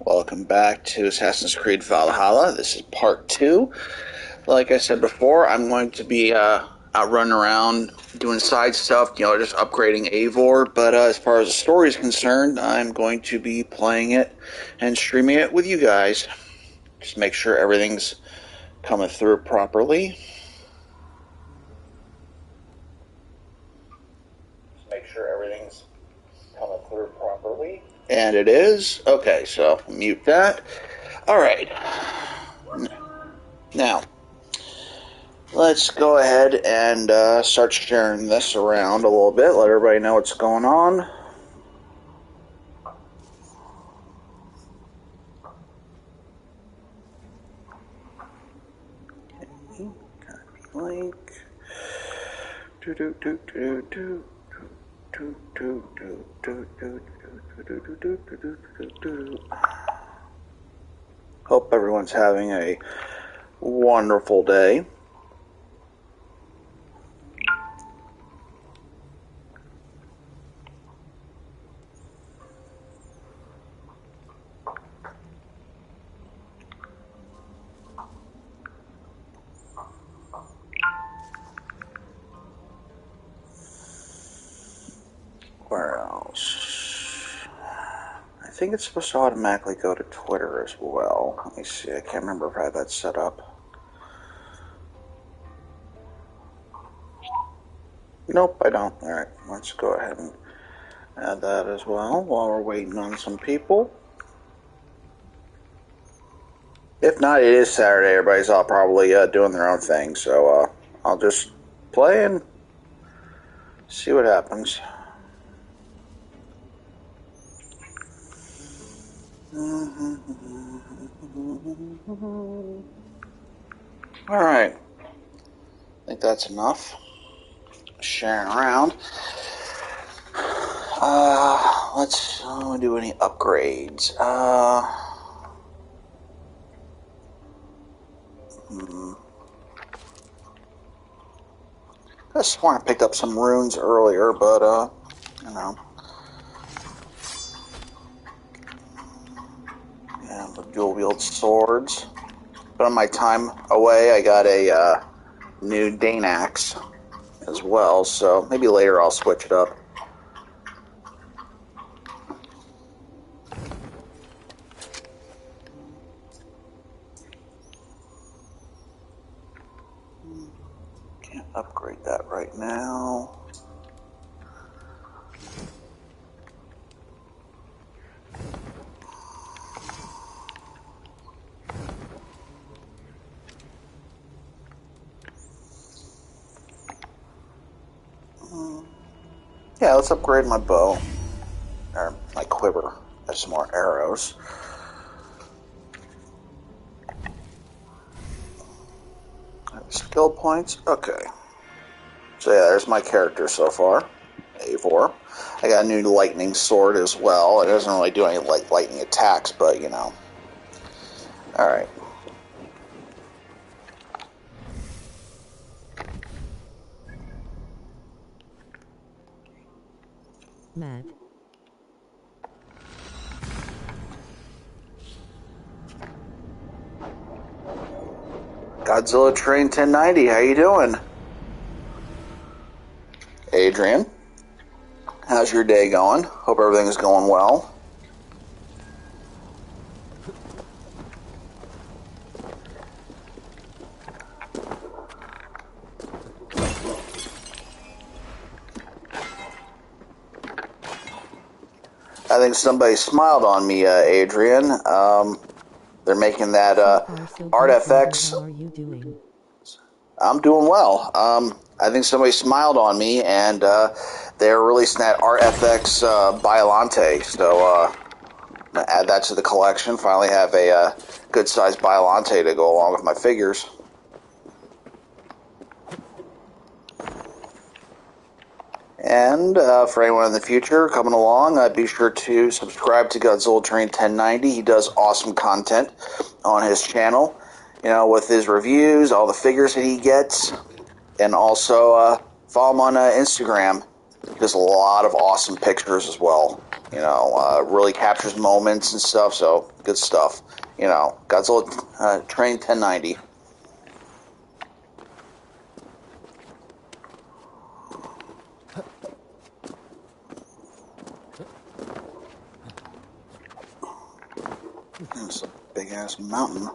Welcome back to Assassin's Creed Valhalla. This is part 2. Like I said before, I'm going to be out running around doing side stuff, just upgrading Eivor. But as far as the story is concerned, I'm going to be playing it and streaming it with you guys. Just make sure everything's coming through properly. And it is. Okay, so mute that. Alright. Now, let's go ahead and start sharing this around a little bit. Let everybody know what's going on. Okay, copy link. Hope everyone's having a wonderful day. Where else? I think it's supposed to automatically go to Twitter as well. Let me see. I can't remember if I had that set up. Nope, I don't. Alright, let's go ahead and add that as well while we're waiting on some people. If not, it is Saturday. Everybody's all probably doing their own thing, so I'll just play and see what happens. Alright. I think that's enough. Sharing around. Let's do any upgrades. I just want to pick up some runes earlier, but yeah, the dual wield swords. But on my time away, I got a new Dane axe as well, so maybe later I'll switch it up. Can't upgrade that right now. Yeah, let's upgrade my bow, or my quiver. Have some more arrows. Skill points. Okay. So yeah, there's my character so far, Eivor. I got a new lightning sword as well. It doesn't really do any lightning attacks, but All right. Matt. Godzilla Train 1090, how you doing? Adrian, how's your day going? Hope everything's going well. I think somebody smiled on me, Adrian. They're making that ArtFX. How are you doing? I'm doing well. I think somebody smiled on me, and they're releasing that ArtFX Biolante. So add that to the collection. Finally have a good-sized Biolante to go along with my figures. And for anyone in the future coming along, be sure to subscribe to Godzilla Train 1090. He does awesome content on his channel, with his reviews, all the figures that he gets, and also follow him on Instagram Just a lot of awesome pictures as well. Really captures moments and stuff. So good stuff. Godzilla Train 1090. It's a big ass mountain.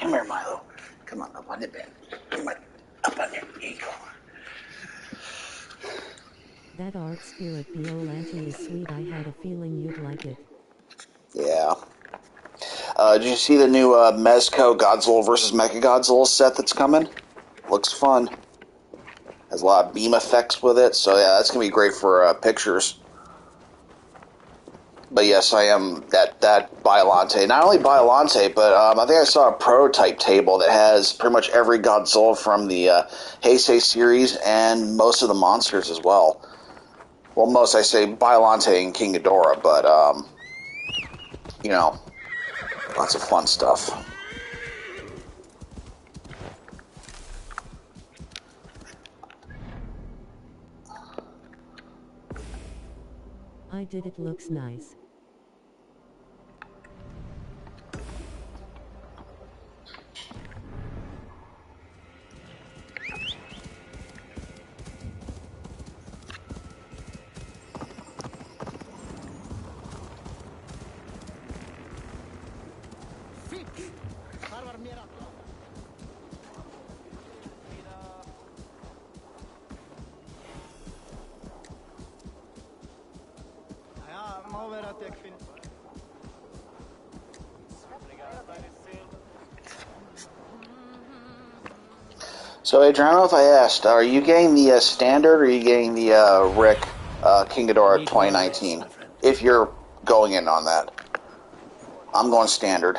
Come here, Milo. Come on, up on the bed. Come on, up on there. Here you go. That art spirit Biollante is sweet. I had a feeling you'd like it. Yeah. Did you see the new Mezco Godzilla vs. Mechagodzilla set that's coming? Looks fun. Has a lot of beam effects with it, so yeah, that's gonna be great for pictures. But yes, I am that Biollante. Not only Biollante, but I think I saw a prototype table that has pretty much every Godzilla from the Heisei series and most of the monsters as well. Well, most I say Biollante and King Ghidorah, but lots of fun stuff. I did. It looks nice. So, Adrian, I don't know if I asked, are you getting the standard or are you getting the Rick King Ghidorah 2019? If you're going in on that. I'm going standard.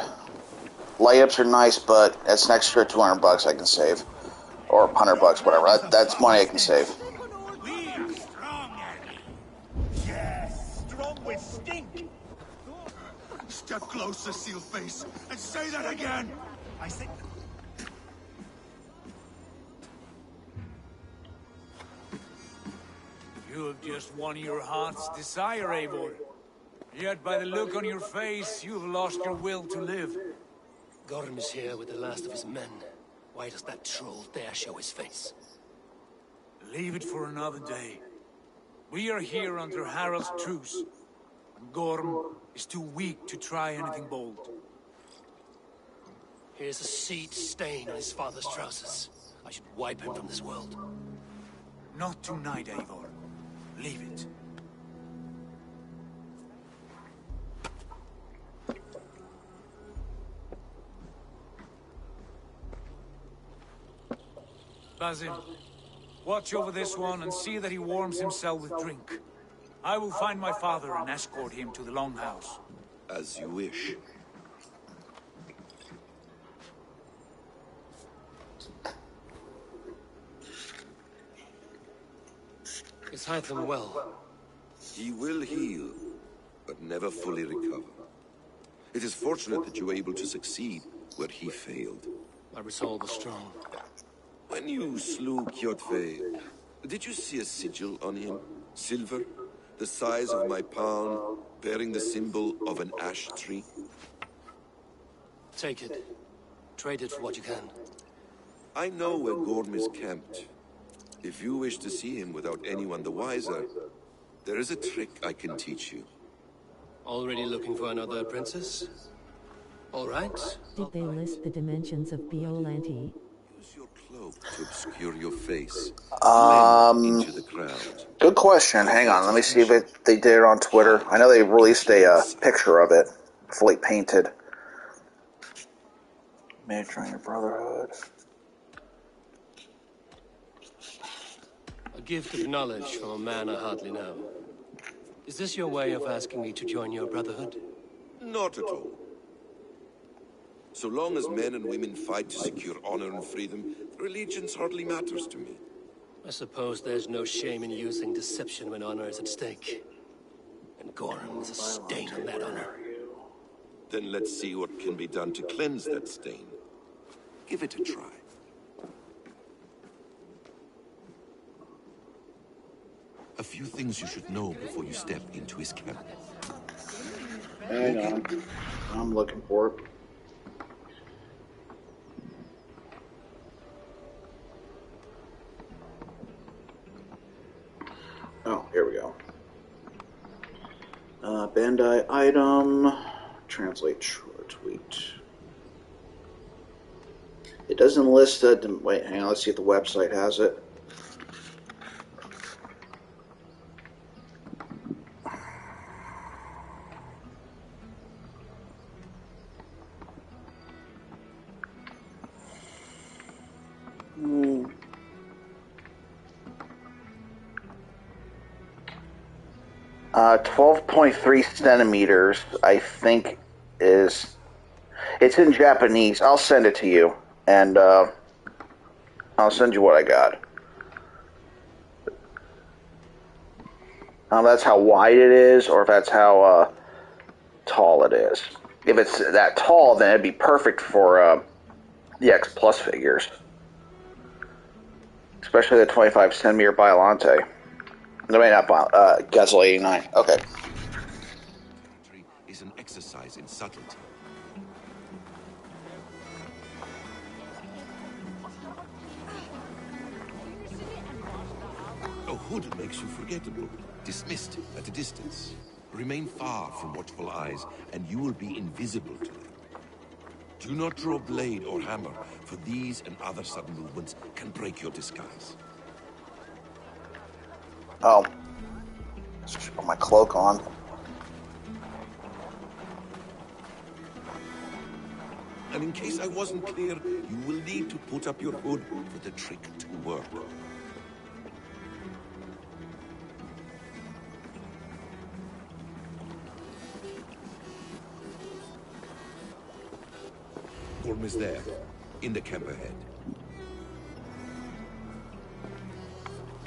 Layups are nice, but that's an extra $200 I can save. Or $100, whatever. That's money I can save. We are strong, Annie. Yes, strong with stink. Step closer, Sealface, and say that again! I said... You have just won your heart's desire, Eivor. Yet by the look on your face, you have lost your will to live. Gorm is here with the last of his men. Why does that troll dare show his face? Leave it for another day. We are here under Harald's truce, and Gorm is too weak to try anything bold. Here's a seed stain on his father's trousers. I should wipe him from this world. Not tonight, Eivor. Leave it. Basim, watch over this one and see that he warms himself with drink. I will find my father and escort him to the Longhouse. As you wish. Is Hytham well? He will heal, but never fully recover. It is fortunate that you were able to succeed where he failed. My resolve is strong. When you slew Kjotve, did you see a sigil on him? Silver, the size of my palm, bearing the symbol of an ash tree? Take it. Trade it for what you can. I know where Gorm is camped. If you wish to see him without anyone the wiser, there is a trick I can teach you. Already looking for another princess? All right. Did they list the dimensions of Biollante? Use your cloak to obscure your face. Blend into the crowd. Good question. Hang on, let me see if they did it on Twitter. I know they released a picture of it, fully painted. Mediterranean Brotherhood. A gift of knowledge from a man I hardly know. Is this your way of asking me to join your brotherhood? Not at all. So long as men and women fight to secure honor and freedom, religions hardly matters to me. I suppose there's no shame in using deception when honor is at stake. And Gorm is a stain on that honor. Then let's see what can be done to cleanse that stain. Give it a try. A few things you should know before you step into his camp. Hang on. I'm looking for it. Oh, here we go. Bandai item. Translate tweet. It doesn't list that. Wait, hang on. Let's see if the website has it. Hmm. 12.3 centimeters, I think, is. It's in Japanese. I'll send it to you, and I'll send you what I got. That's how wide it is, or if that's how tall it is. If it's that tall, then it'd be perfect for the X Plus figures, especially the 25 centimeter Biolante. No, wait, not Gazelle 89. Okay. Is an exercise in subtlety. A hood makes you forgettable, dismissed at a distance. Remain far from watchful eyes, and you will be invisible to them. Do not draw blade or hammer, for these and other sudden movements can break your disguise. Oh. Let's put my cloak on. And in case I wasn't clear, you will need to put up your hood for the trick to work. Gorm is there, in the camp ahead.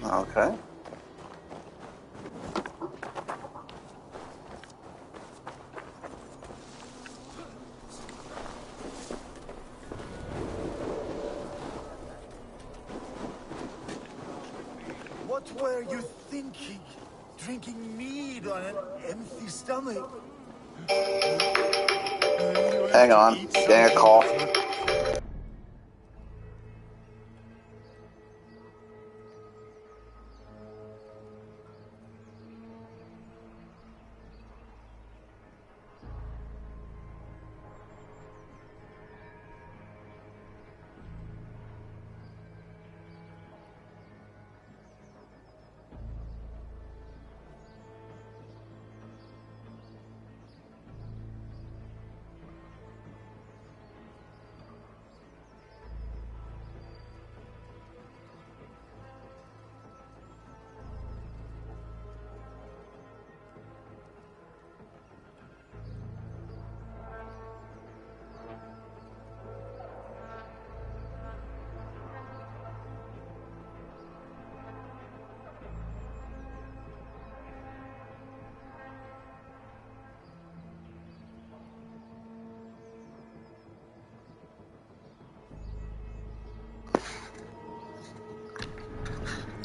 Okay. What were you thinking? Drinking mead on an empty stomach? Hang on. Getting a call.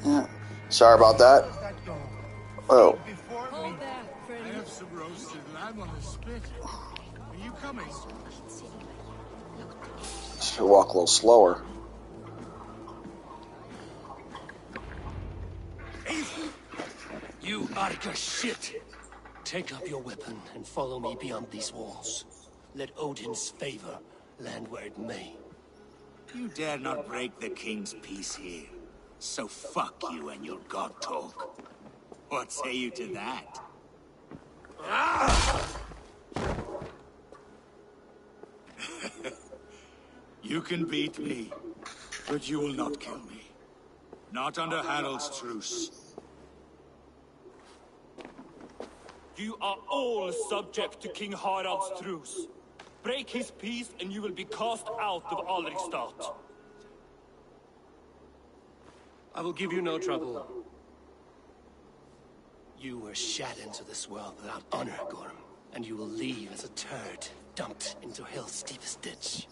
Yeah. Sorry about that. Oh. I have some roasted lamb on the spit. Are you coming? Should walk a little slower. You Arca shit! Take up your weapon and follow me beyond these walls. Let Odin's favor land where it may. You dare not break the king's peace here. So fuck you and your god talk. What say you to that? You can beat me, but you will not kill me. Not under Harald's truce. You are all subject to King Harald's truce. Break his peace and you will be cast out of Alrikstad. I will give you no trouble. You were shat into this world without honor, Gorm, and you will leave as a turd. dumped into hell's deepest ditch.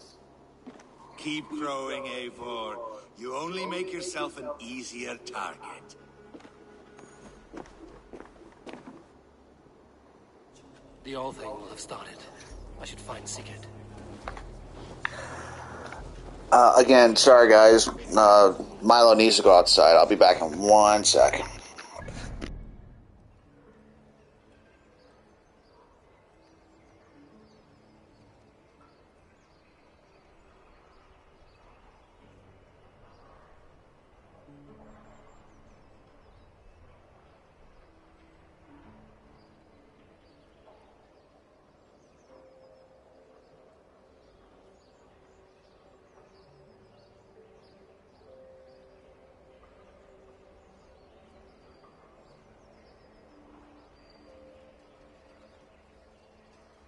Keep crowing, Eivor. You only make yourself an easier target. The all thing will have started. I should find Sigurd. Again, sorry guys. Milo needs to go outside. I'll be back in 1 sec.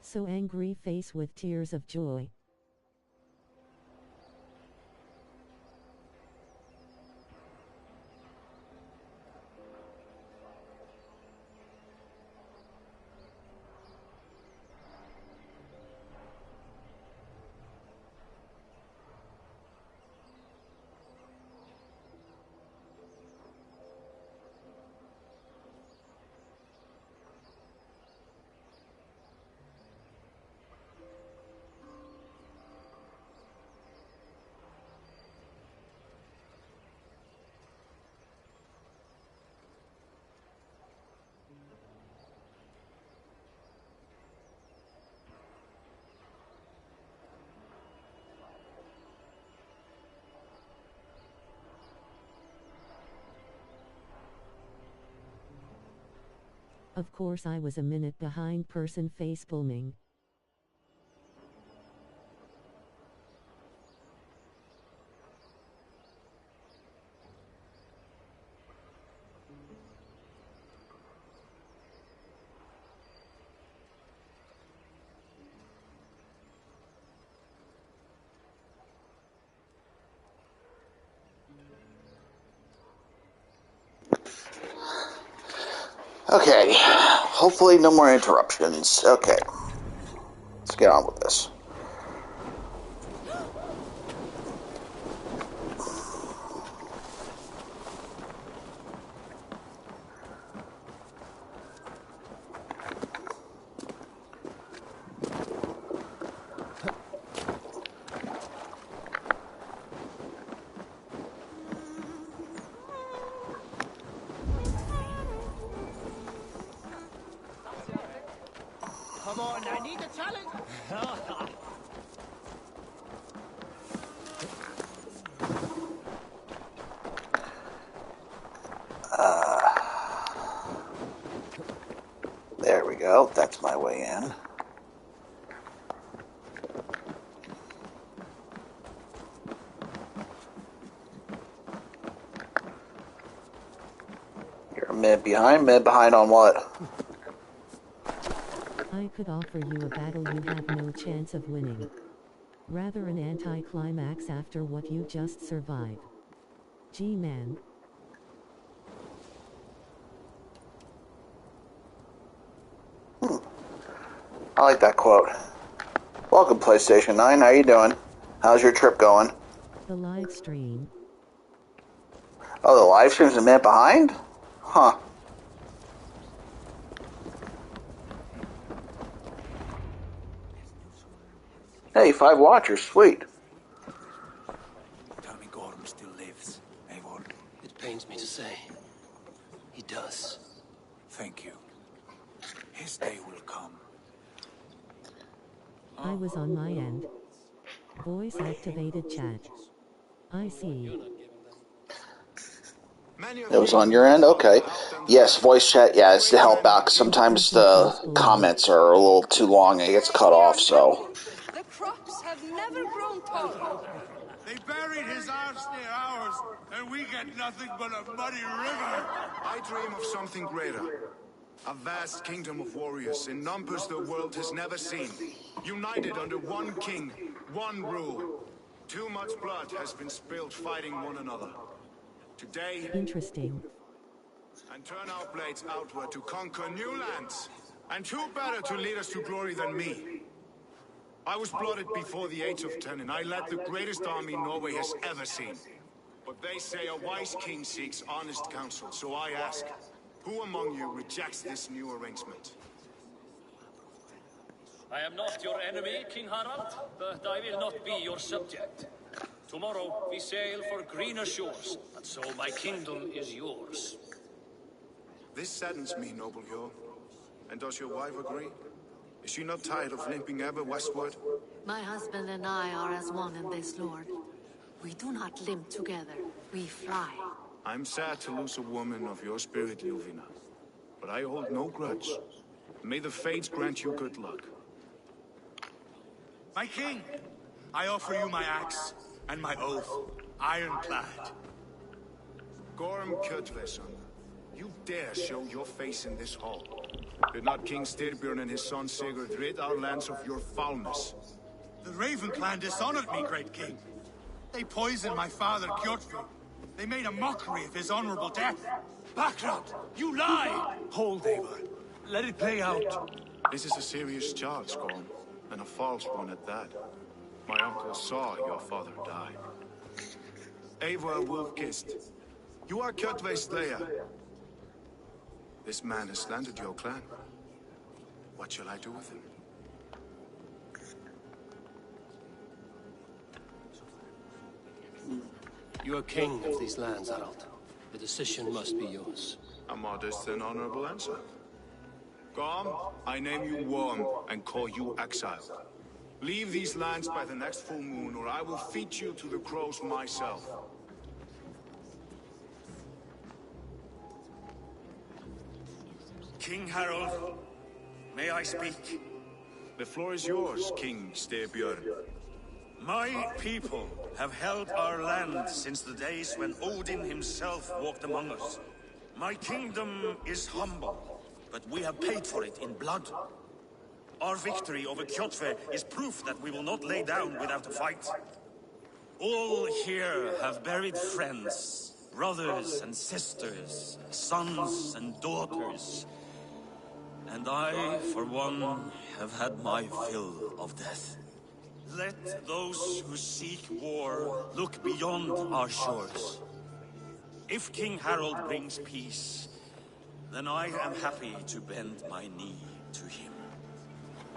So angry face with tears of joy. Of course I was a minute behind person face palming. Okay, hopefully no more interruptions. Okay, let's get on with this. Come on, I need a challenge. There we go. That's my way in. You're mid behind on what? I could offer you a battle you have no chance of winning. Rather an anticlimax after what you just survived. Gee man. I like that quote. Welcome, PlayStation 9. How you doing? How's your trip going? The live stream. Oh, the live stream's a minute behind? Huh. Hey, 5 watchers. Sweet. Tell me Gorm still lives, Eivor. It pains me to say. He does. Thank you. His day will come. I was on my end. Voice activated chat. I see. It was on your end? Okay. Yes, voice chat, yeah, it's to help out. Sometimes the comments are a little too long and it gets cut off, so. The crops have never grown taller. They buried his arse near ours, and we get nothing but a muddy river. I dream of something greater. A vast kingdom of warriors in numbers the world has never seen. United under one king, one rule. Too much blood has been spilled fighting one another. Today, Interesting. and turn our blades outward to conquer new lands. And who better to lead us to glory than me? I was blooded before the age of 10, and I led the greatest army Norway has ever seen. But they say a wise king seeks honest counsel, so I ask, who among you rejects this new arrangement? I am not your enemy, King Harald, but I will not be your subject. Tomorrow we sail for greener shores, and so my kingdom is yours. This saddens me, noble Jarl. And does your wife agree? Is she not tired of limping ever westward? My husband and I are as one in this, Lord. We do not limp together, we fly. I'm sad to lose a woman of your spirit, Ljuvina. But I hold no grudge. May the fates grant you good luck. My king, I offer you my axe and my oath, ironclad. Gorm Kjotveson, you dare show your face in this hall. Did not King Styrbjörn and his son Sigurd rid our lands of your foulness? The Raven clan dishonored me, great king. They poisoned my father, Kjotve. They made a mockery of his honorable death. Backrot, you lie! Hold, Eivor. Let it play out. This is a serious charge, Gorm, and a false one at that. My uncle saw your father die. Eivor Wolf-Kissed, you are Kjotve's slayer. This man has slandered your clan. What shall I do with him? You are king of these lands, Harald. The decision must be yours. A modest and honorable answer. Gorm, I name you Worm and call you exiled. Leave these lands by the next full moon, or I will feed you to the crows myself. King Harold, may I speak? The floor is yours, King Styrbjörn. My people have held our land since the days when Odin himself walked among us. My kingdom is humble, but we have paid for it in blood. Our victory over Kjotve is proof that we will not lay down without a fight. All here have buried friends, brothers and sisters, sons and daughters. And I, for one, have had my fill of death. Let those who seek war look beyond our shores. If King Harold brings peace, then I am happy to bend my knee to him.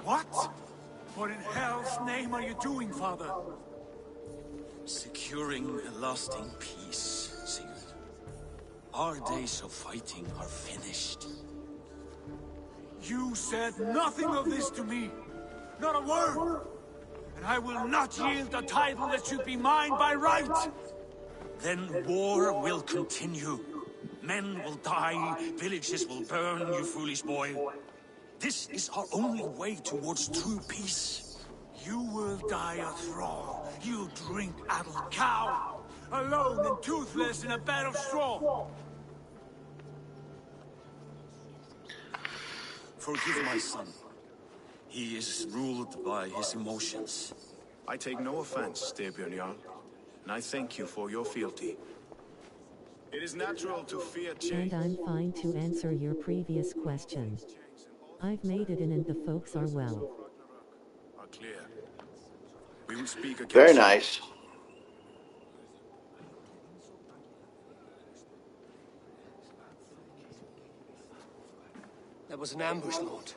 What? What in hell's name are you doing, father? Securing a lasting peace, Sigurd. Our days of fighting are finished. You said nothing of this to me. Not a word. And I will not yield a title that should be mine by right. Then war will continue. Men will die, villages will burn, you foolish boy. This is our only way towards true peace. You will die a thrall. You drink-addled cow. Alone and toothless in a bed of straw. Forgive my son. He is ruled by his emotions. I take no offense, Styrbjörn Jarl, and I thank you for your fealty. It is natural to fear change. And I'm fine to answer your previous question. I've made it in and the folks are well. Are clear. We will speak again. Very nice. That was an ambush, Lord.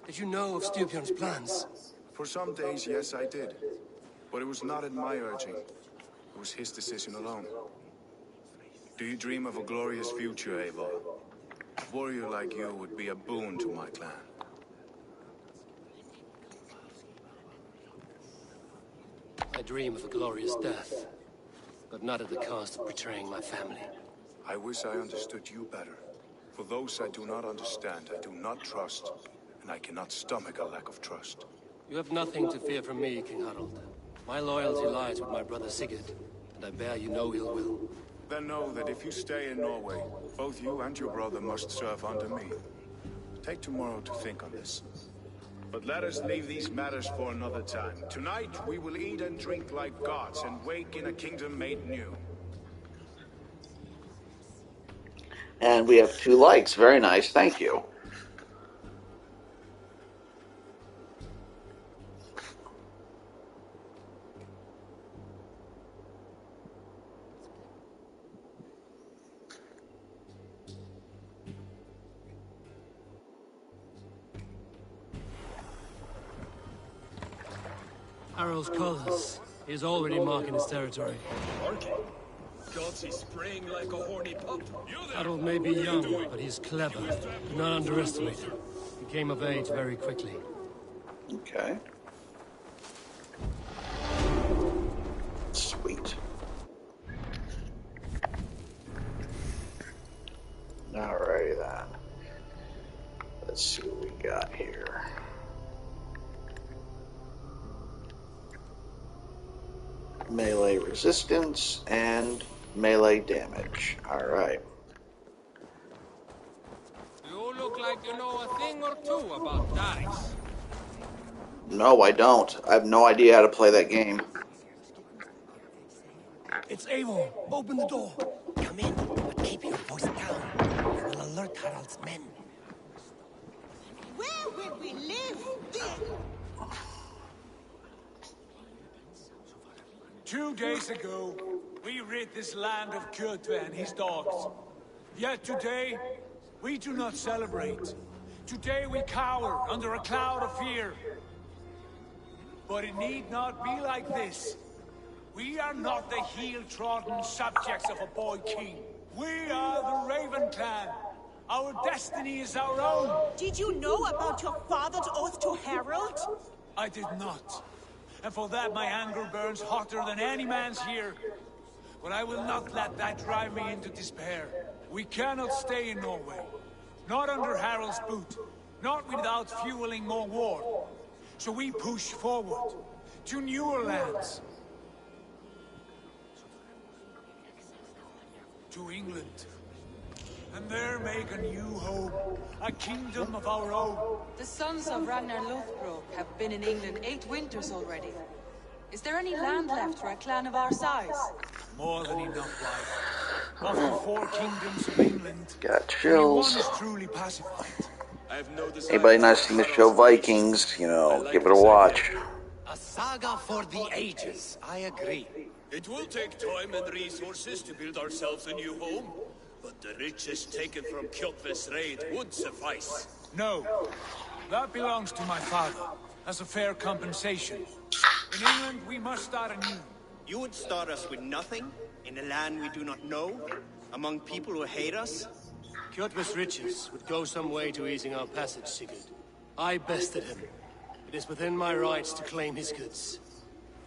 Did you know of Styrbjörn's plans? For some days, yes, I did. But it was not at my urging. It was his decision alone. Do you dream of a glorious future, Eivor? A warrior like you would be a boon to my clan. I dream of a glorious death, but not at the cost of betraying my family. I wish I understood you better. For those I do not understand, I do not trust, and I cannot stomach a lack of trust. You have nothing to fear from me, King Harald. My loyalty lies with my brother Sigurd, and I bear you no ill will. Then know that if you stay in Norway, both you and your brother must serve under me. Take tomorrow to think on this. But let us leave these matters for another time. Tonight, we will eat and drink like gods and wake in a kingdom made new. And we have 2 likes. Very nice. Thank you. Harald's colors. He is already marking his territory. Marking? Gods, he's spraying like a horny pup. Harold may be young, but he's clever. Do not underestimate him. He came of age very quickly. Okay. Sweet. Alrighty then. Let's see what we got here. Melee resistance and melee damage. Alright. You look like you know a thing or two about dice. No, I don't. I have no idea how to play that game. It's Eivor. Open the door. Come in, but keep your voice down. I will alert Harald's men. Where will we live? 2 days ago, we rid this land of Kjotve and his dogs. Yet today, we do not celebrate. Today we cower under a cloud of fear. But it need not be like this. We are not the heel-trodden subjects of a boy king. We are the Raven clan. Our destiny is our own. Did you know about your father's oath to Harald? I did not. And for that my anger burns hotter than any man's here. But I will not let that drive me into despair. We cannot stay in Norway. Not under Harald's boot. Not without fueling more war. So we push forward to newer lands. To England. And there make a new home. A kingdom of our own. The sons of Ragnar Lothbrok have been in England 8 winters already. Is there any land left for a clan of our size? More than enough life. Of the 4 kingdoms of England, Got chills. only one is truly pacified. Anybody not seen the show Vikings, you know, give it a watch. A saga for the ages, I agree. It will take time and resources to build ourselves a new home, but the riches taken from Kjotve's raid would suffice. No, that belongs to my father, as a fair compensation. In England, we must start anew. You would start us with nothing? In a land we do not know? Among people who hate us? Kjotve's riches would go some way to easing our passage, Sigurd. I bested him. It is within my rights to claim his goods.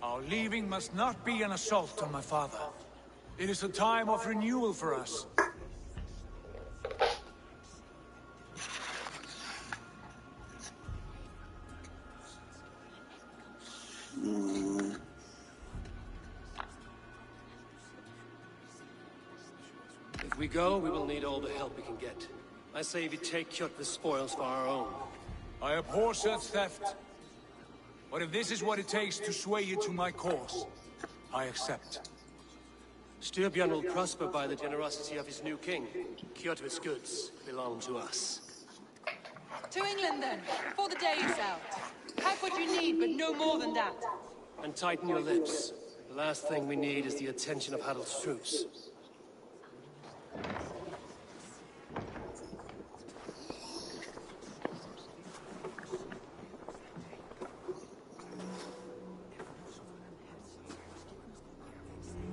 Our leaving must not be an assault on my father. It is a time of renewal for us. If we go, we will need all the help we can get. I say we take Kjotve's spoils for our own. I abhor such theft. But if this is what it takes to sway you to my cause, I accept. Styrbjörn will prosper by the generosity of his new king. Kjotve's goods belong to us. To England then, before the day is out. Have what you need, but no more than that. And tighten your lips. The last thing we need is the attention of Harald's troops.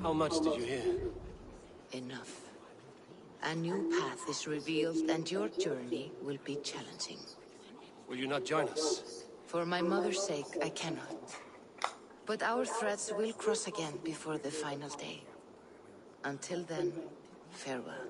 How much did you hear? Enough. A new path is revealed and your journey will be challenging. Will you not join us? For my mother's sake, I cannot. But our threads will cross again before the final day. Until then, farewell.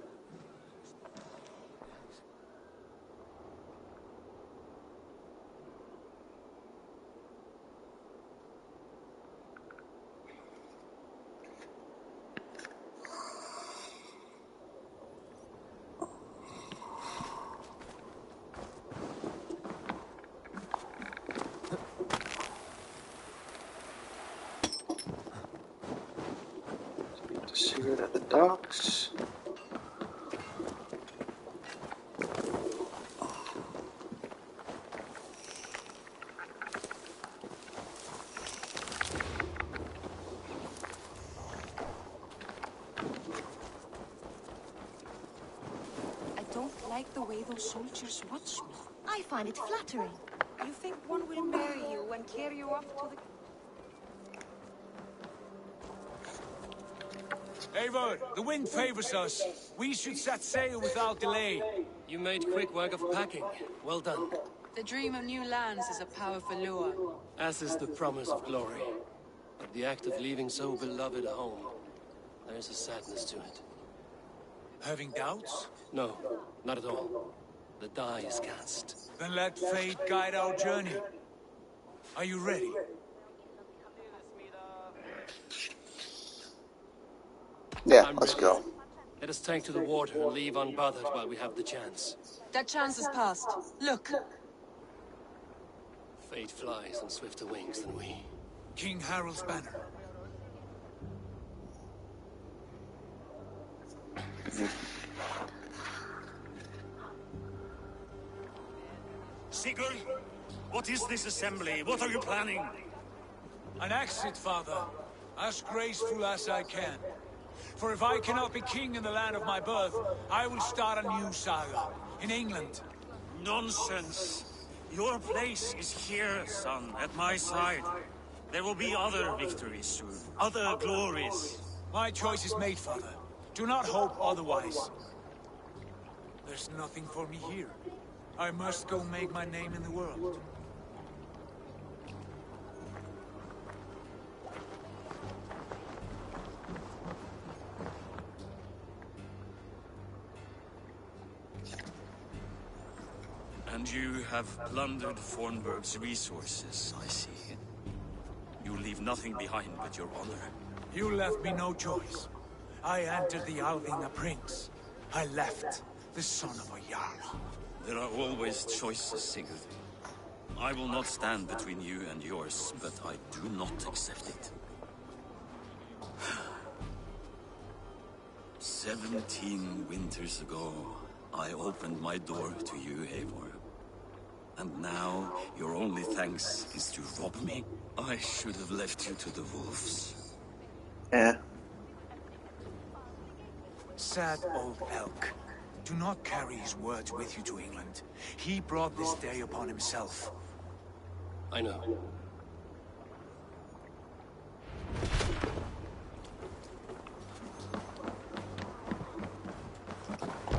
Sigurd at the docks. I don't like the way those soldiers watch me. I find it flattering. You think one will marry you and carry you off to the... Eivor, the wind favors us. We should set sail without delay. You made quick work of packing. Well done. The dream of new lands is a powerful lure. As is the promise of glory. But the act of leaving so beloved a home, there's a sadness to it. Having doubts? No, not at all. The die is cast. Then let fate guide our journey. Are you ready? Yeah, let's go. Let us take to the water and leave unbothered while we have the chance. That chance is past. Look. Fate flies on swifter wings than we. King Harald's banner. Sigurd, what is this assembly? What are you planning? An exit, father. As graceful as I can. For if I cannot be king in the land of my birth, I will start a new saga. In England. Nonsense. Your place is here, son, at my side. There will be other victories soon. Other glories. My choice is made, father. Do not hope otherwise. There's nothing for me here. I must go make my name in the world. And you have plundered Fornburg's resources, I see. You leave nothing behind but your honor. You left me no choice. I entered the Alving a prince. I left the son of a Jarl. There are always choices, Sigurd. I will not stand between you and yours, but I do not accept it. 17 winters ago, I opened my door to you, Eivor. And now, your only thanks is to rob me? I should have left you to the wolves. Yeah. Sad old elk. Do not carry his words with you to England. He brought this day upon himself. I know.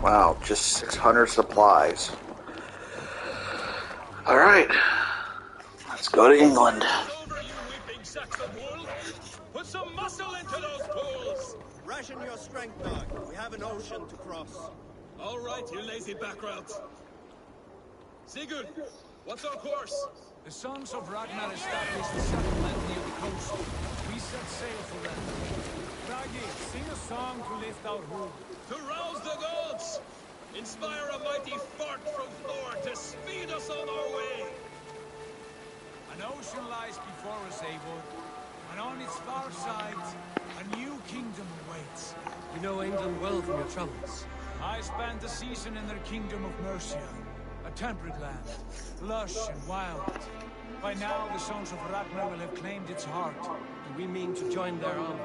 Wow, just 600 supplies. All right, let's go to England. Over, you weeping sacks of wool! Put some muscle into those pools! Ration your strength, dog. We have an ocean to cross. All right, you lazy backrout. Sigurd, what's our course? The sons of Ragnar established a settlement near the coast. We set sail for them. Raggi, sing a song to lift our hood. To rouse the gods! Inspire a mighty fart from Thor to speed us on our way! An ocean lies before us, Eivor. And on its far side, a new kingdom awaits. You know England well from your travels. I spent a season in their kingdom of Mercia. A temperate land, lush and wild. By now, the sons of Ragnar will have claimed its heart. Do we mean to join their army?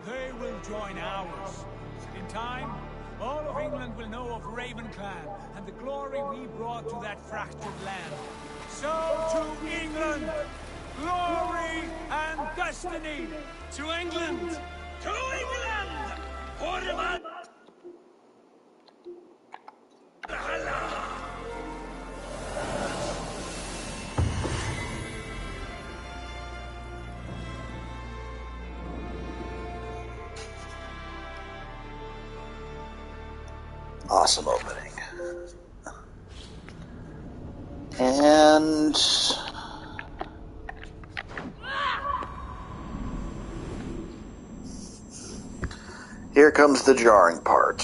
They will join ours. In time, all of England will know of Raven Clan and the glory we brought to that fractured land. So to England, glory and destiny. To England! To England! Valhalla! Awesome opening. And here comes the jarring part.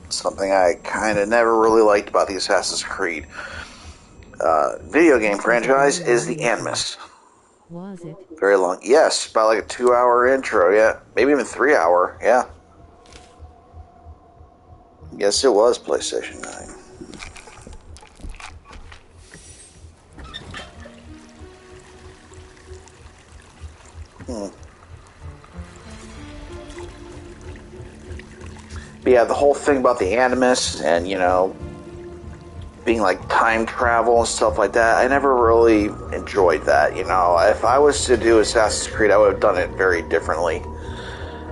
Something I kind of never really liked about the Assassin's Creed video game franchise is the Animus. Was it? Very long. Yes, about like a 2-hour intro, yeah. Maybe even 3-hour, yeah. Yes, it was PlayStation 9. But yeah, the whole thing about the Animus and, you know, being like time travel and stuff like that, I never really enjoyed that, you know. If I was to do Assassin's Creed, I would have done it very differently.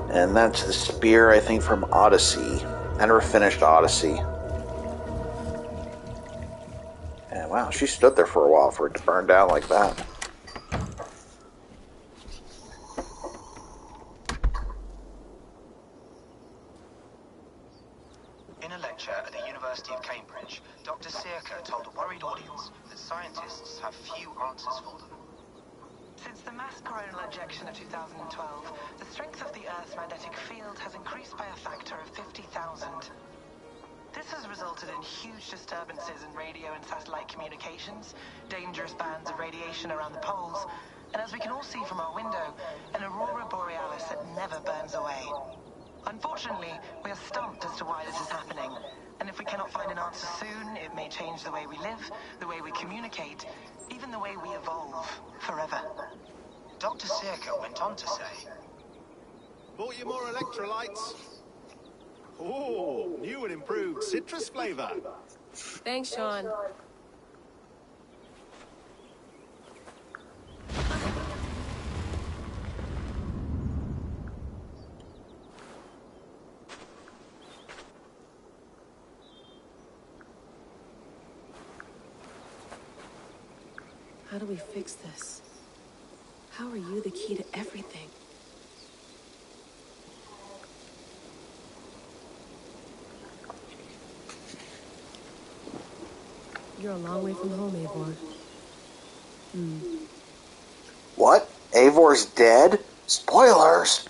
And that's the spear, I think, from Odyssey. I never finished Odyssey. And wow, she stood there for a while for it to burn down like that. In a lecture at the University of Cambridge, Dr. Circa told a worried audience that scientists have few answers for them. Since the mass coronal ejection of 2012, the strength of the Earth's magnetic field has increased by a factor of 50,000. This has resulted in huge disturbances in radio and satellite communications, dangerous bands of radiation around the poles, and as we can all see from our window, an aurora borealis that never burns away. Unfortunately, we are stumped as to why this is happening, and if we cannot find an answer soon, it may change the way we live, the way we communicate, even the way we evolve forever. Dr. Circa went on to say, "Bought you more electrolytes? Oh, new and improved citrus flavor." Thanks, Sean. How do we fix this? How are you the key to everything? You're a long way from home, Eivor. What? Eivor's dead? Spoilers!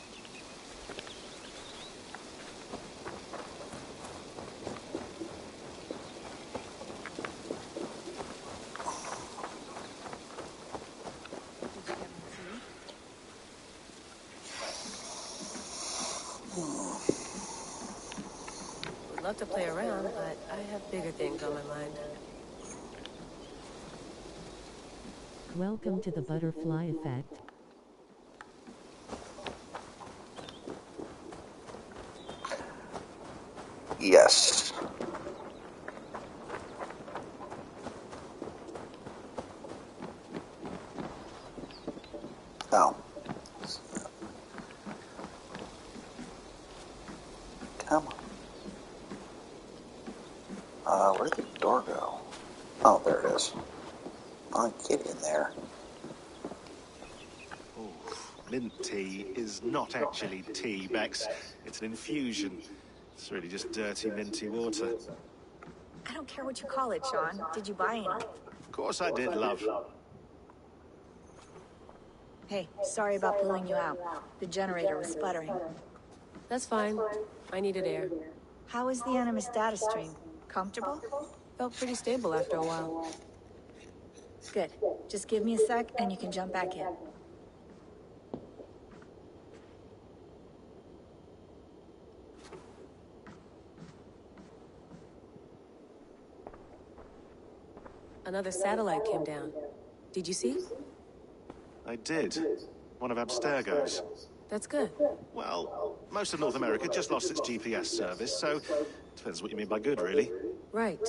Would love to play around, but I have bigger things on my mind. Welcome to the butterfly effect. Yes. Oh. Come on. Where'd the door go? Oh, there it is. Oh, get in there. Oh, mint tea is not actually tea, Bex. It's an infusion. It's really just dirty, minty water. I don't care what you call it, Sean. Did you buy any? Of course I did, love. Hey, sorry about pulling you out. The generator was sputtering. That's fine. I needed air. How is the Animus data stream? Comfortable? Felt pretty stable after a while. Good. Just give me a sec and you can jump back in. Another satellite came down. Did you see? I did. One of Abstergo's. That's good. Well, most of North America just lost its GPS service, so depends what you mean by good, really. Right.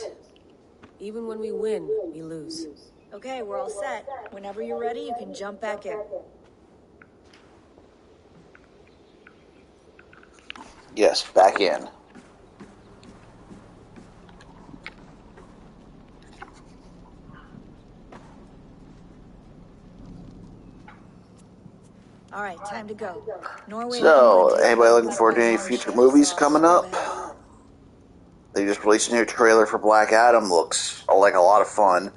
Even when we win, we lose. Okay, we're all set. Whenever you're ready, you can jump back in. Yes, back in. All right, time to go. Norway. So, anybody looking forward to any future movies coming up? They just released a new trailer for Black Adam. Looks like a lot of fun.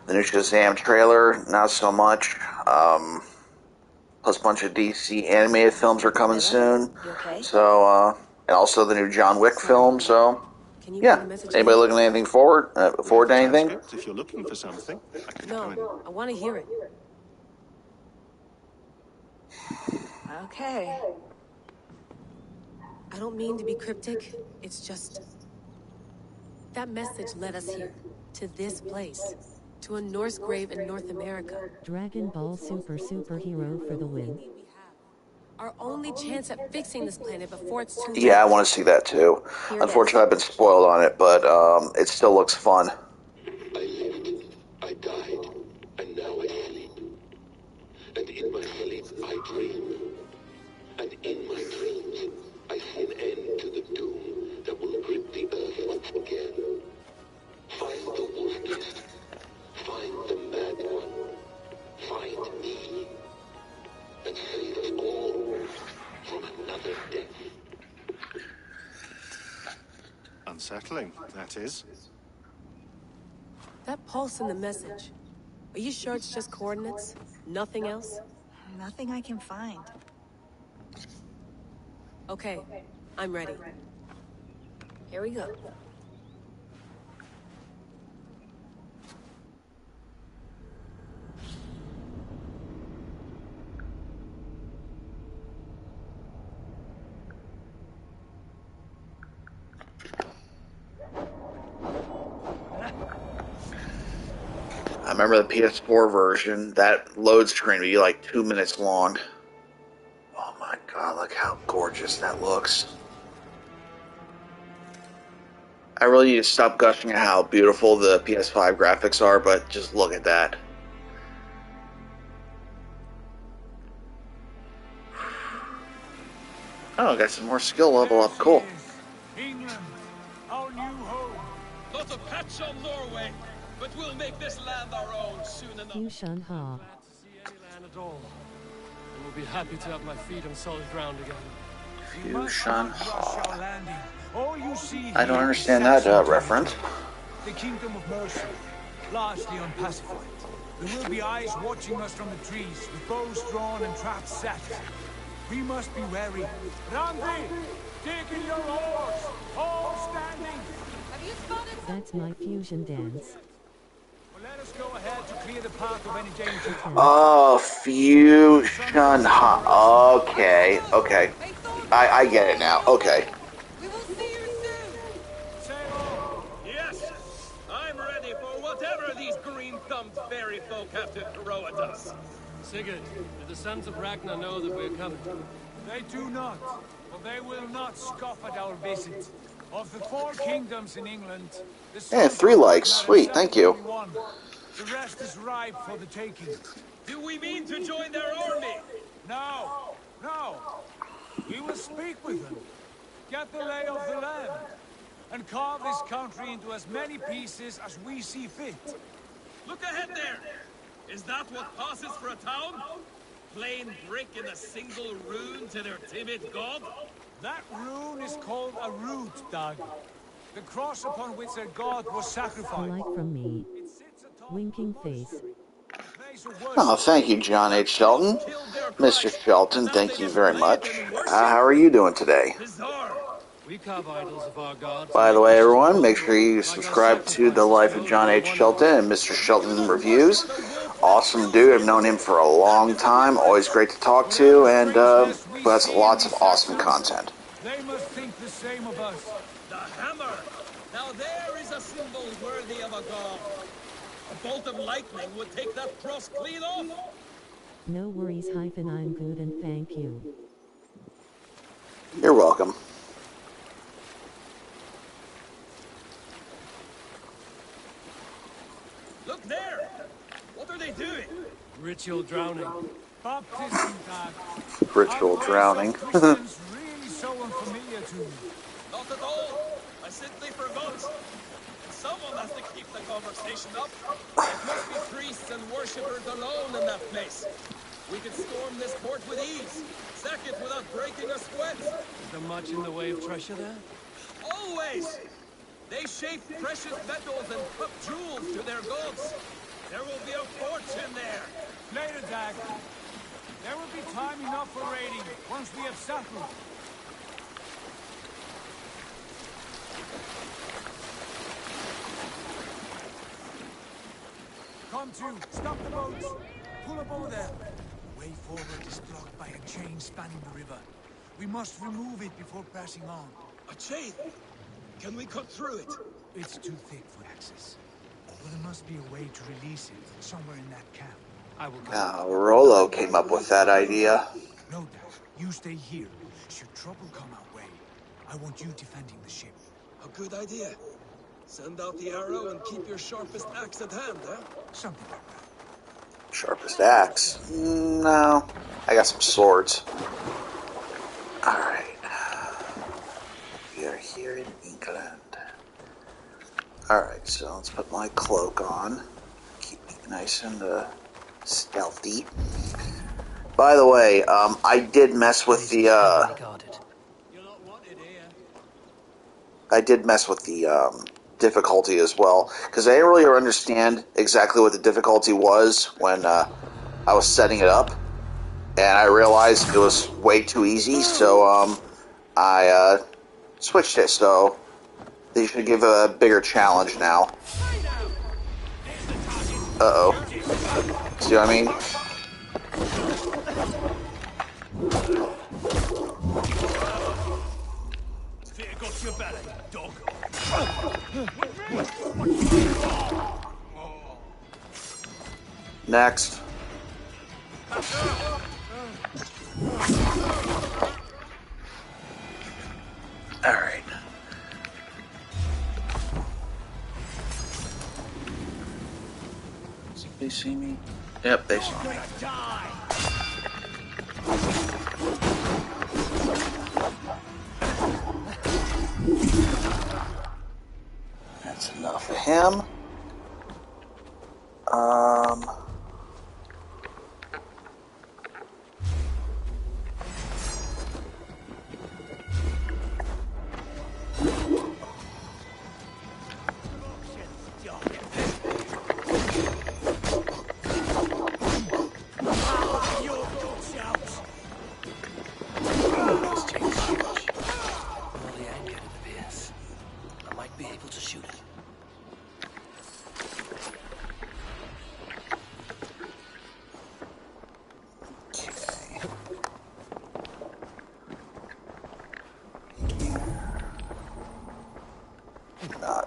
The new Shazam trailer, not so much. Plus a bunch of DC animated films are coming soon. So, and also the new John Wick film. So, yeah. Anybody looking at anything forward to anything? If you're looking for something, I can go in. No, I want to hear it. Okay. I don't mean to be cryptic. It's just... that message led us here. To this place. To a Norse grave in North America. Dragon Ball superhero for the win. Our only chance at fixing this planet before it's too late. Yeah, I want to see that too. Unfortunately, I've been spoiled on it, but it still looks fun. I lived, I died, and now I sleep. And in my sleep I dream. And in my dreams Unsettling, that is. That pulse in the message. Are you sure it's just coordinates? Nothing else? Nothing I can find. Okay, I'm ready. Here we go. I remember the PS4 version, that load screen would be like 2 minutes long. Oh my god, look how gorgeous that looks. I really need to stop gushing at how beautiful the PS5 graphics are, but just look at that. Oh, I got some more skill level up. Cool. England, our new home. Not a patch on Norway, but we'll make this land our own soon enough. Yushan Ha. Glad to see any land at all. And will be happy to have my feet on solid ground again. Yushan Ha. All you see I don't here understand is that Saxon reference. territory. The Kingdom of Mercia, largely unpacified. There will be eyes watching us from the trees, with bows drawn and traps set. We must be wary. Randvi, dig in your oars, all standing. Have you spotted? That's my fusion dance. Well, let us go ahead to clear the path of any danger. Oh, Fusion Ha. Okay, okay. I get it now. Okay. We will see you soon. Yes, I'm ready for whatever these green-thumbed fairy folk have to throw at us. Sigurd, do the sons of Ragnar know that we're coming? They do not, but they will not scoff at our visit. Of the 4 kingdoms in England, the Yeah, 3 likes. Sweet, thank you. one. The rest is ripe for the taking. Do we mean to join their army? No, no. We will speak with them, get the lay of the land, and carve this country into as many pieces as we see fit. Look ahead there. Is that what passes for a town? Plain brick in a single rune to their timid god? That rune is called a root, Doug. The cross upon which their god was A sacrificed. like from me. Winking face. Oh, thank you, John H. Shelton. Mr. Shelton, thank you very much. How are you doing today? We carve idols of our gods. By the way, everyone, make sure you subscribe to The Life of John H. Shelton and Mr. Shelton Reviews. Awesome dude. I've known him for a long time. Always great to talk to, and has lots of awesome content. They must think the same of us. The hammer! Now there is a symbol worthy of a god. A bolt of lightning would take that cross clean off. No worries, hyphen, I'm good and thank you. You're welcome. Look there! What are they doing? Ritual drowning. Baptism, Doug. Ritual drowning. Really so unfamiliar to me. Not at all. I simply forgot. And someone has to keep the conversation up. It must be priests and worshippers alone in that place. We could storm this port with ease. Sack it without breaking a sweat. Is there much in the way of treasure there? Always! They shape precious metals and cut jewels to their gods. There will be a fortune there. Later, Dag. There will be time enough for raiding once we have settled. Come to. Stop the boats. Pull up over there. The way forward is blocked by a chain spanning the river. We must remove it before passing on. A chain? Can we cut through it? It's too thick for access. But there must be a way to release it somewhere in that camp. I will go. Rollo came up with that idea. No doubt. You stay here. Should trouble come our way, I want you defending the ship. A good idea. Send out the arrow and keep your sharpest axe at hand, eh? Something like that. Sharpest axe? No. I got some swords. Alright. We are here in England. Alright, so let's put my cloak on. Keep me nice and stealthy. By the way, I did mess with the I did mess with the difficulty as well, because I didn't really understand exactly what the difficulty was when I was setting it up, and I realized it was way too easy, so I switched it, so they should give a bigger challenge now. Uh-oh. See what I mean? Fear got your belly, dog. Next. Alright. They see me? Yep, they saw me. That's enough of him.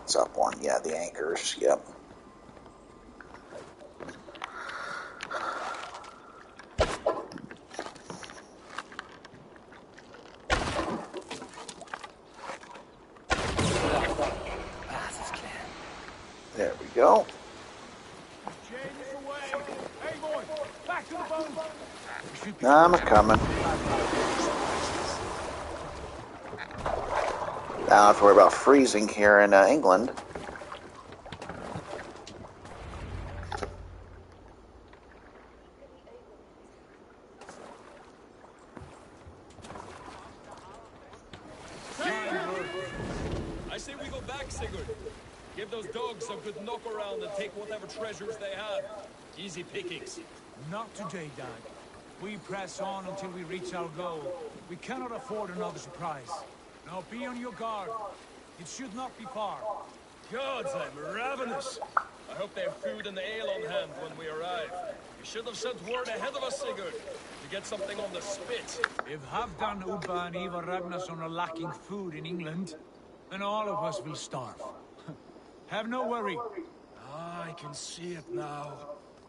It's up one. Yeah, the anchors. Yep. There we go. I'm coming. I don't have to worry about freezing here in England. I say we go back, Sigurd. Give those dogs a good knock around and take whatever treasures they have. Easy pickings. Not today, Dag. We press on until we reach our goal. We cannot afford another surprise. Now be on your guard. It should not be far. Gods, I'm ravenous. I hope they have food and ale on hand when we arrive. You should have sent word ahead of us, Sigurd, to get something on the spit. If Halfdan, Ubba, and Ivar Ragnarsson are lacking food in England, then all of us will starve. Have no worry. Ah, I can see it now.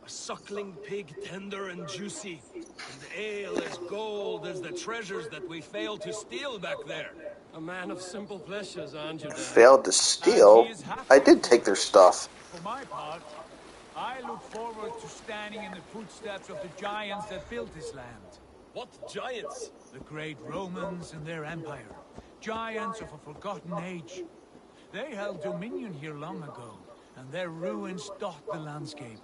A suckling pig, tender and juicy. And ale as gold as the treasures that we failed to steal back there. A man of simple pleasures, aren't you, Dad? Failed to steal? I did take their stuff. For my part, I look forward to standing in the footsteps of the giants that built this land. What giants? The great Romans and their empire. Giants of a forgotten age. They held dominion here long ago, and their ruins dot the landscape.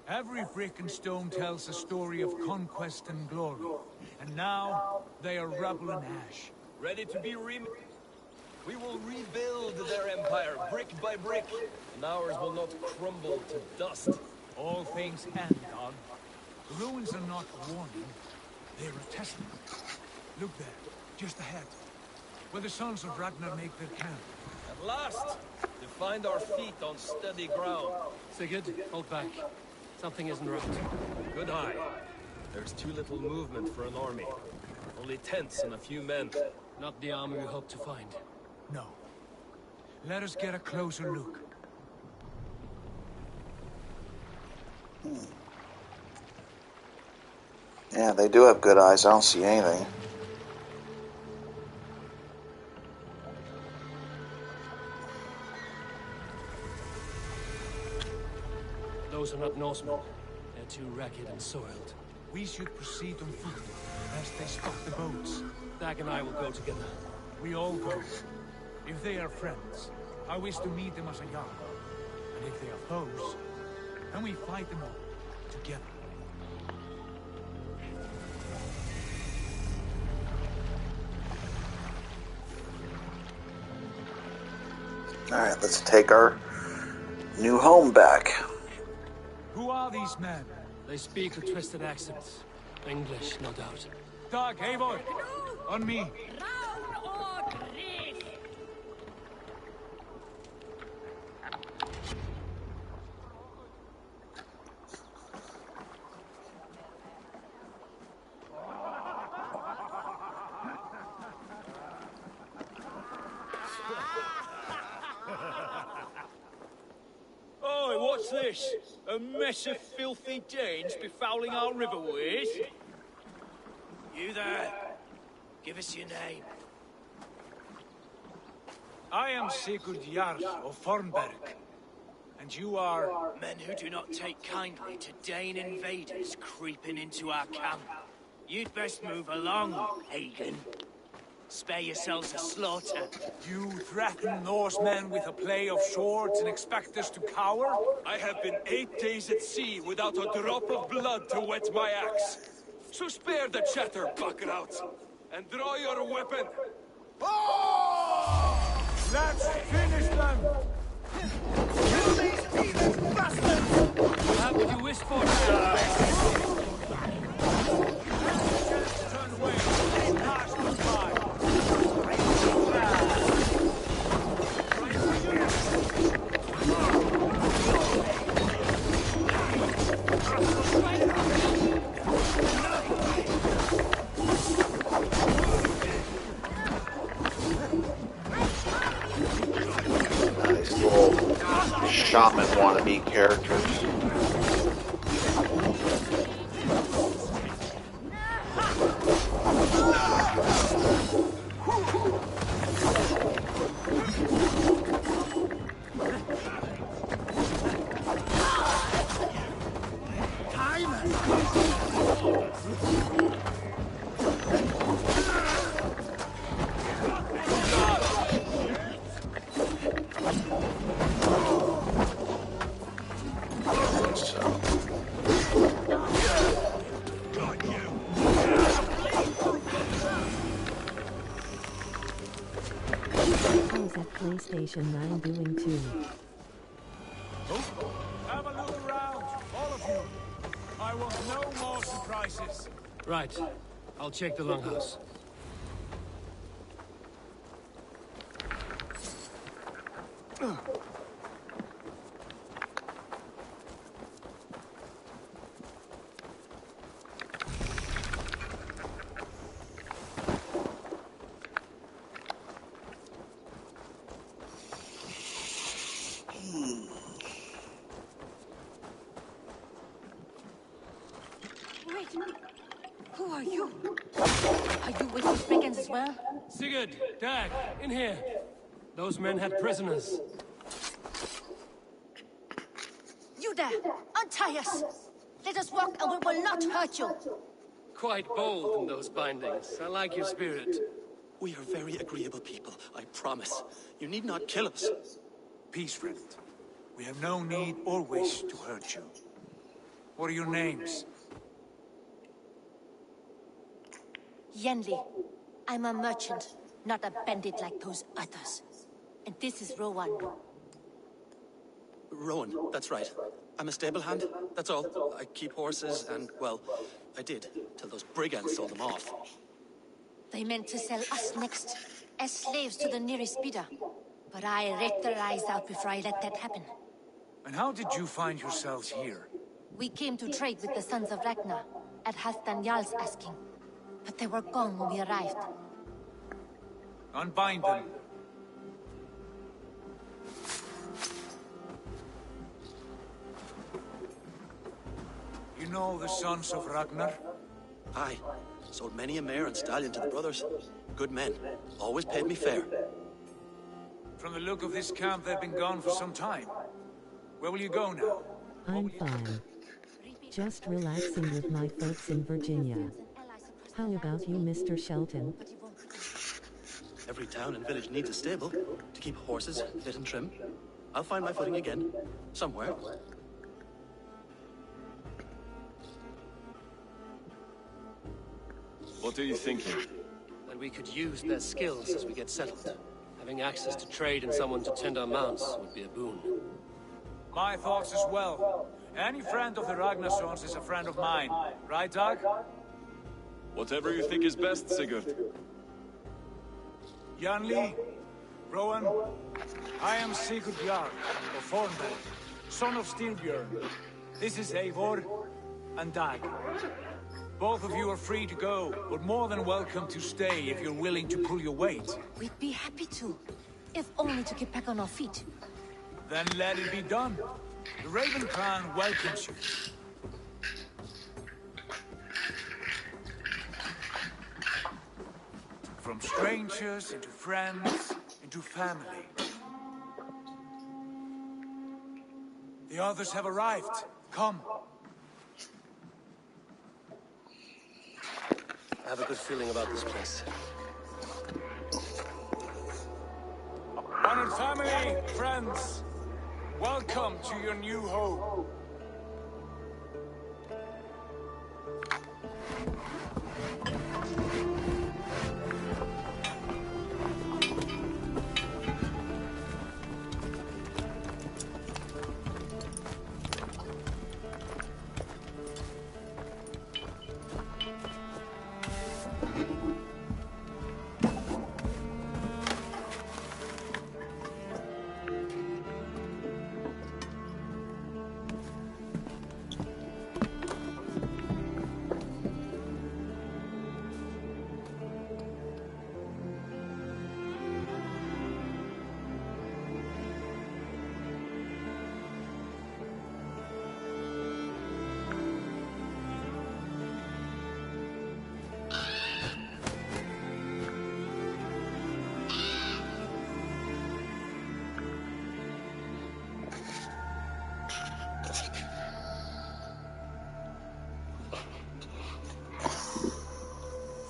Every brick and stone tells a story of conquest and glory. And now, they are rubble and ash. Ready to be We will rebuild their empire, brick by brick, and ours will not crumble to dust. All things end, God. The ruins are not a warning, they're a testament. Look there, just ahead, where the sons of Ragnar make their camp. At last, to find our feet on steady ground. Sigurd, hold back. Something isn't right. Good eye. There's too little movement for an army. Only tents and a few men. Not the army we hope to find. No. Let us get a closer look. Yeah, they do have good eyes. I don't see anything. Those are not Norsemen. They're too ragged and soiled. We should proceed on foot, lest they stop the boats. Dag and I will go together. We all go. If they are friends, I wish to meet them as a Jarl. And if they are foes, then we fight them all, together. Alright, let's take our new home back. Who are these men? They speak a twisted accent. English, no doubt. Dag, Eivor! On me! Oh, what's this? A mess of filthy Danes befouling our riverways? You there. Give us your name. I am Sigurd Jarl of Fornberg. And you are... Men who do not take kindly to Dane invaders creeping into our camp. You'd best move along, Hagen. Spare yourselves a slaughter. You threaten Norsemen with a play of swords and expect us to cower? I have been 8 days at sea without a drop of blood to wet my axe. So spare the chatter, buckrouts, and draw your weapon. Let's finish them! Kill these heathen bastards! We'll have what you wished for now. Turn away. Let pass us by. Nice little shaman wannabe characters. How's that PlayStation 9 doing too? Have a look around, all of you. I want no more surprises. Right. I'll check the longhouse. Wait. Who are you? Are you with those brigands as well? Sigurd, Dag, in here. Those men had prisoners. You there! Untie us! Let us walk and we will not hurt you! Quite bold in those bindings. I like your spirit. We are very agreeable people, I promise. You need not kill us. Peace, friend. We have no need or wish to hurt you. What are your names? Yenli. I'm a merchant, not a bandit like those others. And this is Rowan. Rowan, that's right. I'm a stable hand, that's all. I keep horses and, well, I did, till those brigands sold them off. They meant to sell us next, as slaves to the nearest bidder. But I raked their eyes out before I let that happen. And how did you find yourselves here? We came to trade with the Sons of Ragnar, at Halfdan Jarl's asking. But they were gone when we arrived. Unbind them. You know the Sons of Ragnar? Aye. Sold many a mare and stallion to the brothers. Good men. Always paid me fair. From the look of this camp, they've been gone for some time. Where will you go now? I'm fine. Just relaxing with my folks in Virginia. How about you, Mr. Shelton? Every town and village needs a stable to keep horses fit and trim. I'll find my footing again, somewhere. What are you thinking? That we could use their skills as we get settled. Having access to trade and someone to tend our mounts would be a boon. My thoughts as well. Any friend of the Ragnarsons is a friend of mine. Right, Doug? Whatever you think is best, Sigurd. Janli, Rowan, I am Sigurd Jarl of Thornberg, son of Styrbjörn. This is Eivor and Dag. Both of you are free to go, but more than welcome to stay if you're willing to pull your weight. We'd be happy to, if only to get back on our feet. Then let it be done. The Raven Clan welcomes you. From strangers into friends, into family. The others have arrived. Come. I have a good feeling about this place. Honored family, friends, welcome to your new home.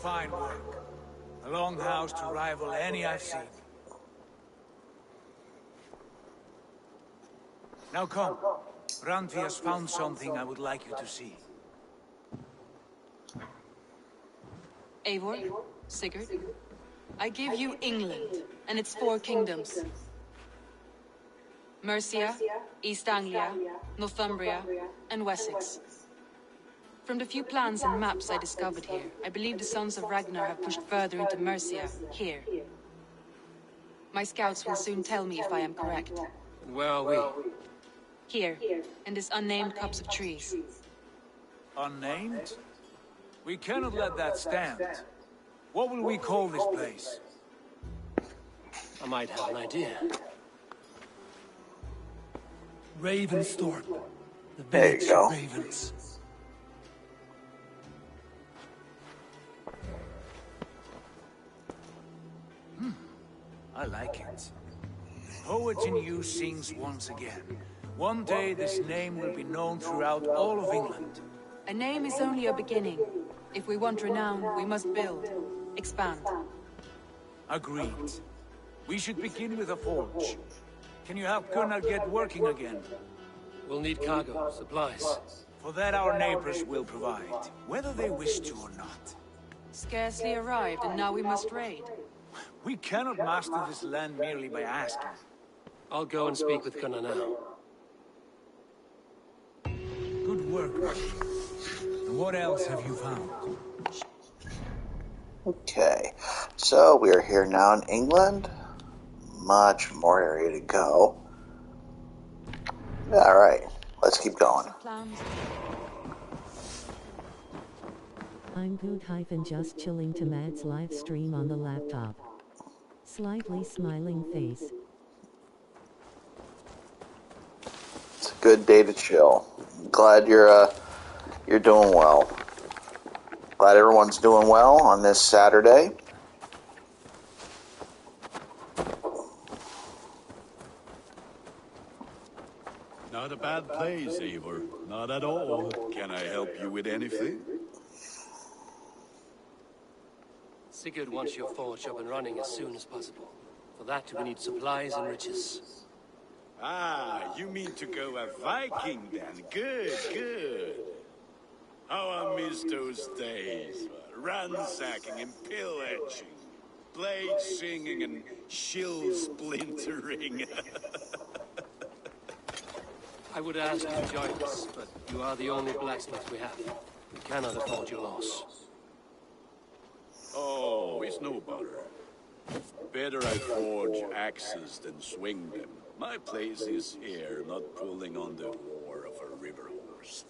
Fine work. A longhouse to rival any I've seen. Now come. Randvi has found something I would like you to see. Eivor, Sigurd, I give you England and its 4 kingdoms. Mercia, East Anglia, Northumbria, and Wessex. From the few plans and maps I discovered here, I believe the Sons of Ragnar have pushed further into Mercia, here. My scouts will soon tell me if I am correct. And where are we? Here, in this unnamed copse of trees. Unnamed? We cannot let that stand. What will we call this place? I might have an idea. Ravensthorpe. The There you village go. of ravens. I like it. Poet in you sings once again. One day this name will be known throughout all of England. A name is only a beginning. If we want renown, we must build, expand. Agreed. We should begin with a forge. Can you help Gunnar get working again? We'll need cargo, supplies. For that our neighbors will provide, whether they wish to or not. Scarcely arrived, and now we must raid. We cannot master this land merely by asking. I'll go and speak with Gunnar now. Good work, Rashid. And what else have you found? Okay, so we are here now in England. Much more area to go. Alright, let's keep going. I'm good just chilling to Matt's live stream on the laptop. Slightly smiling face. It's a good day to chill. Glad you're doing well. Glad everyone's doing well on this Saturday. Not a bad place, Eivor. Not at all. Can I help you with anything? Sigurd wants your forge up and running as soon as possible. For that, we need supplies and riches. Ah, you mean to go a Viking then? Good, good. How I miss those days. Ransacking and pillaging. blade singing and shield splintering. I would ask you to join us, but you are the only blacksmith we have. We cannot afford your loss. Oh, it's no bother. Better I forge axes than swing them. My place is here, not pulling on the war of a river horse.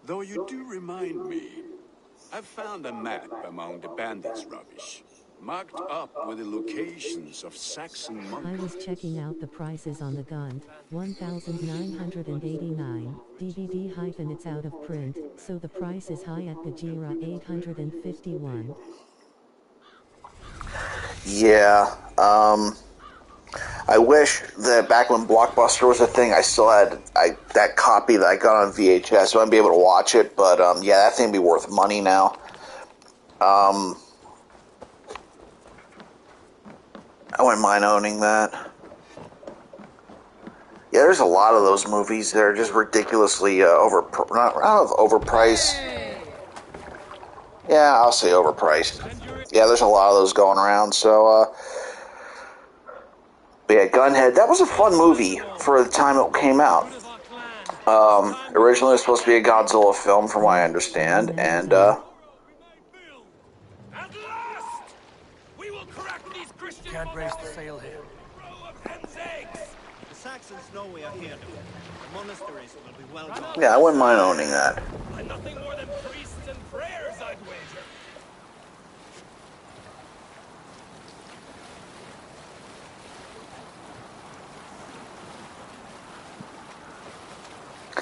Though you do remind me, I found a map among the bandits' rubbish, marked up with the locations of Saxon I monks. was checking out the prices on the gun, 1,989, DVD- it's out of print, so the price is high at Gajira 851. Yeah, I wish that back when Blockbuster was a thing, I still had that copy that I got on VHS, so I'd be able to watch it, but yeah, that thing would be worth money now. I wouldn't mind owning that. Yeah, there's a lot of those movies that are just ridiculously overpriced. Yeah, I'll say overpriced. Yeah, there's a lot of those going around, so, but yeah, Gunhead, that was a fun movie for the time it came out. Originally it was supposed to be a Godzilla film, from what I understand, and, Can't raise the sail here. The Saxons know we are here. The monasteries will be well guarded. yeah, I wouldn't mind owning that. Nothing more than priests and prayers, I'd wager.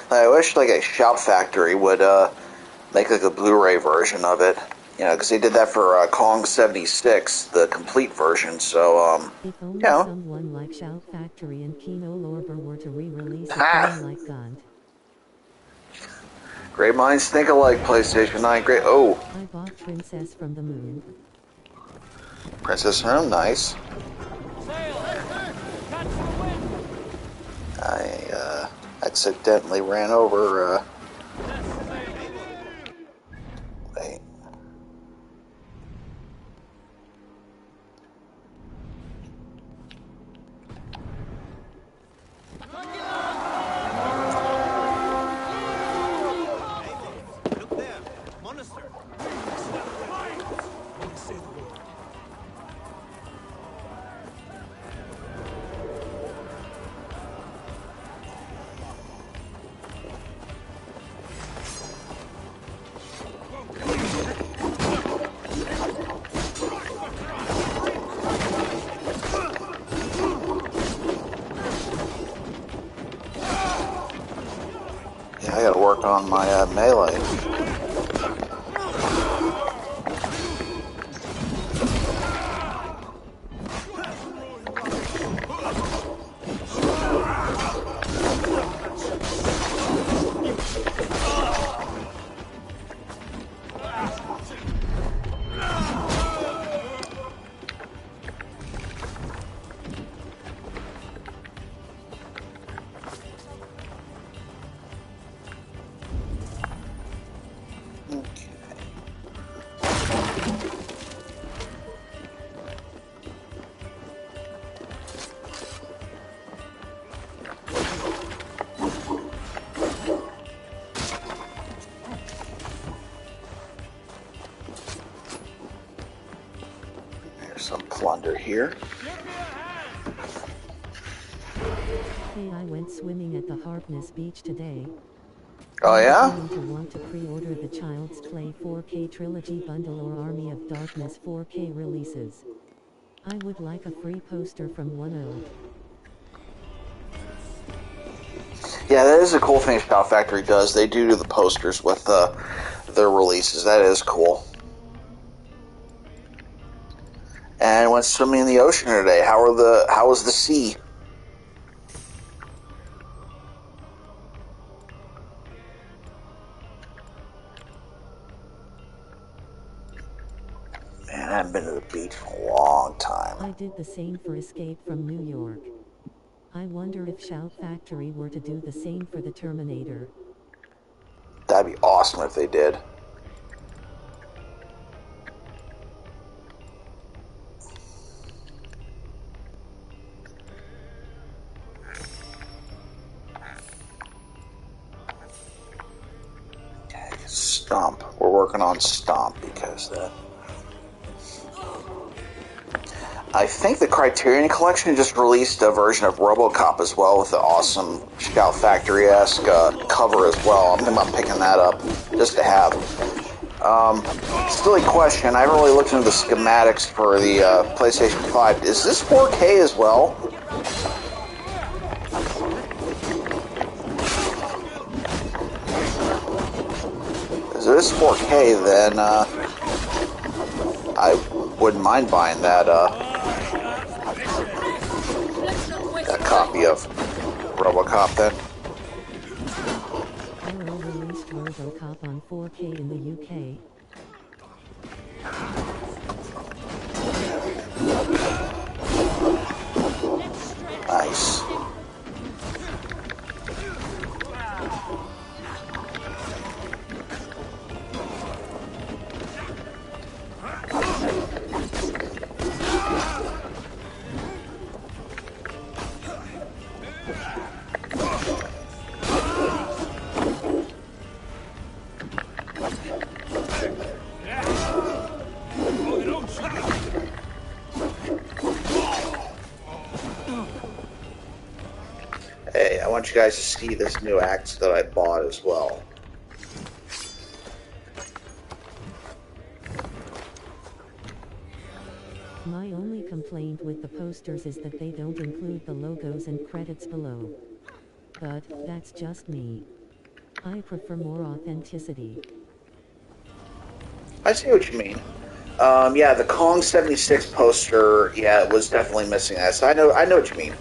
I wish, like, a Shout Factory would, make, like, a Blu-ray version of it. You know, because they did that for, Kong 76, the complete version, so, If only you know. someone like Shout Factory and Kino Lorber were to re-release a game like Gaunt. Great minds think alike, PlayStation 9. Great. Oh, I bought Princess from the Moon. Princess Room, nice. I accidentally ran over. Wait. Look there, monastery. Yeah, I gotta work on my melee. There's some plunder here. Hey, I went swimming at the Harkness Beach today. Oh, yeah? I'm going to want to pre-order the Child's Play 4K Trilogy Bundle or Army of Darkness 4K releases. I would like a free poster from 1.0. Yeah, that is a cool thing Shout Factory does. They do the posters with their releases. That is cool. And went swimming in the ocean today. How was the sea? Man, I haven't been to the beach for a long time. I did the same for Escape from New York. I wonder if Shout Factory were to do the same for the Terminator. That'd be awesome if they did. Stomp. We're working on Stomp because I think the Criterion Collection just released a version of RoboCop as well with the awesome Shout Factory-esque cover as well. I'm thinking about picking that up just to have. Silly question. I haven't really looked into the schematics for the PlayStation 5. Is this 4K as well? If it is 4K, then I wouldn't mind buying that that copy of RoboCop then. Arrow released RoboCop on 4K in the UK. Nice. Hey, I want you guys to see this new axe that I bought as well. My only complaint with the posters is that they don't include the logos and credits below. But that's just me. I prefer more authenticity. I see what you mean. Yeah, the Kong 76 poster, yeah, it was definitely missing that. So I know what you mean.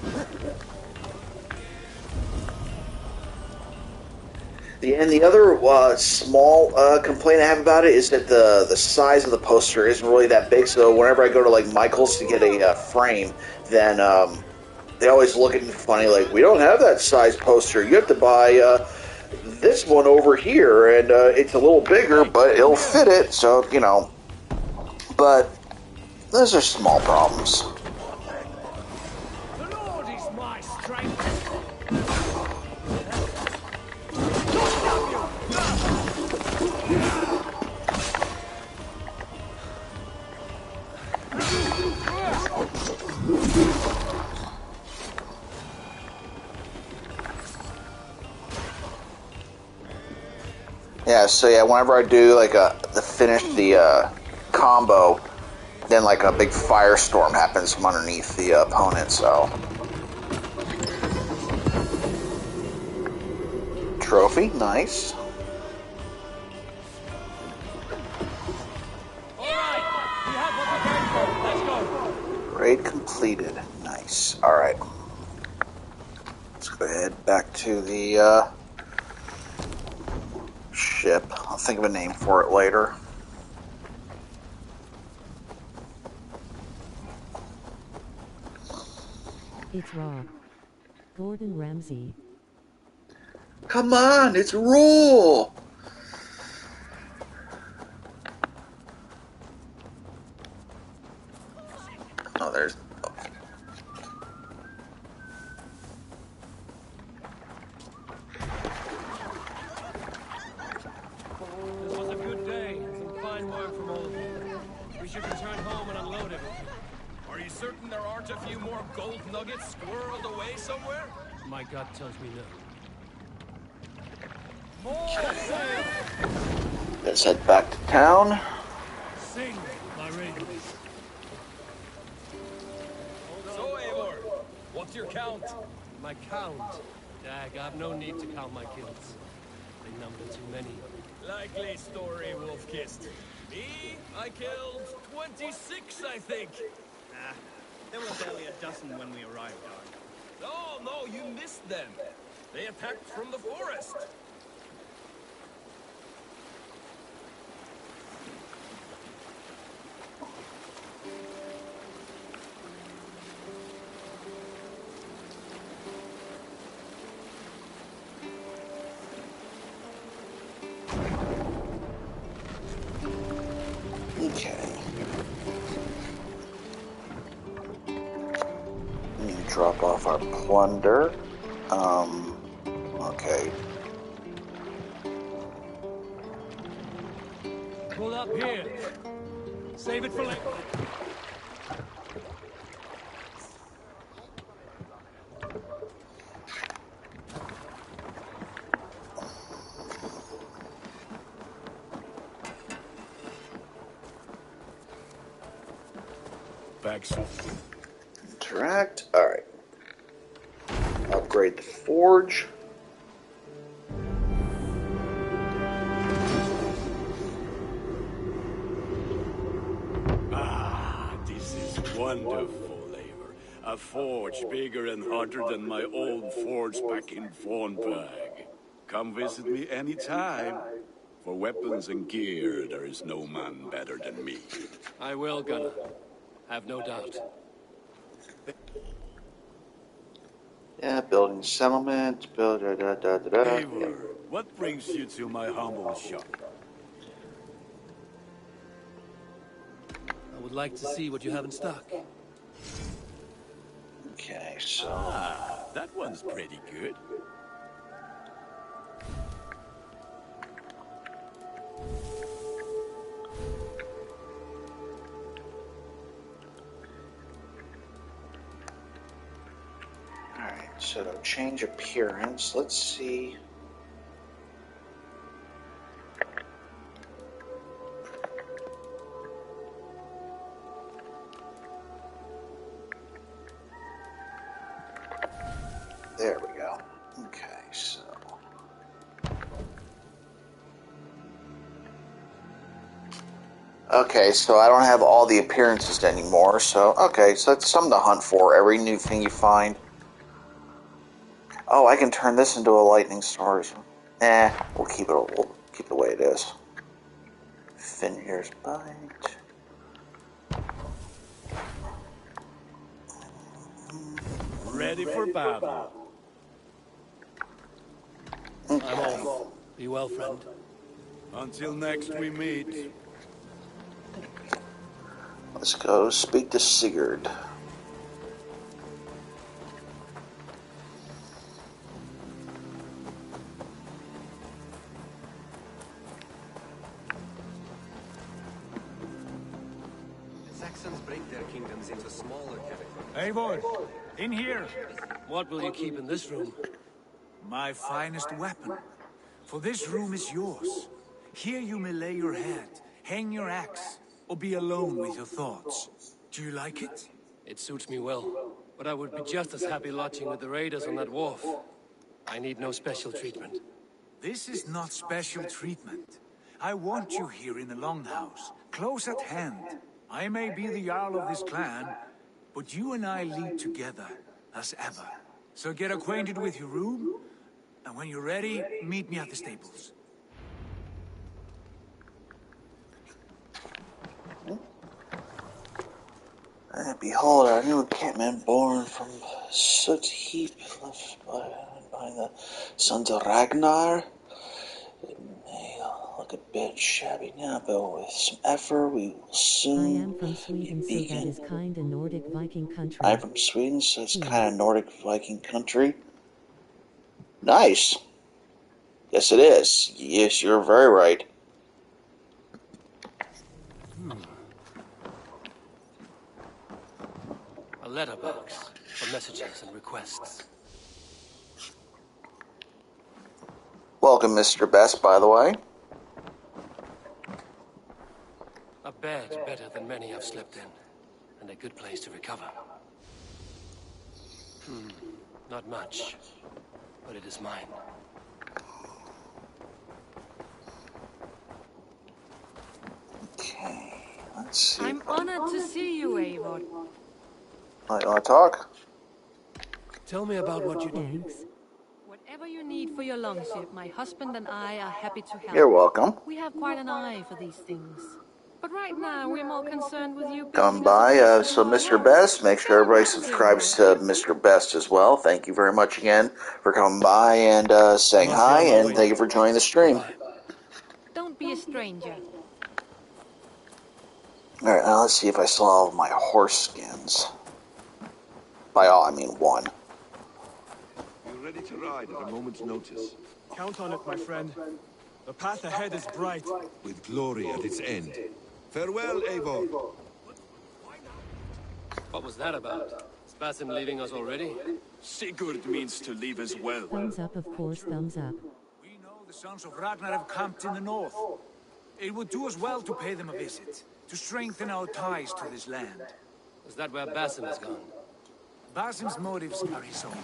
And the other small complaint I have about it is that the size of the poster isn't really that big. So whenever I go to like Michael's to get a frame, then they always look at me funny, like, we don't have that size poster. You have to buy this one over here, and it's a little bigger, but it'll fit it. So, you know, but those are small problems. The Lord is my strength. Yeah, so yeah, whenever I do like finish the combo, then like a big firestorm happens from underneath the opponent, so. Trophy, nice. Raid completed, nice. Alright. Let's go ahead back to the ship. I'll think of a name for it later. It's Raw. Gordon Ramsay. Come on, it's Raw! Oh, there's... This was a good day. Some fine work from all of you. We should return home and unload everything. Are you certain there aren't a few more gold nuggets squirreled away somewhere? My gut tells me no. Let's head back to town. Sing, my ravens. So, Eivor, what's your count? My count? Dag, I've no need to count my kills. They number too many. Likely story, Wolf-Kissed. Me? I killed 26, I think. Ah, there were barely a dozen when we arrived, Dark. No, you missed them. They attacked from the forest. Okay. We need to drop off our plunder. Okay. Pull up here. Save it for later. Interact. Alright. Upgrade the forge. This is wonderful, Eivor. A forge bigger and hotter than my old forge back in Vornberg. Come visit me anytime. For weapons and gear, there is no man better than me. I will, Gunnar. Have no doubt. Yeah, building settlement, build Eivor, what brings you to my humble shop? I would like to see what you have in stock. Okay, so... that one's pretty good. Alright, so change appearance. Let's see. There we go. Okay, so... Okay, so I don't have all the appearances anymore, so... Okay, so that's something to hunt for, every new thing you find. Oh, I can turn this into a lightning source. We'll keep it the way it is. Finhere's Bite. Ready for battle. I'm off. Be well, friend. Until next we meet. Let's go speak to Sigurd. Saxons break their kingdoms into smaller territories. Eivor, in here. What will you keep in this room? My finest weapon. For this room is yours. Here you may lay your head, hang your axe, or be alone with your thoughts. Do you like it? It suits me well, but I would be just as happy lodging with the raiders on that wharf. I need no special treatment. This is not special treatment. I want you here in the Longhouse, close at hand. I may be the Jarl of this clan, but you and I lead together, as ever. So get acquainted with your room, and when you're ready, meet me at the stables. And behold, our new encampment born from soot heap left behind the sons of Ragnar. It may look a bit shabby now, but with some effort, we will soon. I am from Sweden, so that is kind of Nordic Viking country. I'm from Sweden, so it's kind of Nordic Viking country. Nice. Yes, it is. Yes, you're very right. A letterbox for messages and requests. Welcome, Mr. Best, by the way. A bed better than many I've slept in, and a good place to recover. Not much, but it is mine. Okay, let's see. I'm honored to see you, Eivor. You want to talk? Tell me about what you do. Thanks. Whatever you need for your longship, my husband and I are happy to help. You're welcome. We have quite an eye for these things. But right now, we're more concerned with you. Come by, so Mr. Best, make sure everybody subscribes to Mr. Best as well. Thank you very much again for coming by and saying hi, and thank you for joining the stream. Don't be a stranger. Alright, now let's see if I still have all of my horse skins. By all, I mean one. You're ready to ride at a moment's notice. Count on it, my friend. The path ahead is bright. With glory at its end. Farewell, Eivor. What was that about? Is Basim leaving us already? Sigurd means to leave as well. Thumbs up, of course, thumbs up. We know the sons of Ragnar have camped in the north. It would do us well to pay them a visit, to strengthen our ties to this land. Is that where Basim has gone? Basim's motives are his own.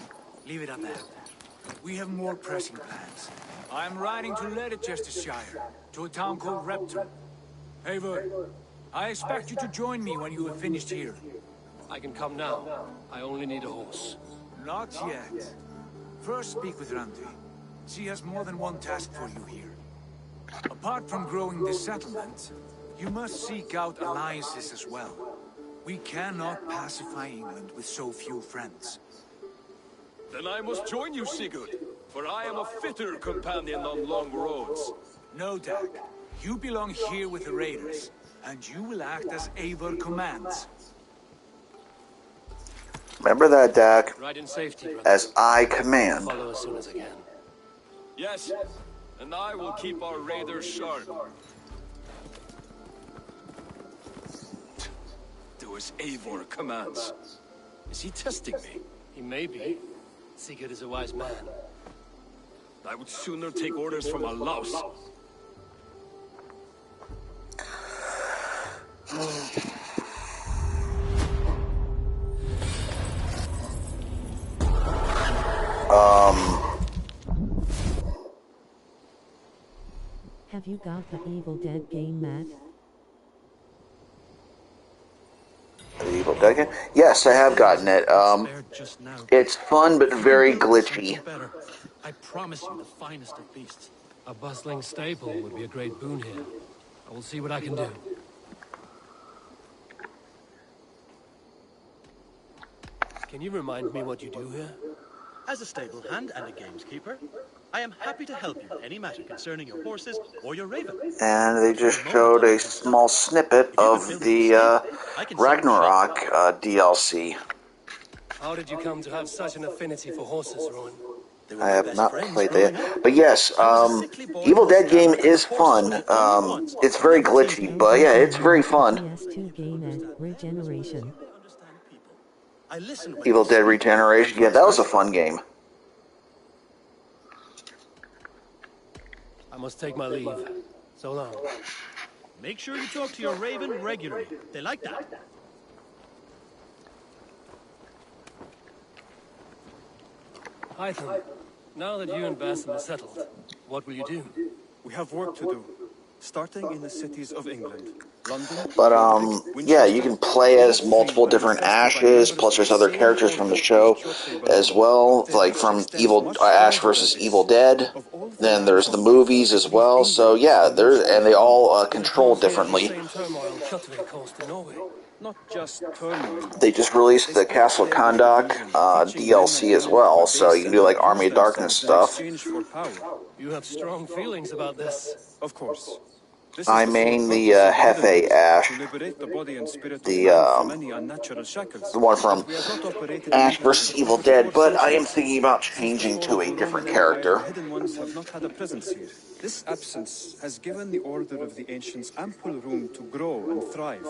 Leave it at that. We have more pressing plans. I am riding to Leicestershire, to a town called Repton. Eivor, I expect you to join me when you have finished here. I can come now. I only need a horse. Not yet. First speak with Randi. She has more than one task for you here. Apart from growing this settlement, you must seek out alliances as well. We cannot pacify England with so few friends. Then I must join you, Sigurd, for I am a fitter companion on long roads. No, Dag. You belong here with the raiders, and you will act as Eivor commands. Remember that, Dak. Ride in safety, brother. As I command. Follow as soon as I can. Yes, and I will keep our raiders sharp. Do as Eivor commands. Is he testing me? He may be. Sigurd is a wise man. I would sooner take orders from a louse. Have you got the Evil Dead game, Matt? The Evil Dead game? Yes, I have gotten it. It's fun but very glitchy. I promise you the finest of beasts. A bustling stable would be a great boon here. I will see what I can do. Can you remind me what you do here? As a stable hand and a gameskeeper, I am happy to help you in any matter concerning your horses or your raven. And they just showed a small snippet of the Ragnarok DLC. How did you come to have such an affinity for horses, Rowan? I have not played that. But yes, Evil Dead game is fun. It's very glitchy, but yeah, it's very fun. PS2 game at Regeneration. Evil Dead Regeneration, yeah, that was a fun game. I must take my leave. So long. Make sure you talk to your raven regularly. They like that. Python, now that you and Basim are settled, what will you do? We have work to do, starting in the cities of England. London, But yeah, you can play as multiple different Ashes, plus there's other characters from the show as well, like from Ash versus Evil Dead. Then there's the movies as well. So yeah, and they all control differently. Not just turmoil. They just released the Castle Kondak DLC as well, so you can do like Army of Darkness stuff. You have strong feelings about this. Of course. I main the Hefe Ash, the one from Ash vs. Evil Dead, but I am thinking about changing to a different character. Hidden ones have not had a presence here. This absence has given the Order of the Ancients ample room to grow and thrive.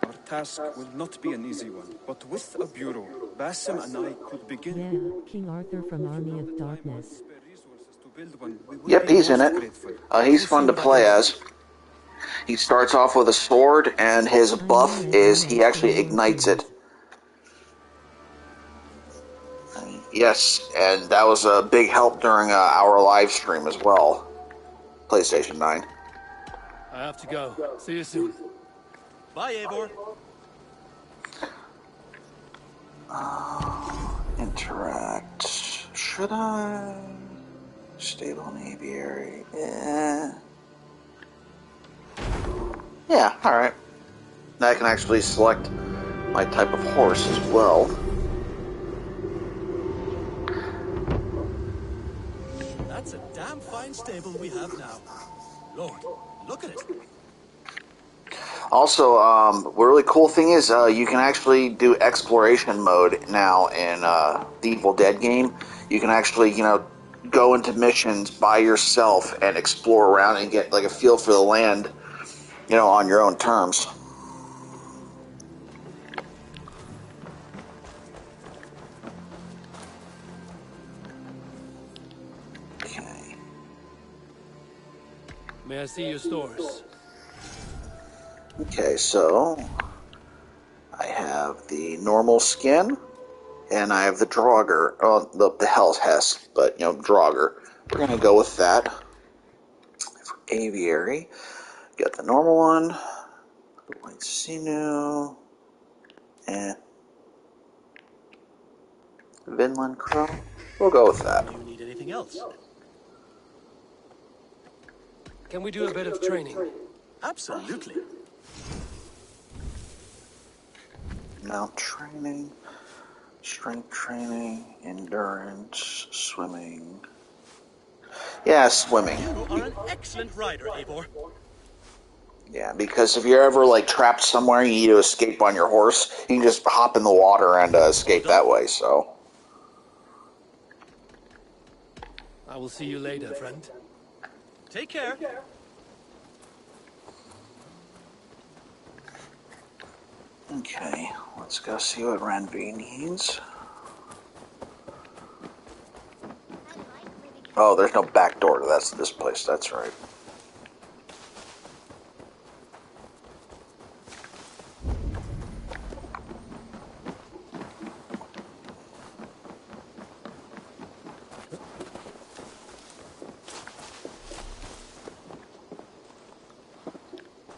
Our task will not be an easy one, but with a bureau, Basim and I could begin. Yeah, King Arthur from Army of Darkness. Yep, he's in it. He's fun to play as. He starts off with a sword, and his buff is he actually ignites it. Yes, and that was a big help during our live stream as well. PlayStation 9. I have to go. See you soon. Bye, Eivor. Interact. Should I? Stable and aviary. Yeah. Yeah, alright. Now I can actually select my type of horse as well. That's a damn fine stable we have now. Lord, look at it. Also, the really cool thing is you can actually do exploration mode now in the Evil Dead game. You can actually, go into missions by yourself and explore around and get like a feel for the land, you know, on your own terms. Okay. May I see your stores? Okay, so I have the normal skin, and I have the Draugr, the Hell's Hess, but, you know, Draugr. We're going to go with that. For Aviary, got the normal one, the White Sinew, and Vinland Crow. We'll go with that. Do you need anything else? Can we do a bit of training? Absolutely. Mount training, strength training, endurance, swimming. Yeah, swimming. You are an excellent rider, Eivor. Yeah, because if you're ever like trapped somewhere, you need to escape on your horse. You can just hop in the water and escape that way. So. I will see you later, friend. Take care. Okay, let's go see what Ranvi needs. Oh, there's no back door to this place. That's right.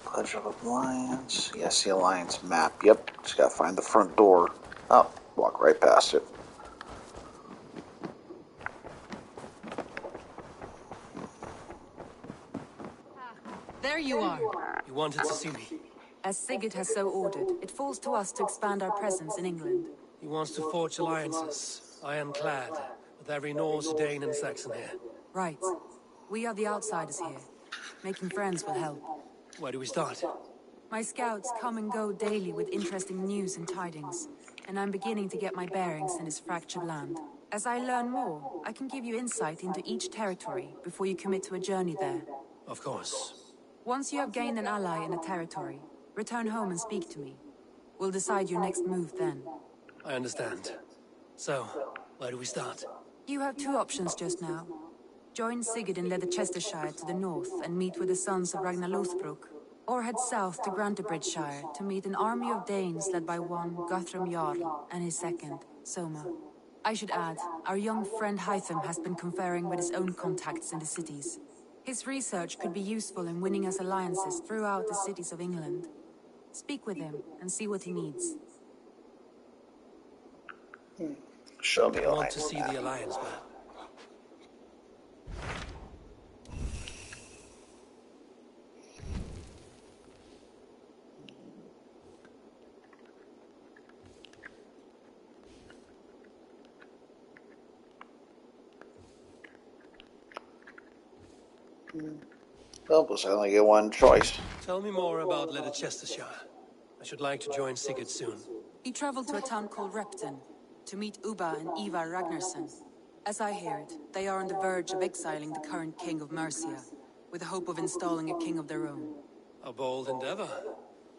Pledge of Alliance. Yes, the Alliance map. Yep, just gotta find the front door. Oh, walk right past it. There you are. You wanted to see me? As Sigurd has so ordered, it falls to us to expand our presence in England. He wants to forge alliances. I am glad, with every Norse, Dane, and Saxon here. Right. We are the outsiders here. Making friends will help. Where do we start? My scouts come and go daily with interesting news and tidings, and I'm beginning to get my bearings in this fractured land. As I learn more, I can give you insight into each territory before you commit to a journey there. Of course. Once you have gained an ally in a territory, return home and speak to me. We'll decide your next move then. I understand. So, where do we start? You have two options just now. Join Sigurd in Leicestershire to the north and meet with the sons of Ragnar Lothbrok, or head south to Grantebridgeshire to meet an army of Danes led by one Guthrum Jarl and his second, Soma. I should add, our young friend Hytham has been conferring with his own contacts in the cities. His research could be useful in winning us alliances throughout the cities of England. Speak with him and see what he needs. Show me I want to see the alliance map. Well, I only get one choice. Tell me more about Leicestershire. I should like to join Sigurd soon. He traveled to a town called Repton to meet Ubba and Ivar Ragnarsson. As I hear it, they are on the verge of exiling the current king of Mercia, with the hope of installing a king of their own. A bold endeavor.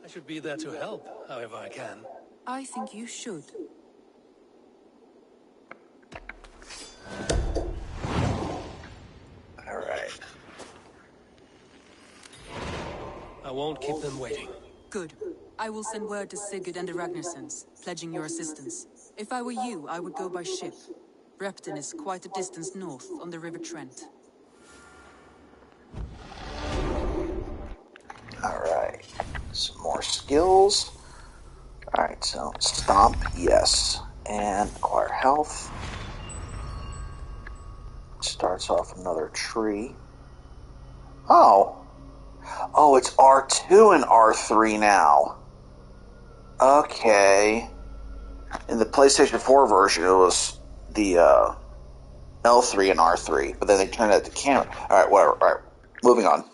I should be there to help, however I can. I think you should. All right. I won't keep them waiting. Good. I will send word to Sigurd and the Ragnarssons, pledging your assistance. If I were you, I would go by ship. Repton is quite a distance north on the River Trent. Alright. Some more skills. Alright, so stomp, yes. And acquire health. Starts off another tree. Oh. Oh, it's R2 and R3 now. Okay. In the PlayStation 4 version, it was the L3 and R3, but then they turned it to camera. Alright, whatever. Alright, moving on.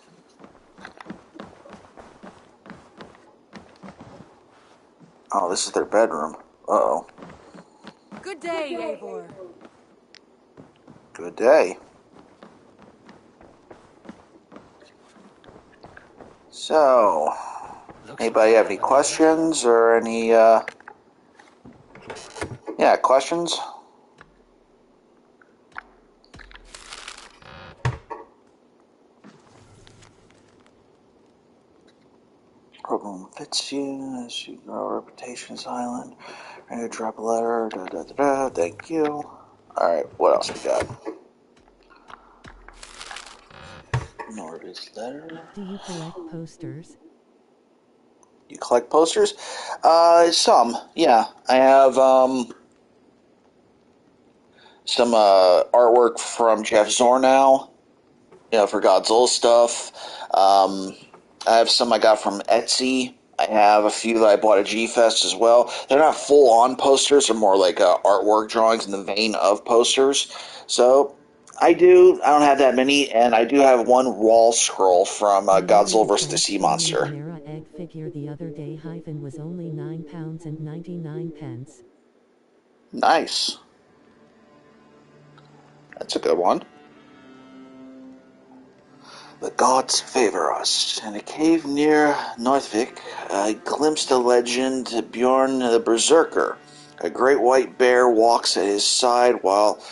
Oh, this is their bedroom. Uh-oh. Good day, Eivor. Good day. So, anybody have any questions or any, yeah, questions? Program fits you as you grow reputation's island. Ready to drop a letter. Da, da, da, da. Thank you. Alright, what else we got? Norvis letter. Do you collect posters? You collect posters? Some, yeah. I have, some, artwork from Jeff Zornow, for Godzilla stuff. I have some I got from Etsy. I have a few that I bought at G-Fest as well. They're not full-on posters. They're more like artwork drawings in the vein of posters. So, I don't have that many, and I do have one wall scroll from Godzilla vs. the Sea Monster. Chimera egg figure the other day was only £9.99. Nice. That's a good one. The gods favor us. In a cave near Northvik, I glimpsed the legend Bjorn the Berserker. A great white bear walks at his side while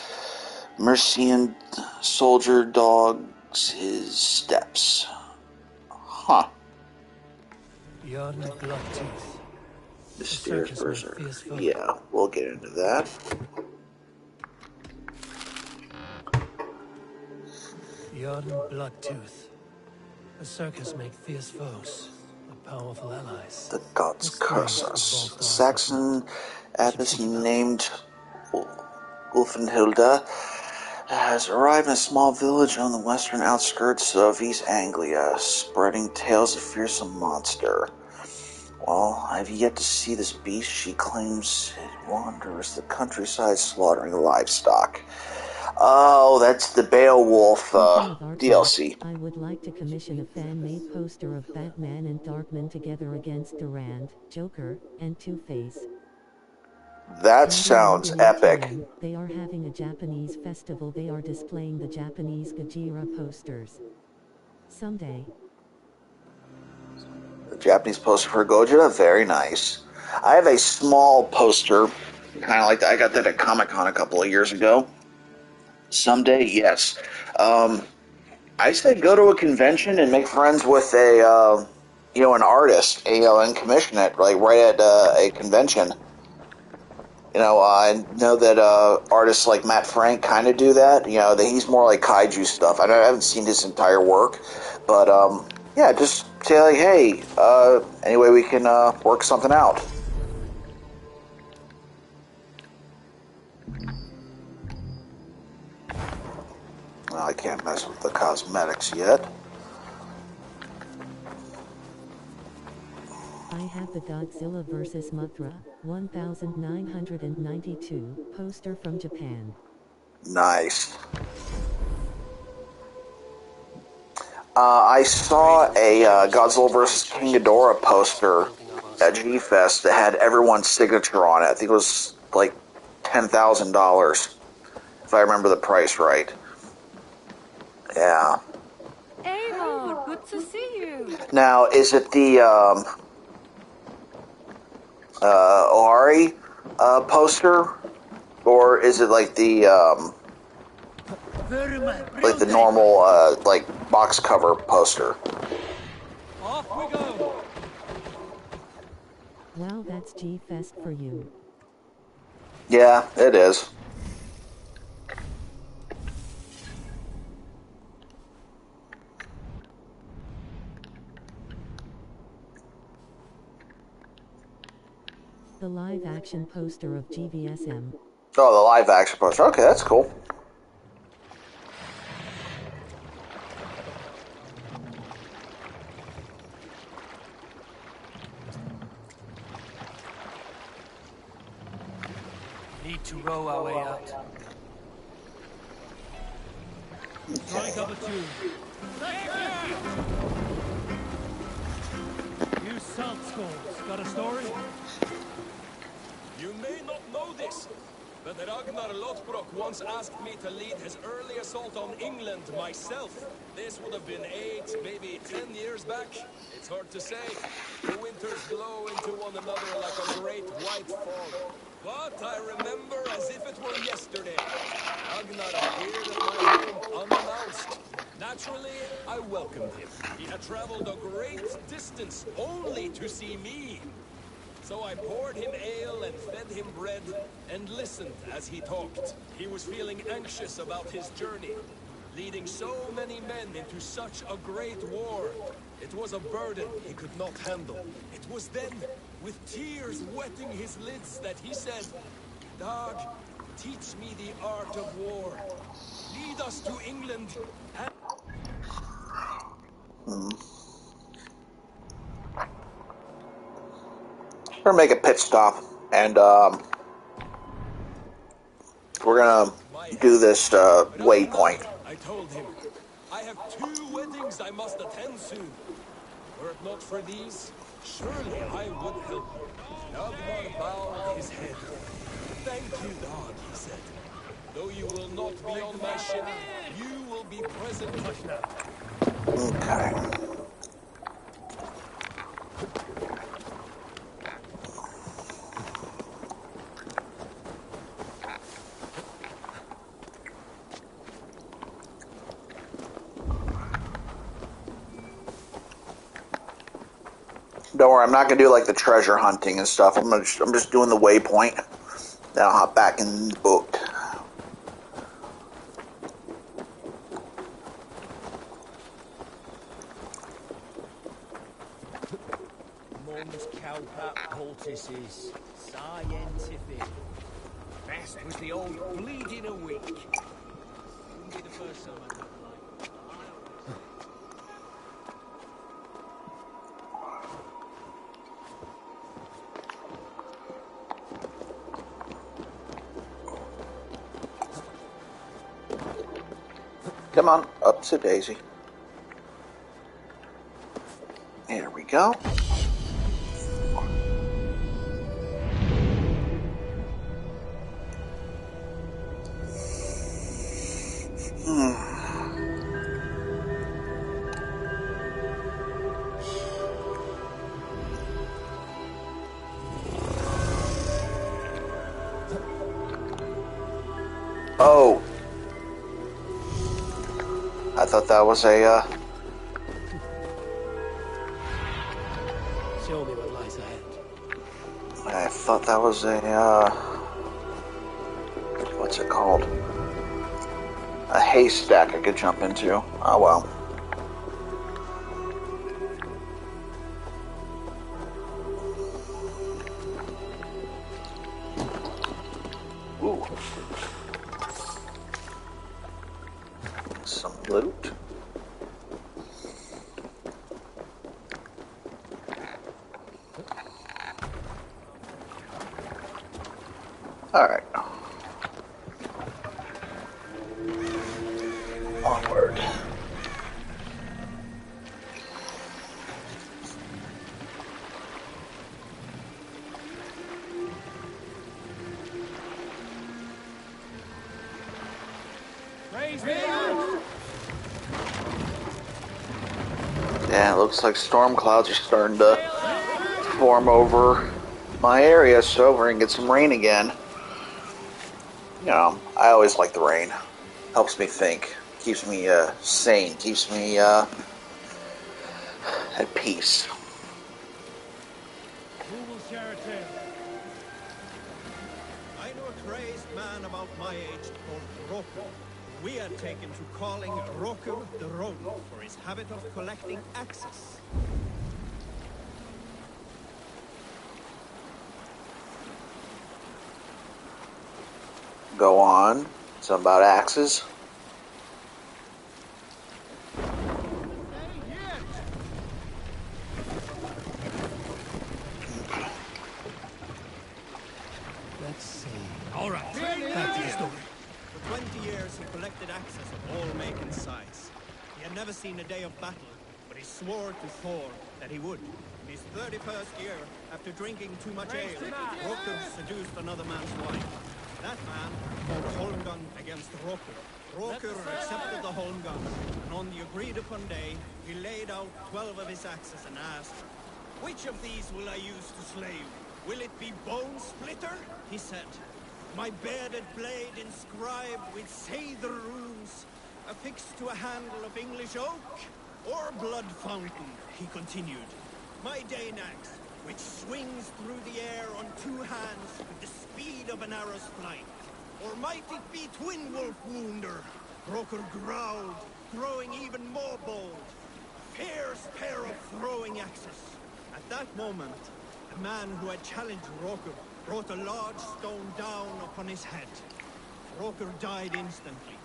Mercian soldier dogs his steps. Huh. Bjorn the Bloodtooth. Mysterious Berserker. Yeah, we'll get into that. Bjorn Bloodtooth. The circus make fierce foes, but powerful allies. The gods curse us. A Saxon abbess named Ulfenhilda has arrived in a small village on the western outskirts of East Anglia, spreading tales of fearsome monster. Well, I've yet to see this beast. She claims it wanders the countryside slaughtering livestock. Oh, that's the Beowulf DLC. I would like to commission a fan-made poster of Batman and Darkman together against Durand, Joker, and Two-Face. That sounds epic. They are having a Japanese festival. They are displaying the Japanese Gojira posters. Someday. The Japanese poster for Gojira, very nice. I have a small poster, kind of like that. I got that at Comic-Con a couple of years ago. Someday, yes. I said go to a convention and make friends with an artist, and commission it, like right at a convention. I know that artists like Matt Frank kind of do that. He's more like kaiju stuff. I haven't seen his entire work, but yeah, just say like, hey, any way we can work something out. Well, I can't mess with the cosmetics yet. I have the Godzilla vs. Mothra 1992 poster from Japan. Nice. I saw a Godzilla vs. King Ghidorah poster at G-Fest that had everyone's signature on it. I think it was like $10,000, if I remember the price right. Yeah. Eivor, good to see you. Now, is it the Ohari poster, or is it like the normal like box cover poster? Off we go. Wow, that's G-Fest for you. Yeah, it is. The live-action poster of GVSM. Oh, the live-action poster. Okay, that's cool. Need to row our way out. Strike up a tune. You salt skulls, got a story? You may not know this, but Ragnar Lothbrok once asked me to lead his early assault on England myself. This would have been 8, maybe 10 years back. It's hard to say. The winters blow into one another like a great white fog. But I remember as if it were yesterday. Ragnar appeared at my home unannounced. Naturally, I welcomed him. He had traveled a great distance only to see me. So I poured him ale and fed him bread, and listened as he talked. He was feeling anxious about his journey, leading so many men into such a great war. It was a burden he could not handle. It was then, with tears wetting his lids, that he said, "Dag, teach me the art of war. Lead us to England and..." We're gonna make a pit stop, and we're gonna do this waypoint. I told him, I have 2 weddings I must attend soon. Were it not for these, surely I would help you. Ragnar bowed his head. Thank you, Dag, he said. Though you will not be on my ship, you will be present. Okay. Don't worry, I'm not gonna do like the treasure hunting and stuff. I'm just doing the waypoint. Then I'll hop back in the boat. Mum's cowpat poultices. Scientific. Best was the old bleeding a week. Wouldn't be the first time I'd look like. Come on, up to Daisy. There we go. Oh. I thought that was a, Show me what lies ahead. I thought that was a, what's it called? A haystack I could jump into. Oh well. Ooh. Some loot. Alright. Onward. Yeah, it looks like storm clouds are starting to form over my area, so we're gonna get some rain again. You know, I always like the rain. Helps me think, keeps me sane, keeps me at peace. Who will share a tale? I know a crazed man about my age called Roker. We are taken to calling Roker the Rogue for his habit of collecting axes. Go on. Something about axes. Let's see. All right, back to the story. For 20 years, he collected axes of all make and size. He had never seen a day of battle, but he swore to Thor that he would. In his 31st year, after drinking too much ale, Roker seduced another man's wife. That man fought Holmgang against Rokur. Rokur accepted the Holmgang, and on the agreed-upon day, he laid out 12 of his axes and asked, "Which of these will I use to slay you? Will it be Bone Splitter?" He said. "My bearded blade inscribed with Seidr runes, affixed to a handle of English oak, or Blood Fountain," he continued. "My Dane axe, which swings through the air on 2 hands with the speed of an arrow's flight. Or might it be Twin Wolf Wounder?" Rokur growled, growing even more bold. A fierce pair of throwing axes. At that moment, the man who had challenged Rokur brought a large stone down upon his head. Rokur died instantly.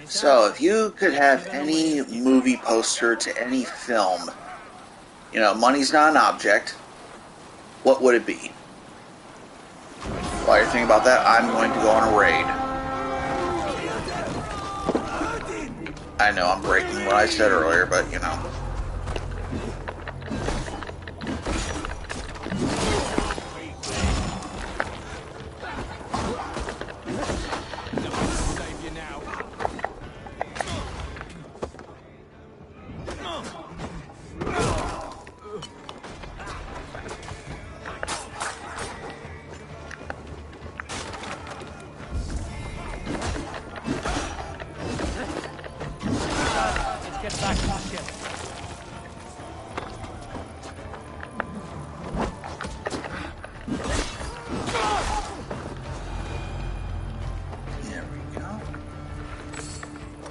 So, if you could have any movie poster to any film, you know, money's not an object, what would it be? While you're thinking about that, I'm going to go on a raid. I know I'm breaking what I said earlier, but you know.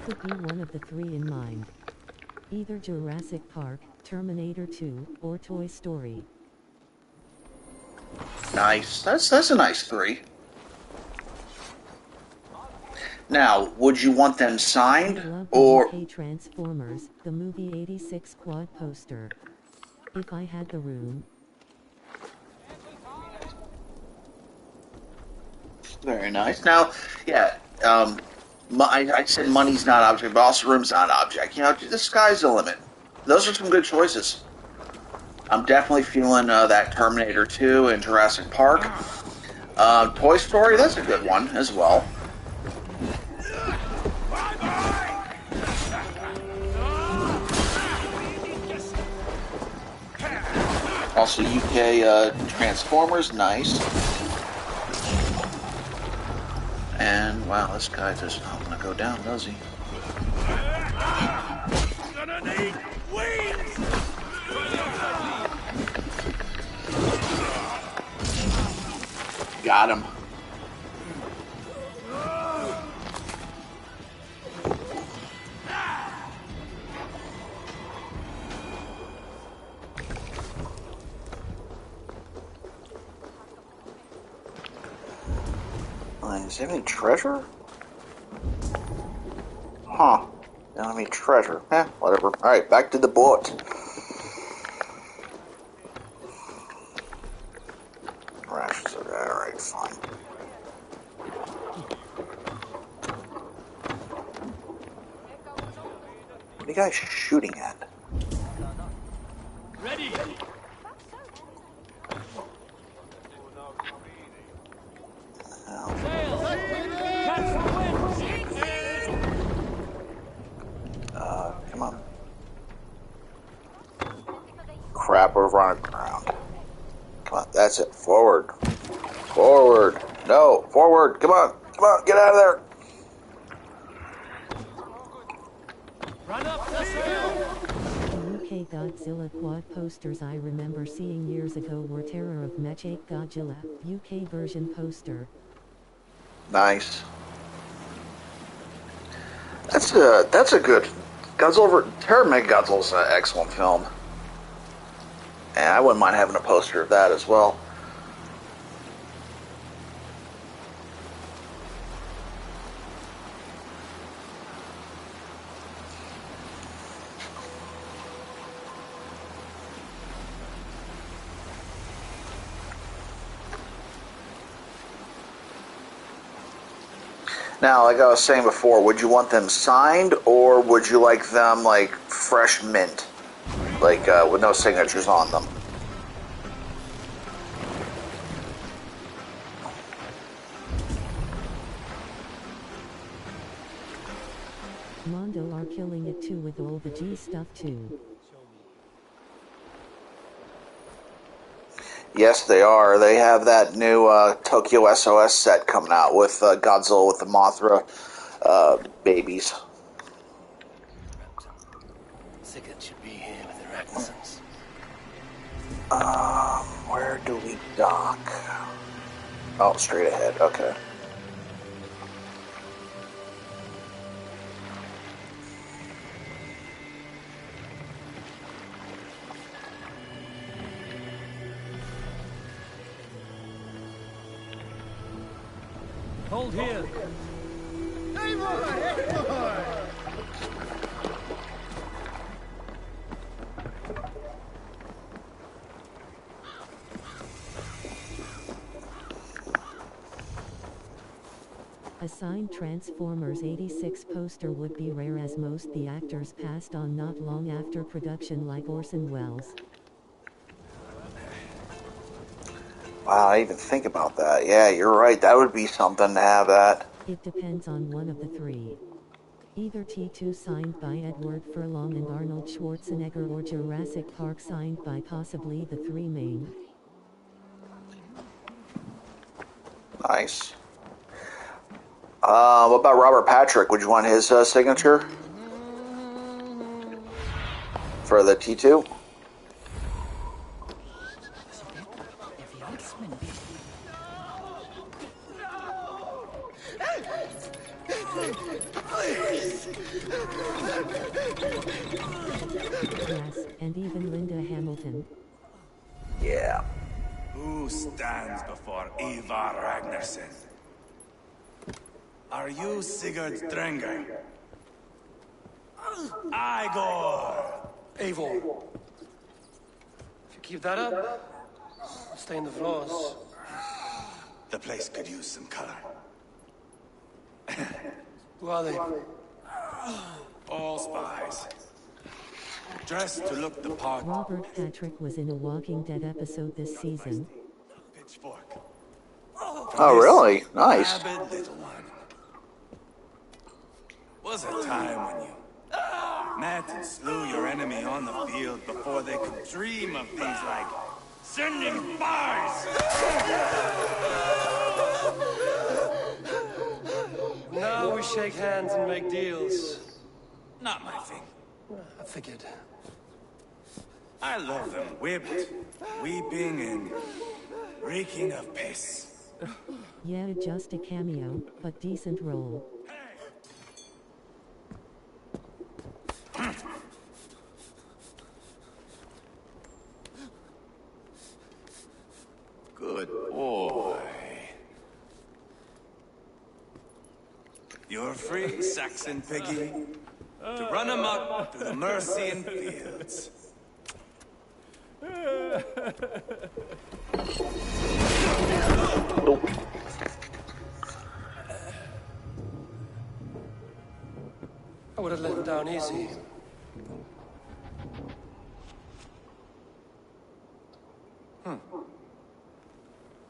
Could be one of the 3 in mind. Either Jurassic Park, Terminator 2, or Toy Story. Nice. That's a nice 3. Now, would you want them signed, or... UK Transformers, the movie 86 quad poster. If I had the room. Very nice. Now, yeah, I said money's not an object, but also room's not an object. You know, the sky's the limit. Those are some good choices. I'm definitely feeling that Terminator 2 and Jurassic Park. Toy Story, that's a good one as well. Also, UK Transformers, nice. And, wow, this guy does not want to go down, does he? Gonna need wings! Got him. Is there any treasure? Huh. Don't have any treasure. Whatever. Alright, back to the boat. Rations. Alright, fine. What are you guys shooting at? Ready! Come on. Crap over on the ground. Come on, that's it. Forward. Forward. No, forward. Come on. Come on, get out of there. Run up the hill! The UK Godzilla quad posters I remember seeing years ago were Terror of Mechake Godzilla, UK version poster. Nice. That's a good Godzilla. Terror of Mechagodzilla is an excellent film, and I wouldn't mind having a poster of that as well. Now, like I was saying before, would you want them signed, or would you like them, like, fresh mint? Like, with no signatures on them? Mondo are killing it too with all the G stuff too. Yes, they are. They have that new Tokyo SOS set coming out with Godzilla with the Mothra babies. Sigurd should be here with the Ragnarsons. Where do we dock? Oh, straight ahead. Okay. Hold here. A signed Transformers 86 poster would be rare, as most the actors passed on not long after production, like Orson Welles. Wow, I didn't even think about that. Yeah, you're right. That would be something to have that. It depends on one of the three. Either T2 signed by Edward Furlong and Arnold Schwarzenegger, or Jurassic Park signed by possibly the three main. Nice. What about Robert Patrick? Would you want his signature for the T2? Yes, and even Linda Hamilton. Yeah. Who stands before Ivar Ragnarsson? Are you Sigurd Drenger? Igor! Eivor. If you keep that up, I'll stain the floors. The place could use some color. Who are they? All spies. Dressed to look the part. Robert Patrick was in a Walking Dead episode this season. Pitchfork. Oh, really? Nice. Rabid little one. Was a time when you met and slew your enemy on the field before they could dream of things like sending spies. Now we shake hands and make deals. Not my thing. I figured. I love them whipped, weeping, and reeking of piss. Yeah, just a cameo, but decent role. Good boy. You're free, Saxon piggy, to run amok through the Mercian fields. I would have let him down easy.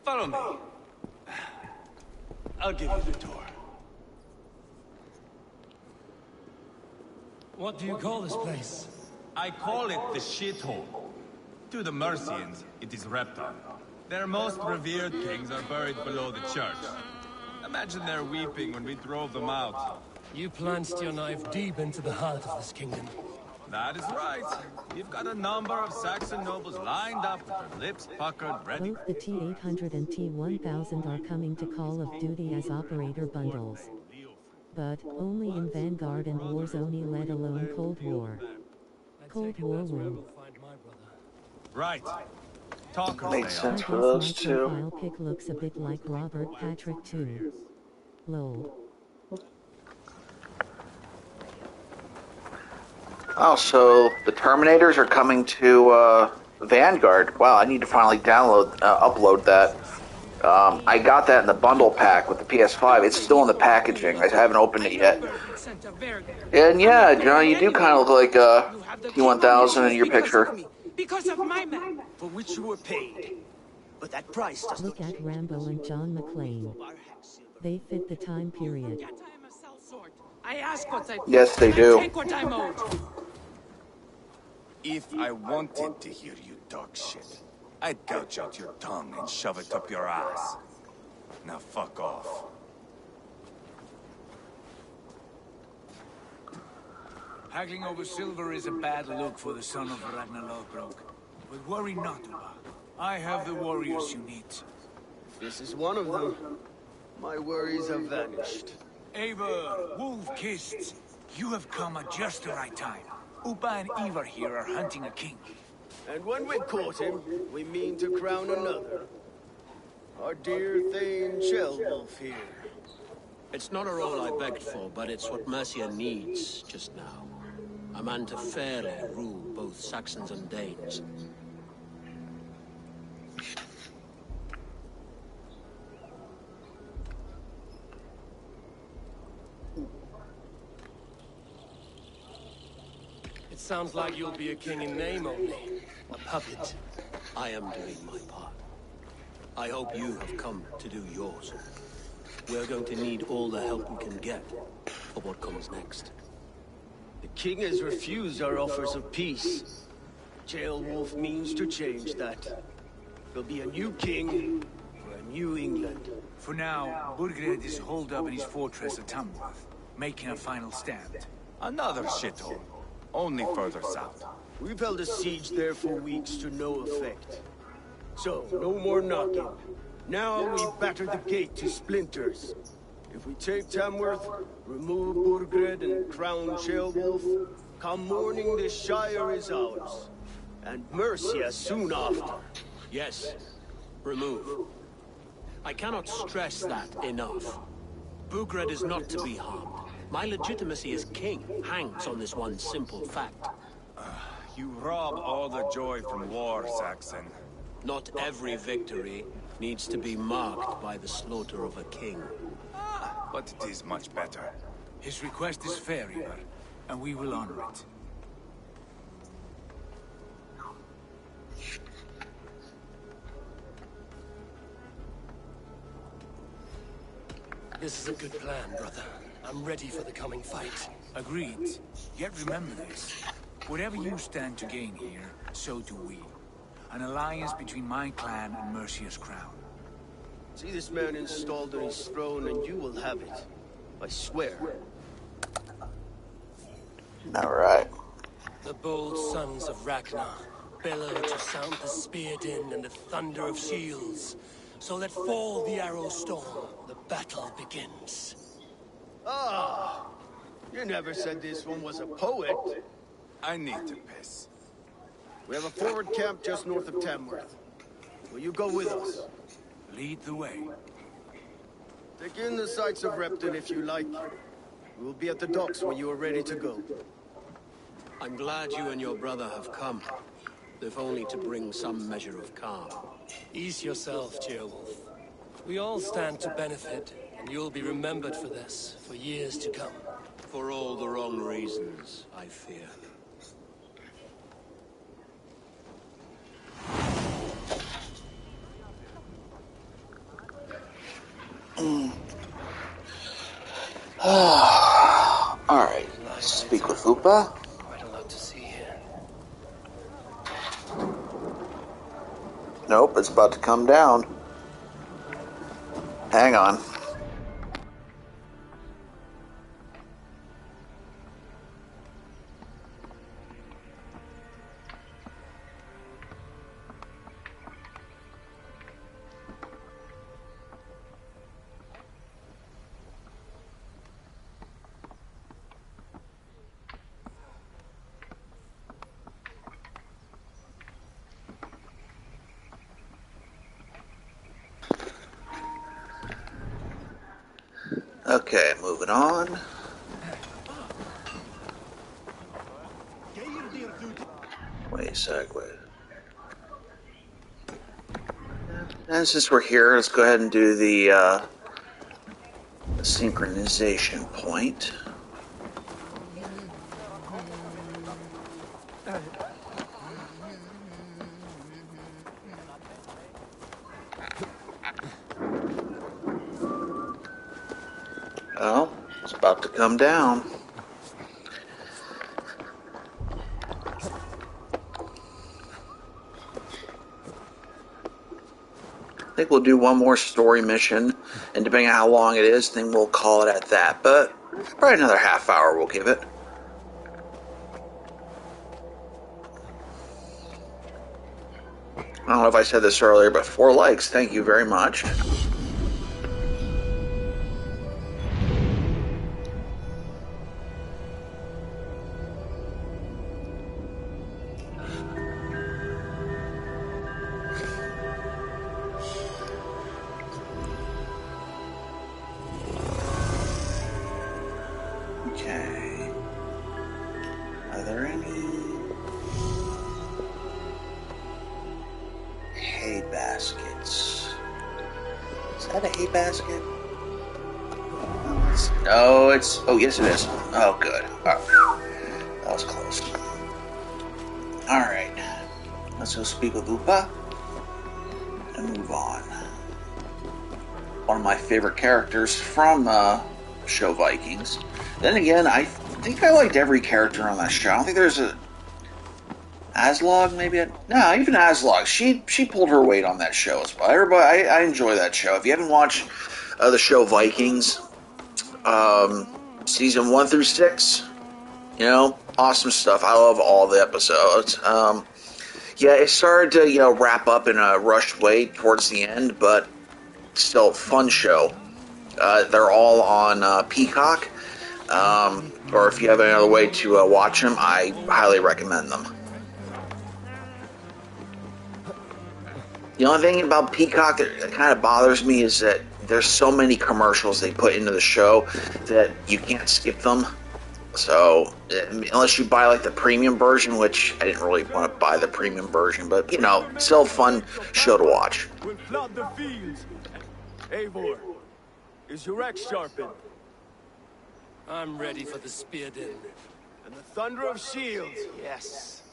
Follow me. I'll give you the tour. What do you call this place? I call it the shithole. To the Mercians, it is Repton. Their most revered kings are buried below the church. Imagine their weeping when we drove them out. You plunged your knife deep into the heart of this kingdom. That is right. We've got a number of Saxon nobles lined up with their lips puckered, ready. Both the T-800 and T-1000 are coming to Call of Duty as operator bundles. But only in Vanguard and Warzone, let alone Cold War. Cold War win. Right. Talkers Makes they are. sense for I those guess my two. profile pic looks a bit like Robert Patrick too. Lol. Oh, so the Terminators are coming to Vanguard. Wow, I need to finally upload that. I got that in the bundle pack with the PS5. It's still in the packaging. I haven't opened it yet. And yeah, John, you do kind of look like T-1000 in your picture. Because of my man, for which you were paid. But that price does Look at Rambo and John McClane. They fit the time period. I ask what I think, Yes, they and do. I take what I'm owed. If I wanted to hear you talk shit, I'd gouge out your tongue and shove it up your ass. Now fuck off. Haggling over silver is a bad look for the son of Ragnar Lothbrok. But worry not, Uba. I have the warriors you need. This is one of them. My worries have vanished. Eivor, Wolf-Kissed, you have come at just the right time. Uba and Ivar here are hunting a king. And when we've caught him, we mean to crown another. Our dear Thane Shelwolf here. It's not a role I begged for, but it's what Mercia needs just now. A man to fairly rule both Saxons and Danes. It sounds like you'll be a king in name only. A puppet. I am doing my part. I hope you have come to do yours. We're going to need all the help we can get for what comes next. The king has refused our offers of peace. Jailwolf means to change that. There'll be a new king for a new England. For now, Burgred is holed up in his fortress at Tamworth, making a final stand. Another shithole. Only further south. We've held a siege there for weeks to no effect. So, no more knocking. Now we batter the gate to splinters. If we take Tamworth, remove Burgred and crown Shelwolf, come morning the Shire is ours. And Mercia soon after. Yes, remove. I cannot stress that enough. Burgred is not to be harmed. My legitimacy as king hangs on this one simple fact. You rob all the joy from war, Saxon. Not every victory needs to be marked by the slaughter of a king. But it is much better. His request is fair, Ivar, and we will honor it. This is a good plan, brother. I'm ready for the coming fight. Agreed. Yet remember this. Whatever you stand to gain here, so do we. An alliance between my clan and Mercia's crown. See this man installed on his throne and you will have it. I swear. Alright. The bold sons of Ragnar bellow to sound the spear din and the thunder of shields. So let fall the arrow storm. The battle begins. Ah! You never said this one was a poet. I need to piss. We have a forward camp just north of Tamworth. Will you go with us? Lead the way. Take in the sights of Repton if you like. We will be at the docks when you are ready to go. I'm glad you and your brother have come. If only to bring some measure of calm. Ease yourself, Jailwolf. We all stand to benefit, and you'll be remembered for this, for years to come. For all the wrong reasons, I fear. Alright, speak with Upa. Quite a lot to see here. Nope, it's about to come down. Hang on. Okay, moving on. Wait a sec, wait. And since we're here, let's go ahead and do the synchronization point. Well, It's about to come down. I think we'll do one more story mission, and depending on how long it is, then we'll call it at that. But probably another half hour we'll give it. I don't know if I said this earlier, but 4 likes. Thank you very much. Okay. Are there any hay baskets? Is that a hay basket? No, it's... Oh, yes it is. Oh, good. Oh, that was close. Alright. Let's go speak with Upa and move on. One of my favorite characters from show Vikings. Then again, I think I liked every character on that show. I don't think there's a... Aslog, maybe? No, even Aslog. She pulled her weight on that show as well. Everybody, I enjoy that show. If you haven't watched the show Vikings, season 1 through 6, you know, awesome stuff. I love all the episodes. Yeah, it started to, you know, wrap up in a rushed way towards the end, but still, fun show. They're all on Peacock, or if you have any other way to watch them, I highly recommend them. The only thing about Peacock that kind of bothers me is that there's so many commercials they put into the show that you can't skip them. So, unless you buy like the premium version, which I didn't really want to buy the premium version, but you know, still a fun show to watch. We'll flood the fields. Eivor, is your axe sharpened? I'm ready for the spear din. And the thunder of shields, yes.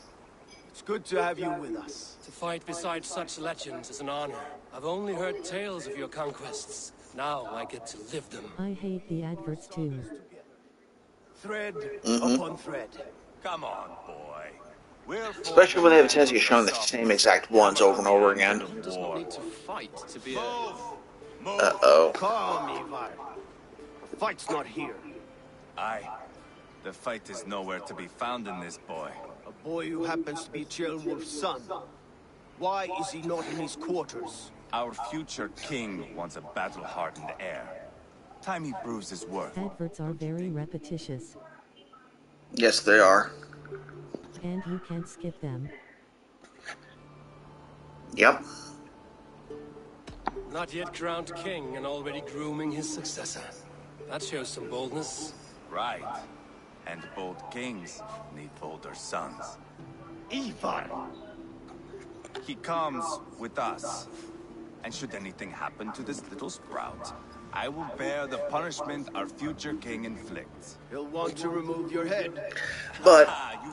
It's good to have you with us. To fight beside such legends is an honor. I've only heard tales of your conquests. Now I get to live them. I hate the adverts too. Thread upon thread. Come on, boy. Especially when they have a tendency of showing the same exact ones over and over again. One does not need to fight to be a... Uh-oh. Calm, Ivar. The fight's not here. Aye. The fight is nowhere to be found in this boy. A boy who happens to be Ceolwulf's son. Why is he not in his quarters? Our future king wants a battle-hardened heir. Time he proves his worth. Adverts are very repetitious. Yes, they are. And you can't skip them. Yep. Not yet crowned king and already grooming his successor. That shows some boldness. Right. And bold kings need bolder sons. Ivar! He comes with us. And should anything happen to this little sprout, I will bear the punishment our future king inflicts. He'll want to remove your head. But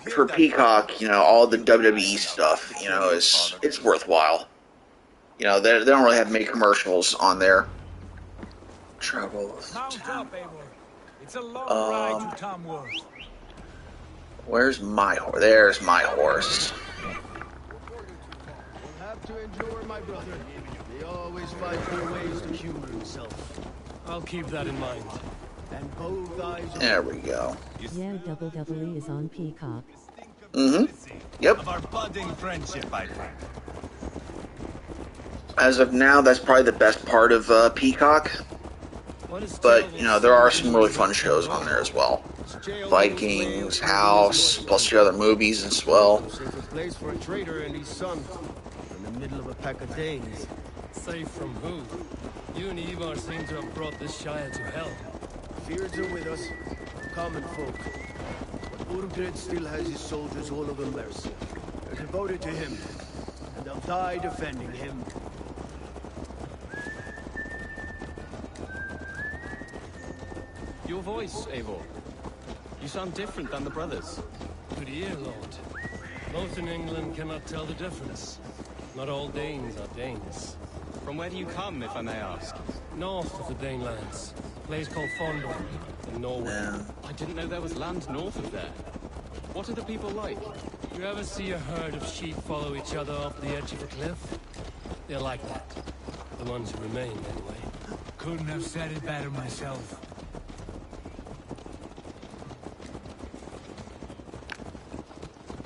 for Peacock, you know, all the WWE stuff, you know, it's worthwhile. You know, they don't really have many commercials on there. Travel. Mount up, Eivor. It's a long ride to Tamworth. Where's my horse? There's my horse. We'll have to endure, my brother. He always finds new ways to humor himself. I'll keep that in mind. And both eyes. There we go. Yeah, WWE is on Peacock. Yep. Of our budding friendship, I think. As of now, that's probably the best part of Peacock. But, you know, there are some really fun shows on there as well. Vikings, House, plus the other movies as well. Safe a place for a traitor and his son. In the middle of a pack of Danes. Safe from who? You and Ivar seem to have brought this Shire to hell. Fears are with us, common folk. But Urgred still has his soldiers all over Mercia. They're devoted to him, and they'll die defending him. Your voice, Eivor. You sound different than the brothers. Good ear, Lord. Most in England cannot tell the difference. Not all Danes are Danes. From where do you come, if I may ask? North of the Danelands. place called Fondor in Norway. Yeah. I didn't know there was land north of there. What are the people like? You ever see a herd of sheep follow each other off the edge of a cliff? They're like that. The ones who remain, anyway. Couldn't have said it better myself.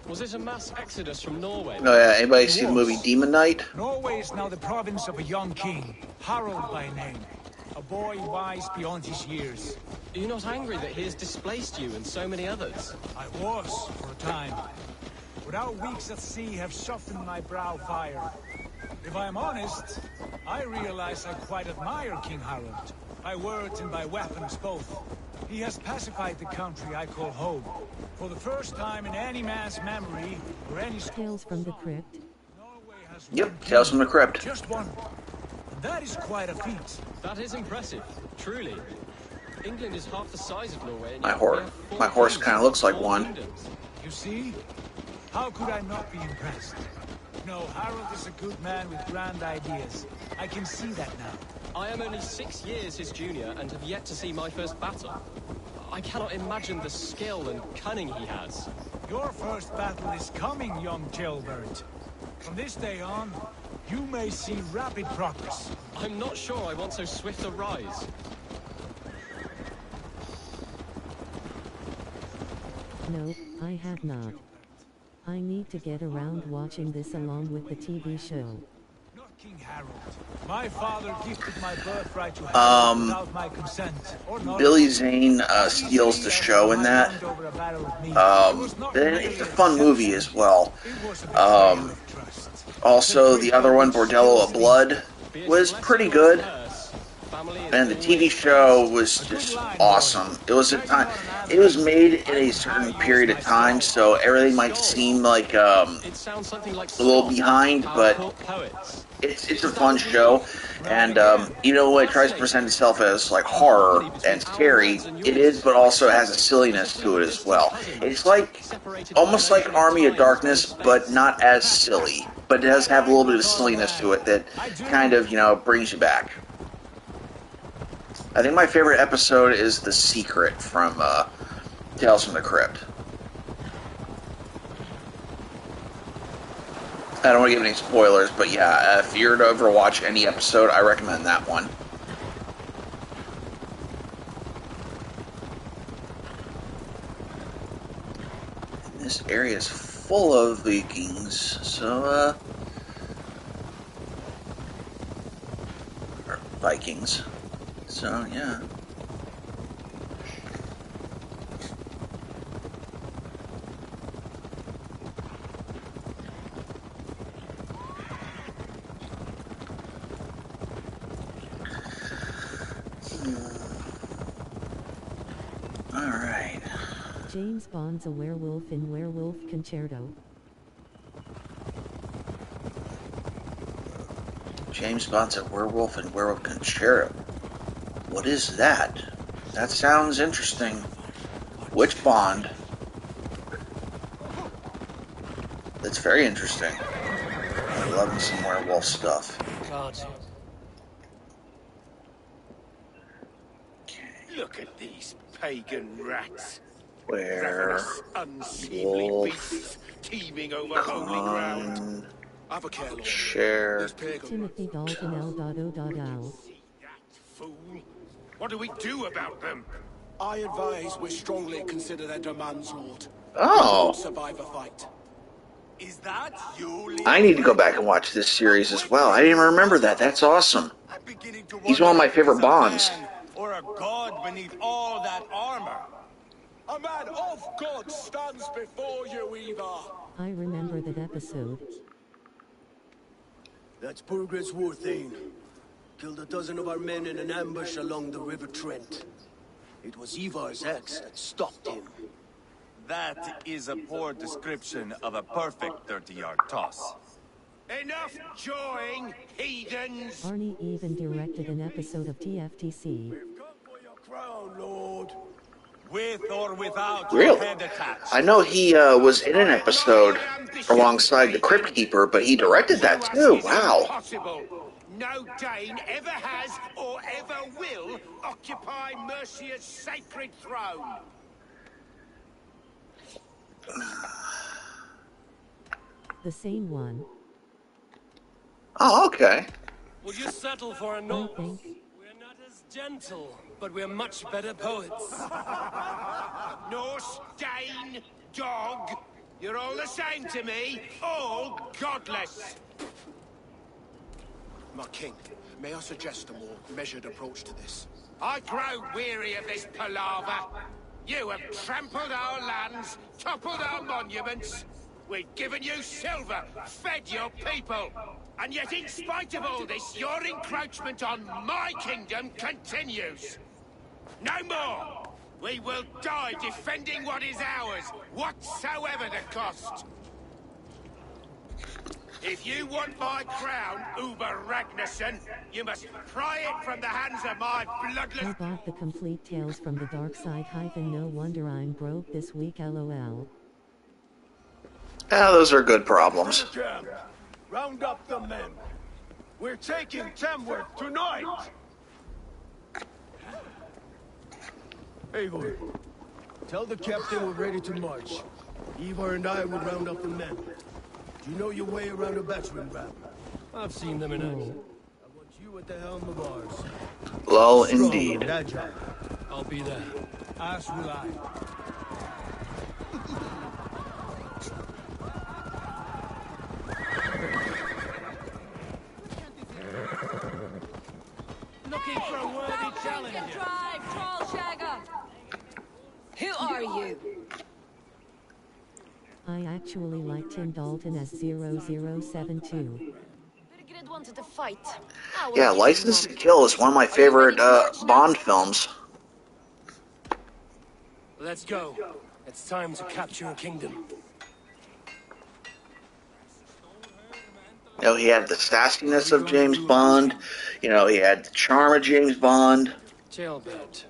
Was it a mass exodus from Norway? Oh yeah, anybody see the movie Demon Knight? Norway is now the province of a young king, Harald by name. A boy wise beyond his years. Are you not angry that he has displaced you and so many others? I was, for a time. But our weeks at sea have softened my brow fire. If I am honest, I realize I quite admire King Harald. By words and by weapons both. He has pacified the country I call home. For the first time in any man's memory, or any... Tales from the Crypt. Yep, Tales from the Crypt. Just one. And that is quite a feat. That is impressive, truly. England is half the size of Norway. And My horse kind of looks like one. You see? How could I not be impressed? No, Harold is a good man with grand ideas. I can see that now. I am only 6 years his junior and have yet to see my first battle. I cannot imagine the skill and cunning he has. Your first battle is coming, young jailbird. From this day on, you may see rapid progress. I'm not sure I want so swift a rise. No, I have not. I need to get around watching this along with the TV show. Not King Harold. My father gifted my birthright to Harold without my consent. Billy Zane steals the show in that. It's a fun movie as well. Also, the other one, Bordello of Blood, was pretty good. And the TV show was just awesome. It was made in a certain period of time, so everything might seem like a little behind, but it's a fun show. And even though it tries to present itself as like horror and scary, it is, but also has a silliness to it as well. It's like almost like Army of Darkness, but not as silly. But it does have a little bit of silliness to it that kind of, brings you back. I think my favorite episode is The Secret from Tales from the Crypt. I don't want to give any spoilers, but yeah, if you're to ever watch any episode, I recommend that one. And this area is full of Vikings, so, or Vikings. So, yeah. Alright. James Bond's a werewolf in Werewolf Concerto. James Bond's a werewolf in Werewolf Concerto. What is that? That sounds interesting. Which Bond? That's very interesting. I'm loving some werewolf stuff. Look at these pagan rats. Where? Unseemly beasts teeming over holy ground. Have a care, Lord. Share. Timothy Dalton L.O.L. Fool. What do we do about them? I advise we strongly consider their demands, Lord. Oh. Survive a fight. Is that you? I need to go back and watch this series as well. I didn't even remember that. That's awesome. He's one of my favorite Bonds. Or a god beneath all that armor? A man of God stands before you, Eva. I remember that episode. That's Burgred's war thane. Killed a dozen of our men in an ambush along the River Trent. It was Ivar's axe that stopped him. That is a poor description of a perfect 30-yard toss. Enough jawing, heathens! Arnie even directed an episode of TFTC. Crown, Lord. With or without Really? head attached. I know he was in an episode alongside the Crypt Keeper, but he directed that too. Wow. No Dane ever has or ever will occupy Mercia's sacred throne. The same one. Oh, okay. Would you settle for a I Norse? think. We're not as gentle, but we're much better poets. Norse, Dane, dog. You're all the same to me. All godless. My king, may I suggest a more measured approach to this? I grow weary of this palaver. You have trampled our lands, toppled our monuments. We've given you silver, fed your people. And yet in spite of all this, your encroachment on my kingdom continues. No more! We will die defending what is ours, whatsoever the cost. If you want my crown, Uber Ragnarsson, you must pry it from the hands of my bloodless... I bought the complete Tales from the Dark Side - no wonder I'm broke this week, lol. Yeah, those are good problems. Round up the men. We're taking Tamworth tonight! Eivor, tell the captain we're ready to march. Ivar and I will round up the men. Do you know your way around a battering ram? I've seen them in action. I want you at the helm of ours. Lol, Strong indeed. and agile. I'll be there. As will I. Looking for a worthy challenger. Drive, troll shagger. Who are you? I actually like Tim Dalton as 0072. Birgrid wanted to fight. Yeah, License to Kill is one of my favorite Bond films. Let's go. It's time to capture a kingdom. You know, he had the sassiness of James Bond. You know, he had the charm of James Bond. Jailbird.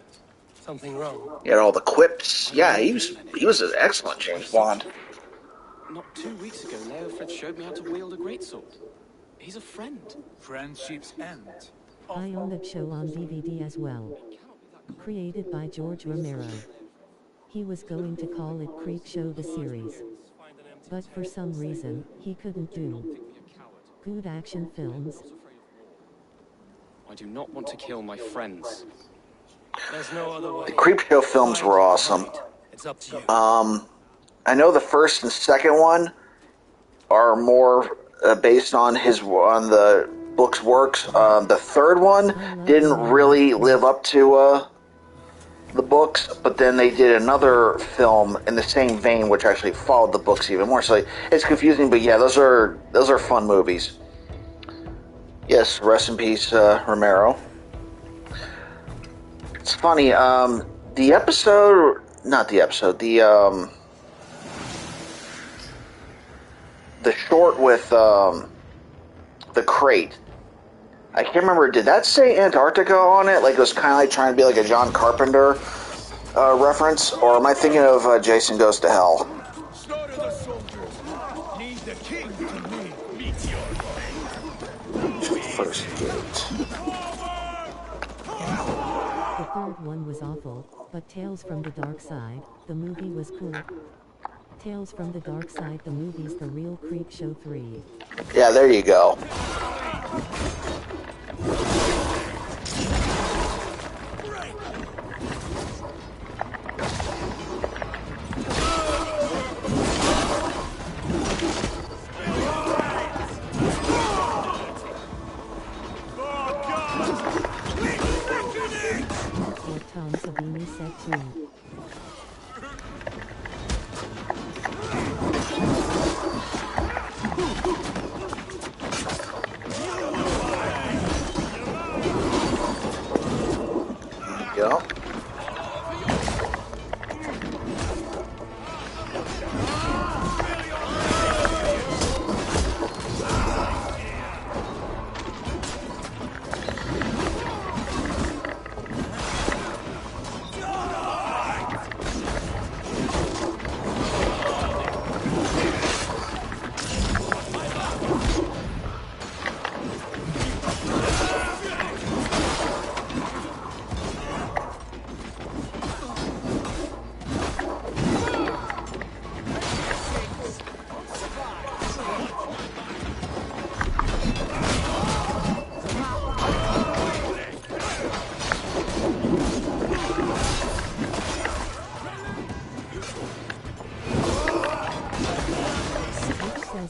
Something wrong? He had all the quips. Yeah, he was an excellent James Bond. Not 2 weeks ago, Leofred showed me how to wield a greatsword. He's a friend. Friendship's end. I own that show on DVD as well. Created by George Romero. He was going to call it Creep Show the series. But for some reason, he couldn't do good action films. I do not want to kill my friends. There's no other way. The Creep Show films were awesome. It's up to you. I know the first and second one are more based on the book's works. The third one didn't really live up to the books, but then they did another film in the same vein, which actually followed the books even more. So it's confusing, but yeah, those are fun movies. Yes, rest in peace, Romero. It's funny. The short with the crate. I can't remember. Did that say Antarctica on it? Like it was kind of like trying to be like a John Carpenter reference, or am I thinking of Jason Goes to Hell? Slaughter the soldiers. Lead the king to me. Meteor. First gate. The third one was awful, but Tales from the Dark Side, the movie was cool. Tales from the Dark Side, the movie's The Real Creep Show 3. Yeah, there you go. What Tom Savini said too.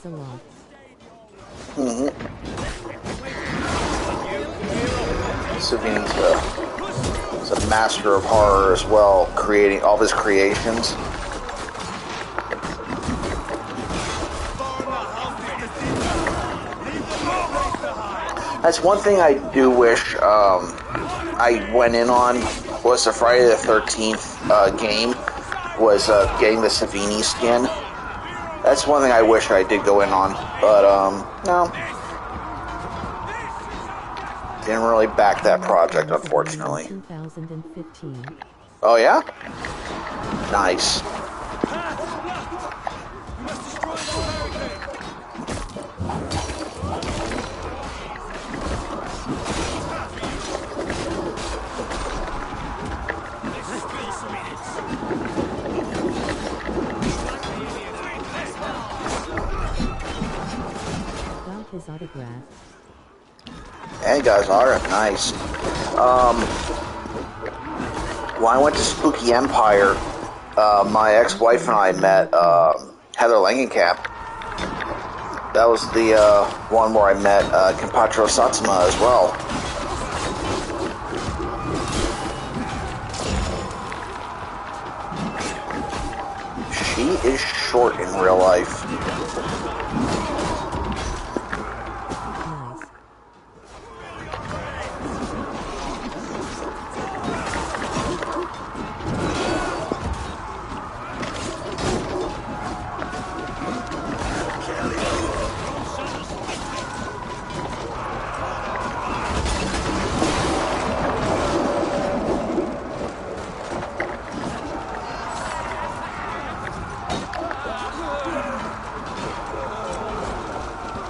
a lot. Savini's a master of horror as well, creating all of his creations. That's one thing I do wish I went in on was the Friday the 13th game, was getting the Savini skin. That's one thing I wish I did go in on, but no. Didn't really back that project, unfortunately. 2015. Oh yeah? Nice. Got his autograph. Hey guys, alright, nice. When I went to Spooky Empire, my ex-wife and I met Heather Langenkamp. That was the one where I met Kenpacho Satsuma as well. She is short in real life.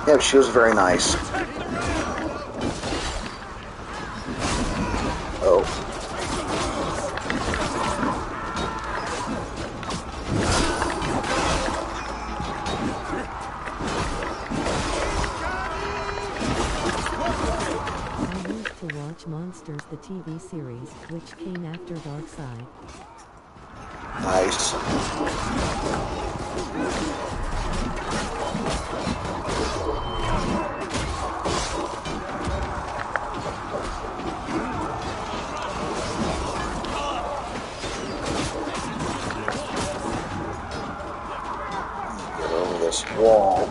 Yeah, she was very nice. Oh. I used to watch Monsters, the TV series, which came after Darkside. Nice. Get over this wall.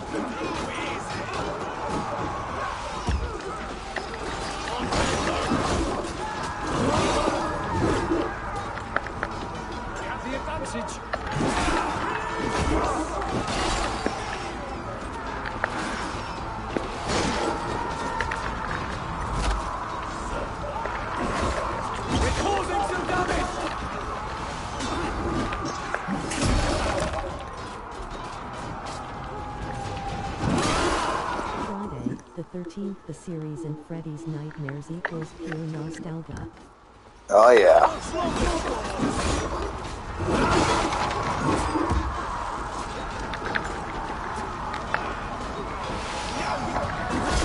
Friday, the 13th, the series and Freddy's Nightmares equals pure nostalgia. Oh yeah.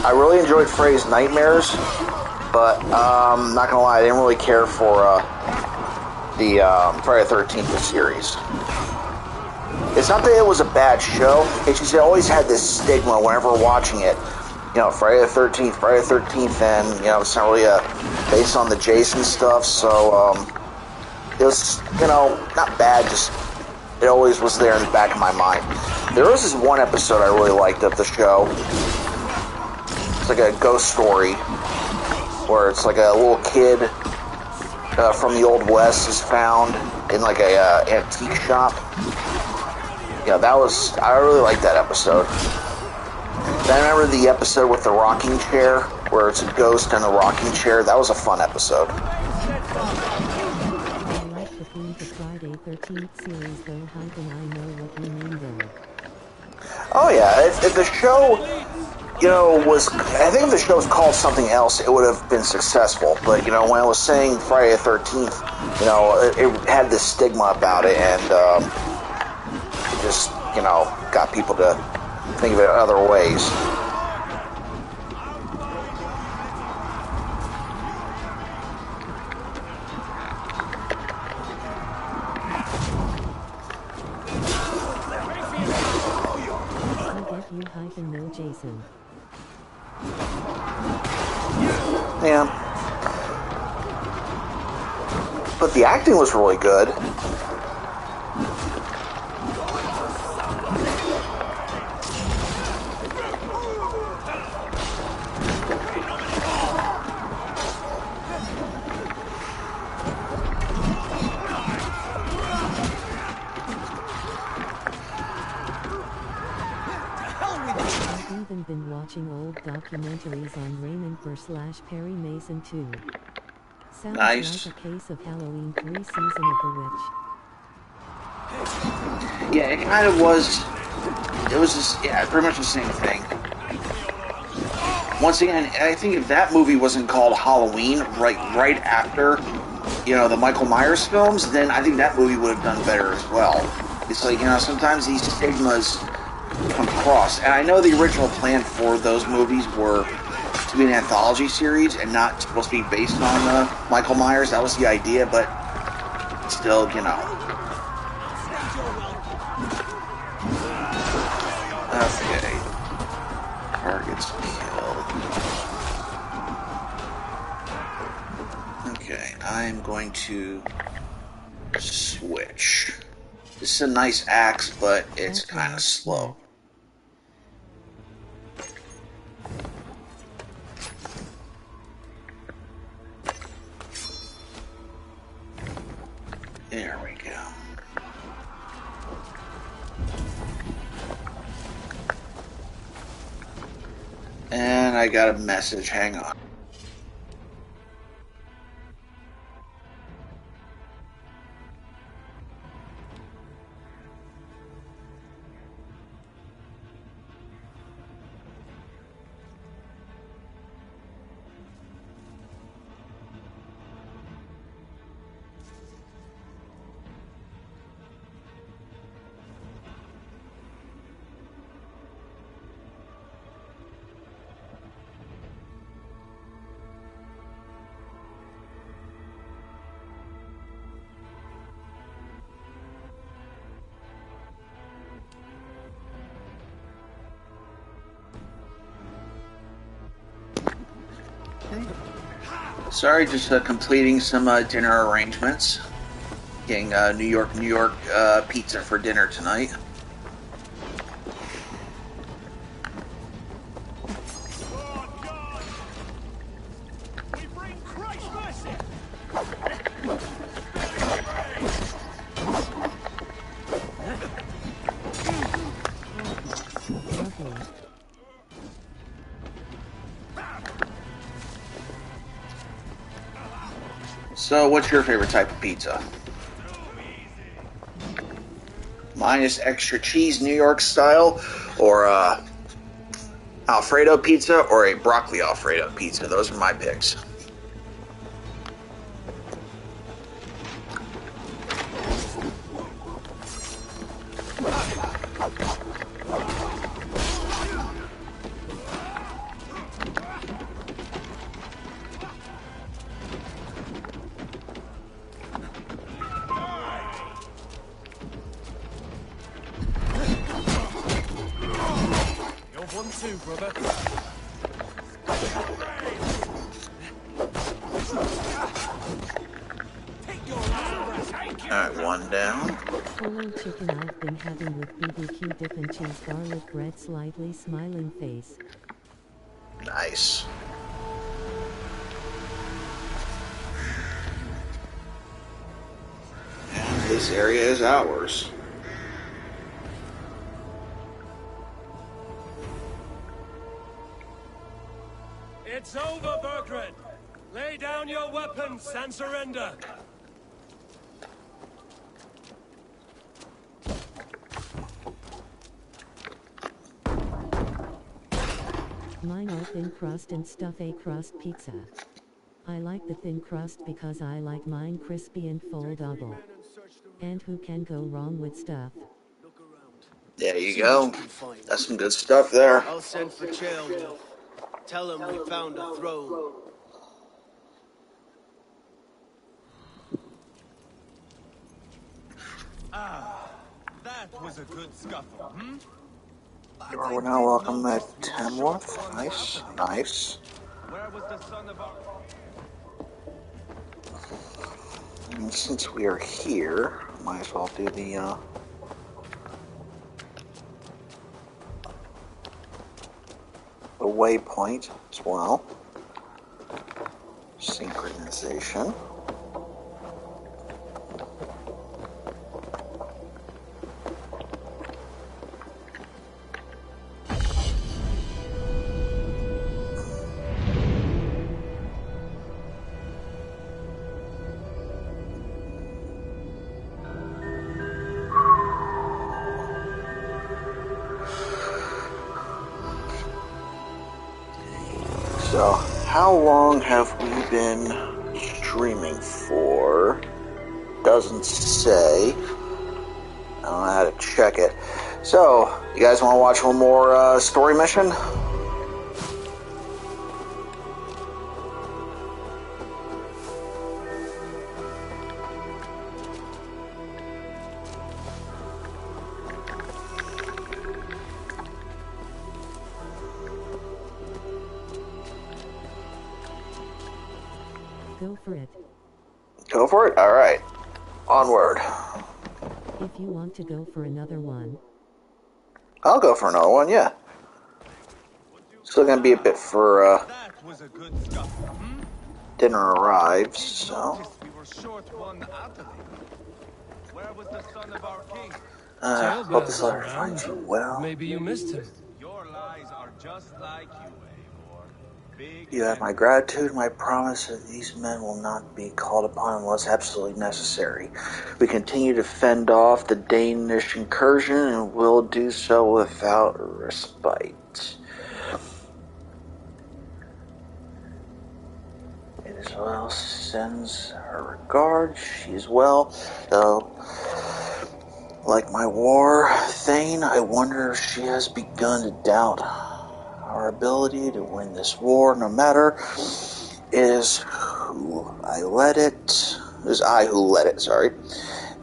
I really enjoyed Freddy's Nightmares, but not gonna lie, I didn't really care for the Friday the 13th series. It's not that it was a bad show, it's just it always had this stigma whenever watching it. You know, Friday the 13th, and, you know, it's not really based on the Jason stuff, so, it was, you know, not bad, just, it always was there in the back of my mind. There was this one episode I really liked of the show. It's like a ghost story, where it's like a little kid from the Old West is found in like a antique shop. Yeah, I really liked that episode. Then I remember the episode with the rocking chair, where it's a ghost in a rocking chair. That was a fun episode. I like the theme to Friday 13th series though. How can I know what you mean though? Oh yeah, if the show, you know, I think if the show was called something else, it would have been successful. But, you know, when I was saying Friday the 13th, you know, it had this stigma about it, and it just, you know, got people to think of it other ways. you-know Jason. Yeah. But the acting was really good. I've even been watching old documentaries on Raymond Burr/Perry Mason too. Sounds Nice. like a case of Halloween 3 Season of the Witch. Yeah, it kind of was. It was just, yeah, pretty much the same thing. Once again, I think if that movie wasn't called Halloween right after, the Michael Myers films, then I think that movie would have done better as well. It's like, sometimes these stigmas come across. And I know the original plan for those movies were to be an anthology series and not supposed to be based on Michael Myers. That was the idea, but still, Okay. Targets killed. Okay, I'm going to switch. This is a nice axe, but it's kind of slow. There we go. And I got a message. Hang on. Sorry, just completing some dinner arrangements. Getting New York pizza for dinner tonight. So, what's your favorite type of pizza? Mine is extra cheese New York style, or Alfredo pizza, or a broccoli Alfredo pizza. Those are my picks. Alright, one down. Polo chicken I've been having with BBQ dip and cheese garlic bread, slightly smiling face. Nice. And this area is ours. It's over, Bergred. Lay down your weapons and surrender. Mine are thin crust and stuff a crust pizza. I like the thin crust because I like mine crispy and foldable. And who can go wrong with stuff? There you go. That's some good stuff there. I'll send for Chaelwolf. Tell him we found a throne. Ah, that was a good scuffle, hmm? We're now welcome at Tamworth. Nice, nice. Where was the son of our... And since we are here, might as well do the waypoint as well. Synchronization. So, how long have we been streaming for? Doesn't say. I don't know how to check it. So, you guys want to watch one more story mission? Go for it. Go for it? Alright. Onward. If you want to go for another one. I'll go for another one, yeah. Still gonna be a bit for dinner arrives, so. Hope this letter finds you well. Maybe you missed him. Your lies are just like you, Eivor. You have my gratitude, my promise that these men will not be called upon unless absolutely necessary. We continue to fend off the Danish incursion and will do so without respite. It is well, sends her regards. She is well, though, like my war thane, I wonder if she has begun to doubt our ability to win this war, no matter is I who led it,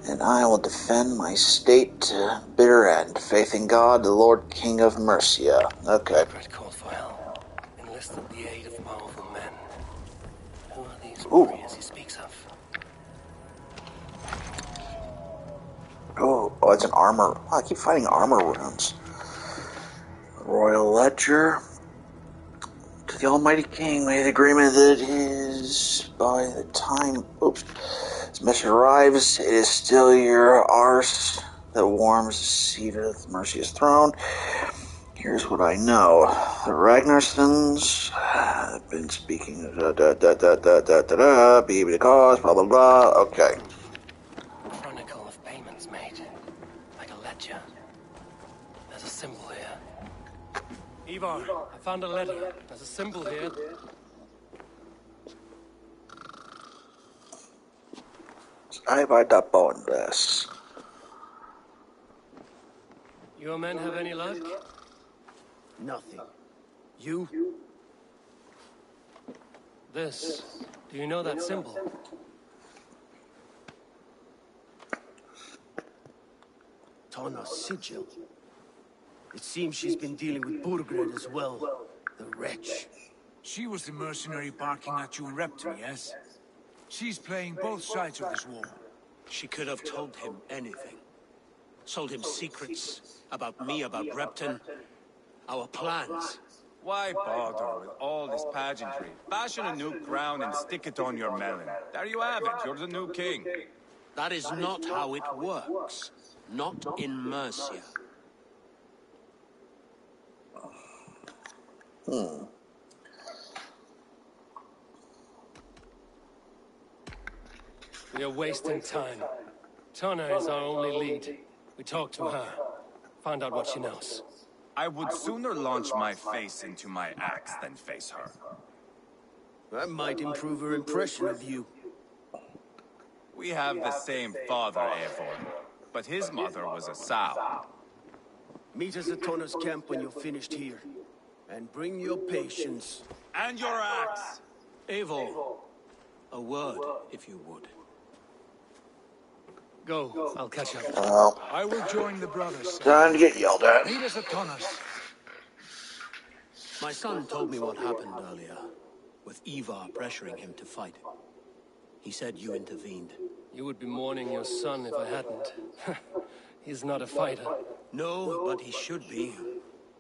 and I will defend my state to bitter end. Faith in God, the Lord King of Mercia. Okay. Called for help. Enlisted the aid of powerful men. Who are these Ooh. warriors he speaks of? Oh, it's an armor. Oh, I keep finding armor runes. Royal Ledger. To the Almighty King, may the agreement that is by the time this mission arrives, it is still your arse that warms the seat of Mercia's throne. Here's what I know. The Ragnarsons have been speaking be the cause, blah blah blah. Okay. Chronicle of payments made. Like a ledger. There's a symbol here. Ivar, I found a letter. There's a symbol here. I buy that bone this. Your men have any luck? Nothing. You? This. Do you know that symbol? Tana's sigil. It seems she's been dealing with Burgred as well. The wretch. She was the mercenary barking at you in Repton, yes? She's playing both sides of this war. She could have told him anything. Told him secrets about me, about Repton, our plans. Why bother with all this pageantry? Fashion a new crown and stick it on your melon. There you have it, you're the new king. That is not how it works. Not in Mercia. We are wasting time. Tana is our only lead. We talk to her. Find out what she knows. I would sooner launch my face into my axe than face her. That might improve her impression of you. We have the same father, Eivor, but his mother was a sow. Meet us at Tana's camp when you're finished here. And bring your patience. And your axe! Eivor, a word, if you would. Go, I'll catch up. I will join the brothers. Time to get yelled at. Meet us at Tana's. My son told me what happened earlier, with Ivar pressuring him to fight. He said you intervened. You would be mourning your son if I hadn't. He's not a fighter. No, but he should be.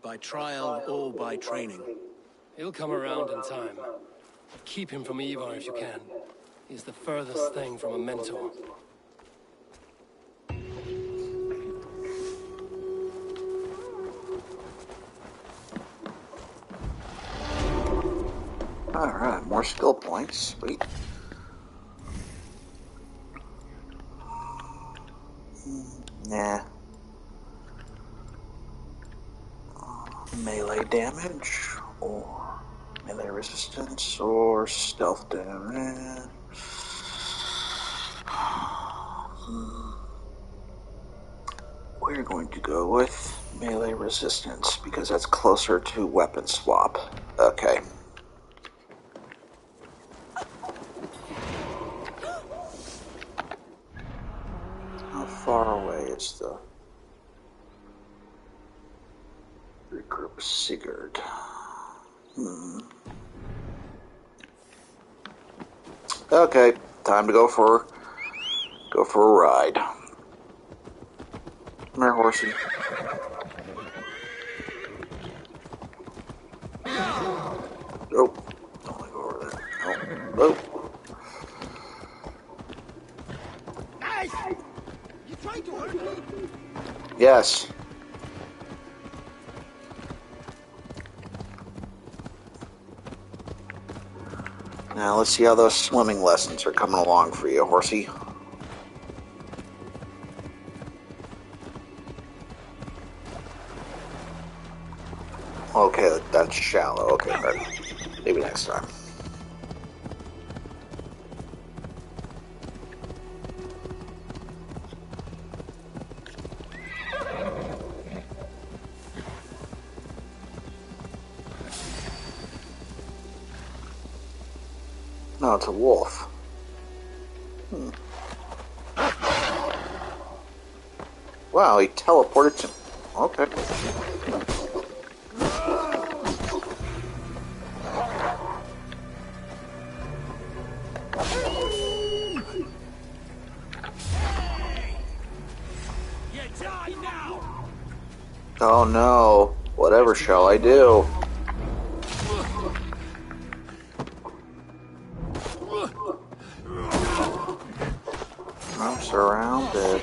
By trial or by training. He'll come around in time. But keep him from Ivar if you can. He's the furthest thing from a mentor. Alright, more skill points. Sweet. Nah. Melee damage, or melee resistance, or stealth damage. We're going to go with melee resistance because that's closer to weapon swap. Okay. How far away is the regroup Sigurd? Okay, time to go for a ride. Come here, horsey. Oh, don't let go over there. Oh, Nice! You trying to hurt me? yes. Now let's see how those swimming lessons are coming along for you, horsey. Okay, that's shallow. Okay, maybe next time. No, it's a wolf. Wow, he teleported to... Okay. Oh no. Whatever shall I do? I'm surrounded.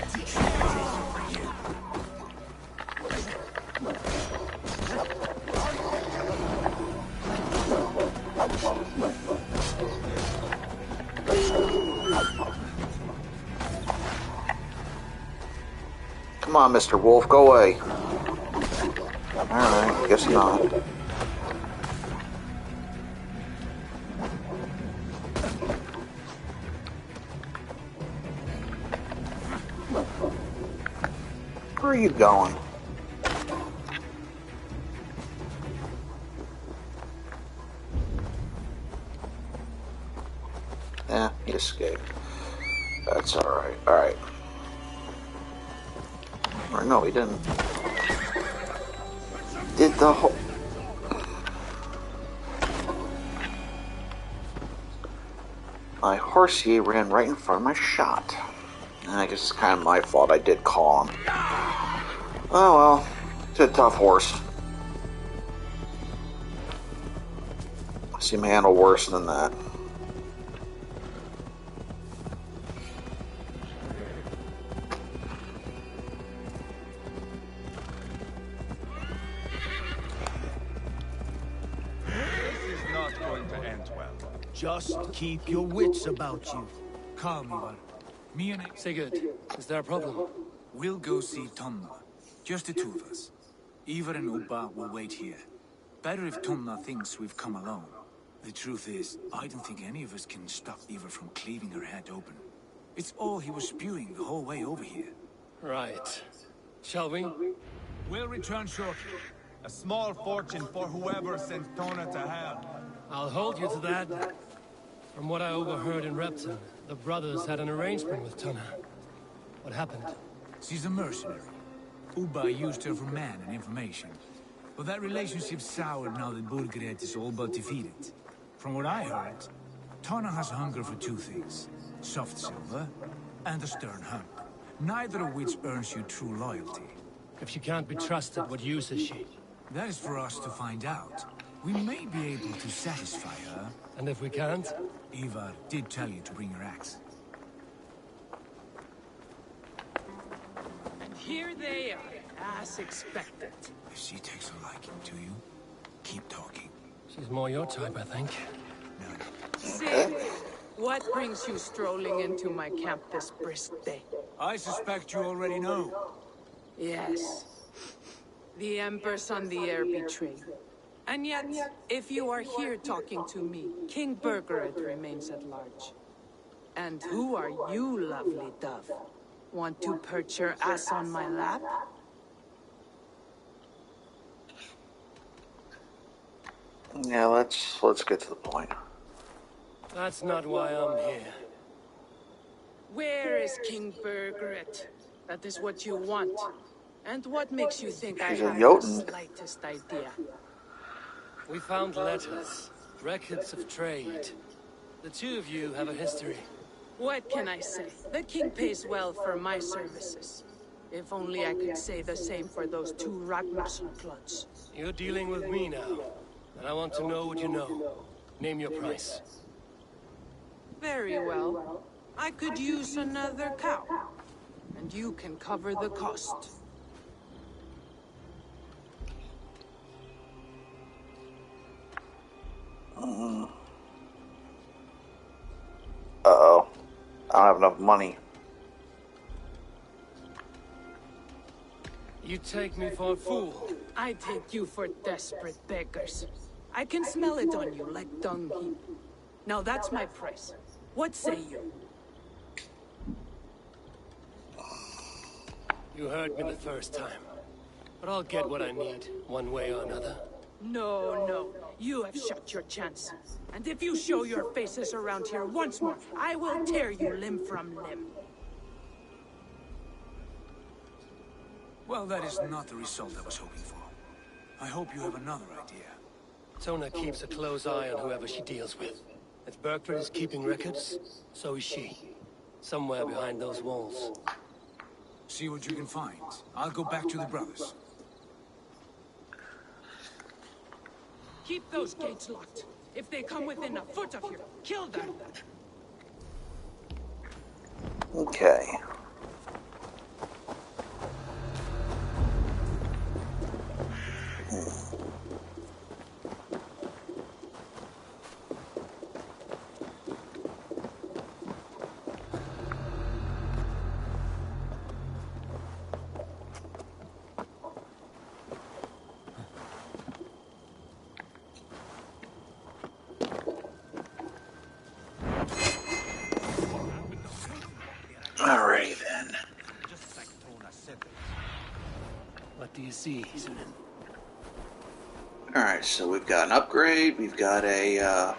Come on, Mr. Wolf, go away. Alright, guess not. Where are you going? Eh, he escaped. That's alright. Alright. Or no, he didn't. Did the whole... My horsey ran right in front of my shot. I guess it's kind of my fault. I did call him. Oh well. It's a tough horse. I see him handle worse than that. Just keep your wits about you. Calm, Ivar. Me and Sigurd, is there a problem? We'll go see Tonna. Just the two of us. Ivar and Ubba will wait here. Better if Tonna thinks we've come alone. The truth is, I don't think any of us can stop Ivar from cleaving her head open. It's all he was spewing the whole way over here. Right. Shall we? We'll return shortly. A small fortune for whoever sends Tona to hell. I'll hold you to that. From what I overheard in Repton, the brothers had an arrangement with Tonna. What happened? She's a mercenary. Ubba used her for man and information. But that relationship soured now that Burgred is all but defeated. From what I heard, Tana has hunger for two things. Soft silver and a stern hump. Neither of which earns you true loyalty. If she can't be trusted, what use is she? That is for us to find out. We may be able to satisfy her. And if we can't? Ivar did tell you to bring your axe. And here they are, as expected. If she takes a liking to you, keep talking. She's more your type, I think. Sid, what brings you strolling into my camp this brisk day? I suspect you already know. Yes. The Emperor's on the air betrayed. And yet, if you are here talking to me, King Burgred remains at large. And who are you, lovely dove? Want to perch your ass on my lap? Yeah, let's get to the point. That's not why I'm here. Where is King Burgred? That is what you want. And what makes you think I She's a have the Jotun. slightest idea? We found letters, records of trade. The two of you have a history. What can I say? The king pays well for my services. If only I could say the same for those two Ragnarsson plots. You're dealing with me now, and I want to know what you know. Name your price. Very well. I could use another cow. And you can cover the cost. Uh-oh. I don't have enough money. You take me for a fool. I take you for desperate beggars. I can smell it on you like dung heap. Now that's my price. What say you? You heard me the first time. But I'll get what I need, one way or another. No, no. You have shot your chance. And if you show your faces around here once more, I will tear you limb from limb. Well, that is not the result I was hoping for. I hope you have another idea. Tona keeps a close eye on whoever she deals with. If Berkford is keeping records, so is she. Somewhere behind those walls. See what you can find. I'll go back to the brothers. Keep those gates locked. If they come within a foot of here, kill them. Okay. Alrighty then. What do you see, Sunan? Alright, so we've got an upgrade, we've got a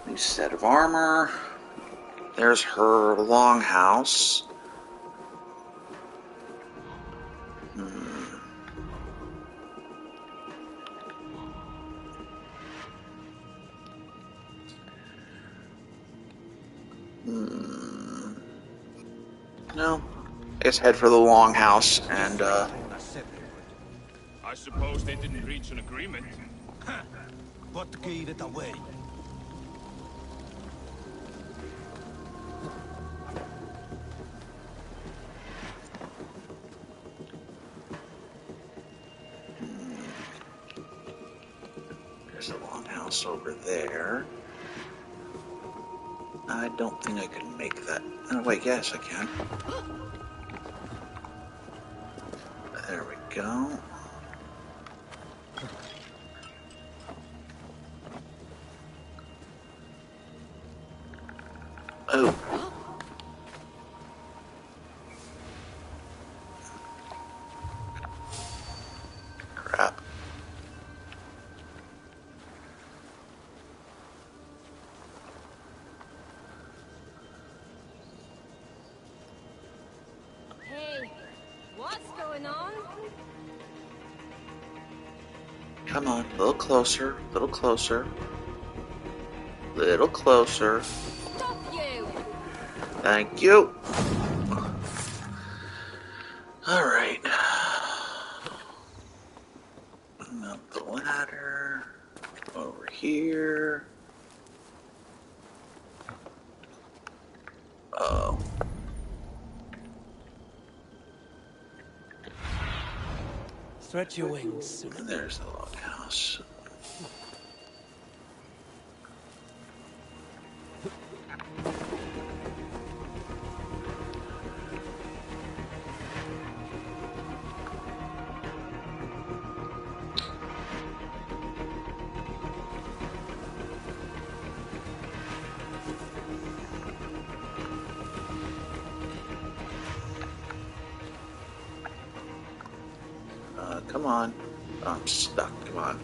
new set of armor. There's her longhouse. No. I guess head for the longhouse and I suppose they didn't reach an agreement. What gave it away? there's a longhouse over there. I don't think I can make that. Oh wait, yes I can. There we go. Oh. Crap. Hey, what's going on? Come on, a little closer, a little closer. Little closer. Stop you! Thank you. Alright. Up the ladder. Over here. Oh. Stretch your wings. There's the log house. Come on. I'm stuck. Come on.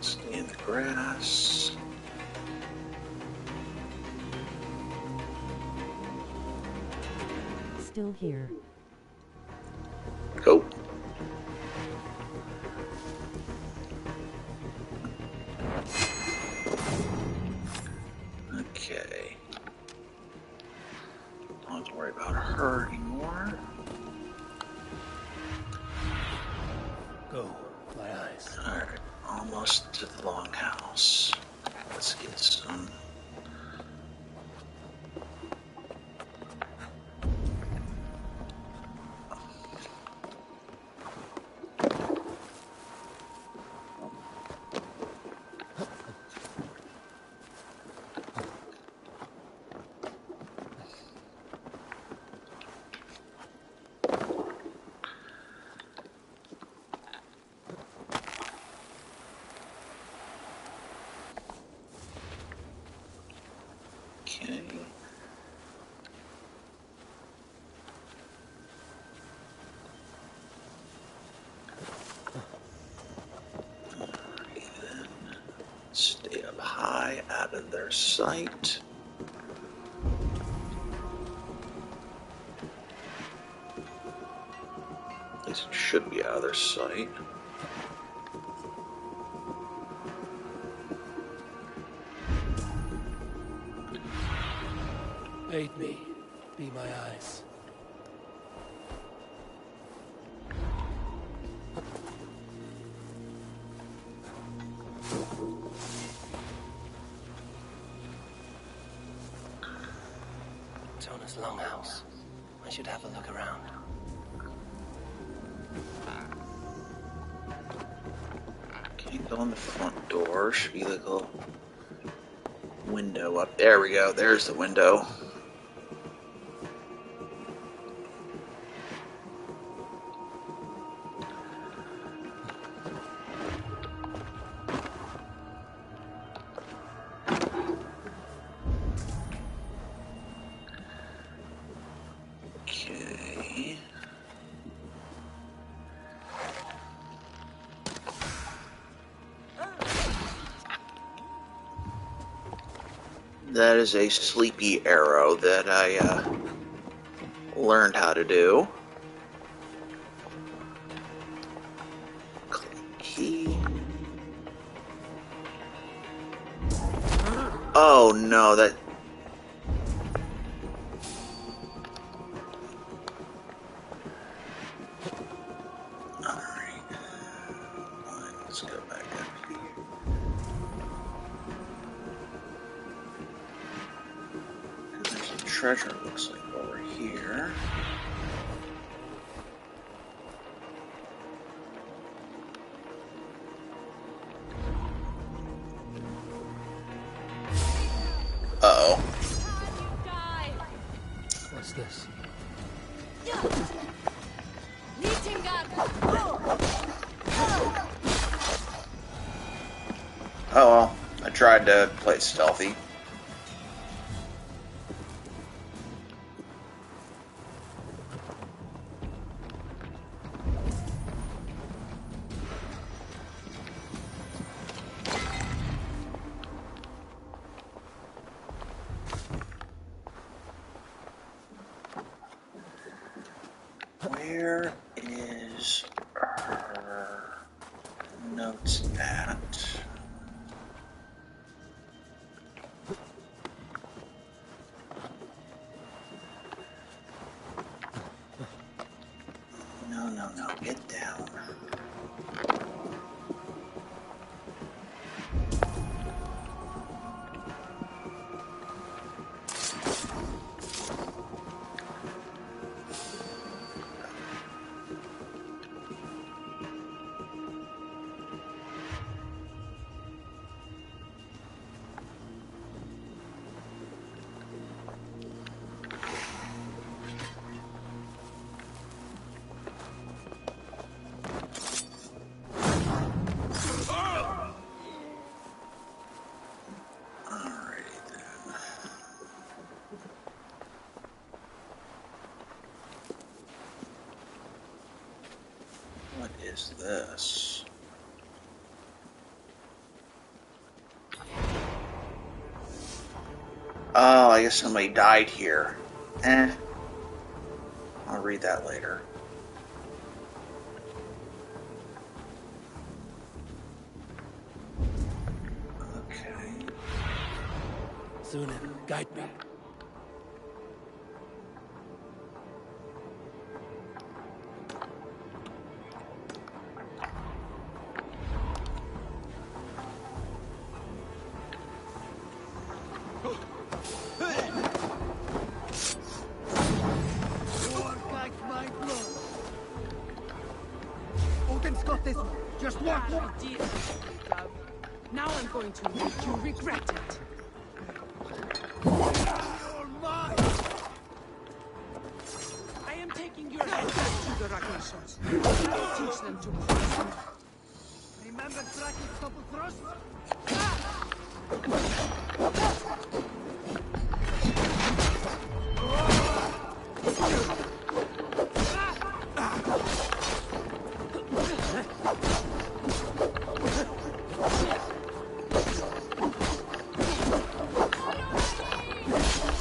Stay in the grass. Still here. Go. Okay. Don't have to worry about her anymore. Go, my eyes. Alright, almost to the longhouse. Let's get some. Okay. Stay up high, out of their sight. At least it should be out of their sight. Aid me. Be my eyes. Jonah's longhouse. I should have a look around. Can't go in the front door. Should be like a little window up. There we go. There's the window. Okay. That is a sleepy arrow that I learned how to do. Click key. Oh no, that. Alright. Let's go back up here. There's a treasure, it looks like, over here. Uh-oh. What's this? Oh well, I tried to play stealthy. Where is her notes at? No, get down. What is this? Oh, I guess somebody died here. I'll read that later. Okay. Sunan, guide me. Just one more. Now I'm going to make you regret it. You're mine! I am taking your head back to the Ragnarssons. Don't teach them to cross me. Remember Draken's double thrust?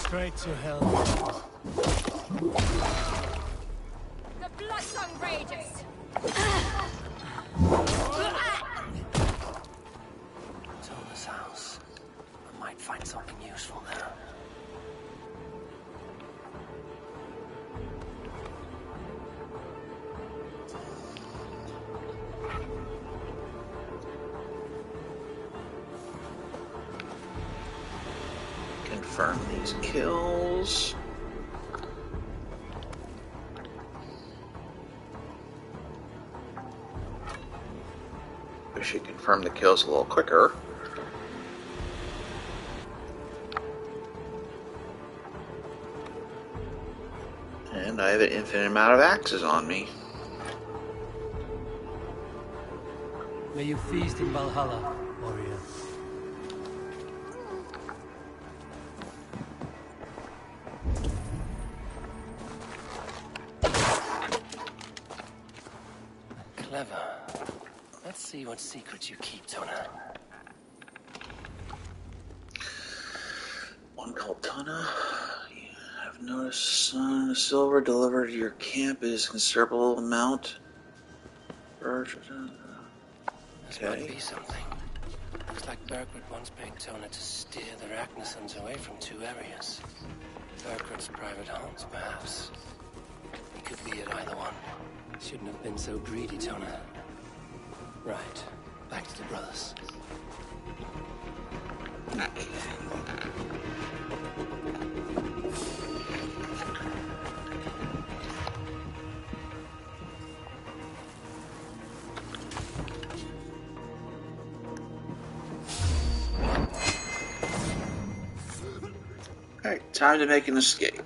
Straight to hell. The blood song rages. Tona's house. I might find something useful there. Confirm these kills. We should confirm the kills a little quicker. And I have an infinite amount of axes on me. May you feast in Valhalla, warrior. Clever. Let's see what secrets you keep, Tona. One called Tona. You have noticed the silver delivered to your camp is a considerable amount. This might be something. Looks like Berkwood once paid Tona to steer the Ragnarsons away from 2 areas. Berkwood's private haunts, perhaps. He could be at either one. Shouldn't have been so greedy, Tona. Right. Back to the brothers. Alright, time to make an escape.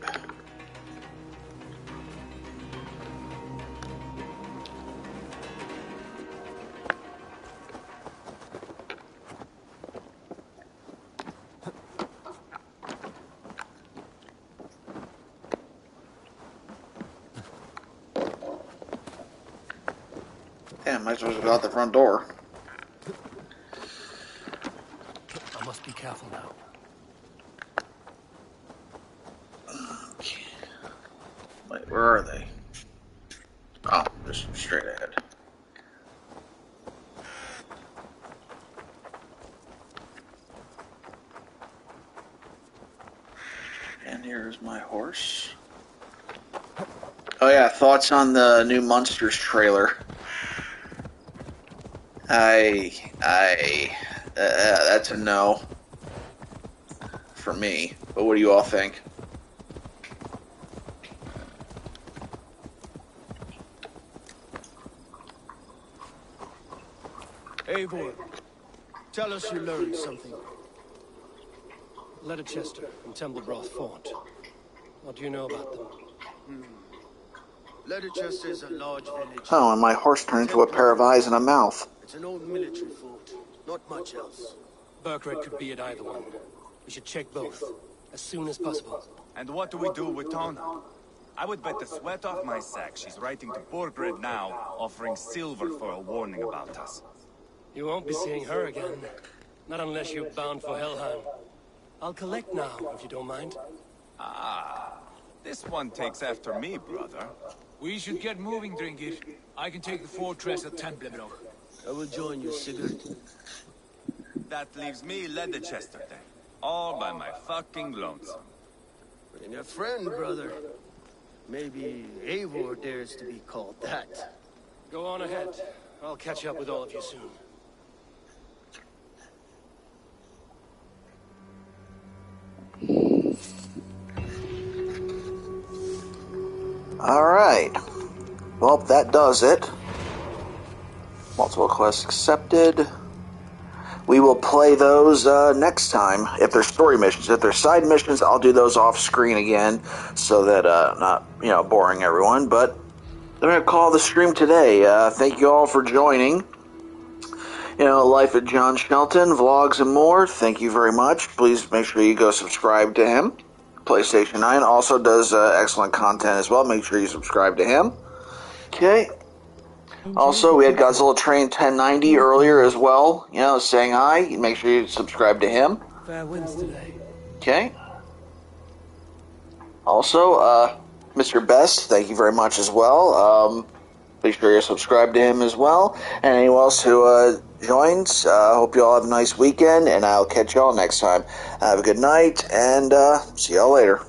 Damn, might as well go out the front door. I must be careful now. Okay. Wait, where are they? here's my horse. Oh yeah, thoughts on the new Monsters trailer? That's a no for me. But what do you all think? Eivor, tell us you learned something. Leicester and Templebroth fought. What do you know about them? Leicester is a large village. Oh, and my horse turned into a pair of eyes and a mouth. It's an old military fort. Not much else. Burkred could be at either one. We should check both, as soon as possible. And what do we do with Tona? I would bet the sweat off my sack she's writing to Burkred now, offering silver for a warning about us. You won't be seeing her again. Not unless you're bound for Helheim. I'll collect now, if you don't mind. Ah, this one takes after me, brother. We should get moving, Drinkit. I can take the fortress at Templebroch. I will join you, Sigurd. That leaves me Leicester then. All by my fucking lonesome. Bring a friend, brother. Maybe Eivor dares to be called that. Go on ahead. I'll catch up with all of you soon. Alright. Well, that does it. Multiple quests accepted. We will play those next time, if they're story missions. If they're side missions, I'll do those off screen again, so that not boring everyone. But I'm going to call the stream today. Thank you all for joining. Life at John Shelton, vlogs and more. Thank you very much. Please make sure you go subscribe to him. PlayStation 9 also does excellent content as well. Make sure you subscribe to him. Okay. Also, we had Godzilla Train 1090 earlier as well, saying hi. Make sure you subscribe to him. Fair winds today. Okay. Also, Mr. Best, thank you very much as well. Make sure you subscribe to him as well. And anyone else who joins, hope you all have a nice weekend, and I'll catch y'all next time. Have a good night, and see y'all later.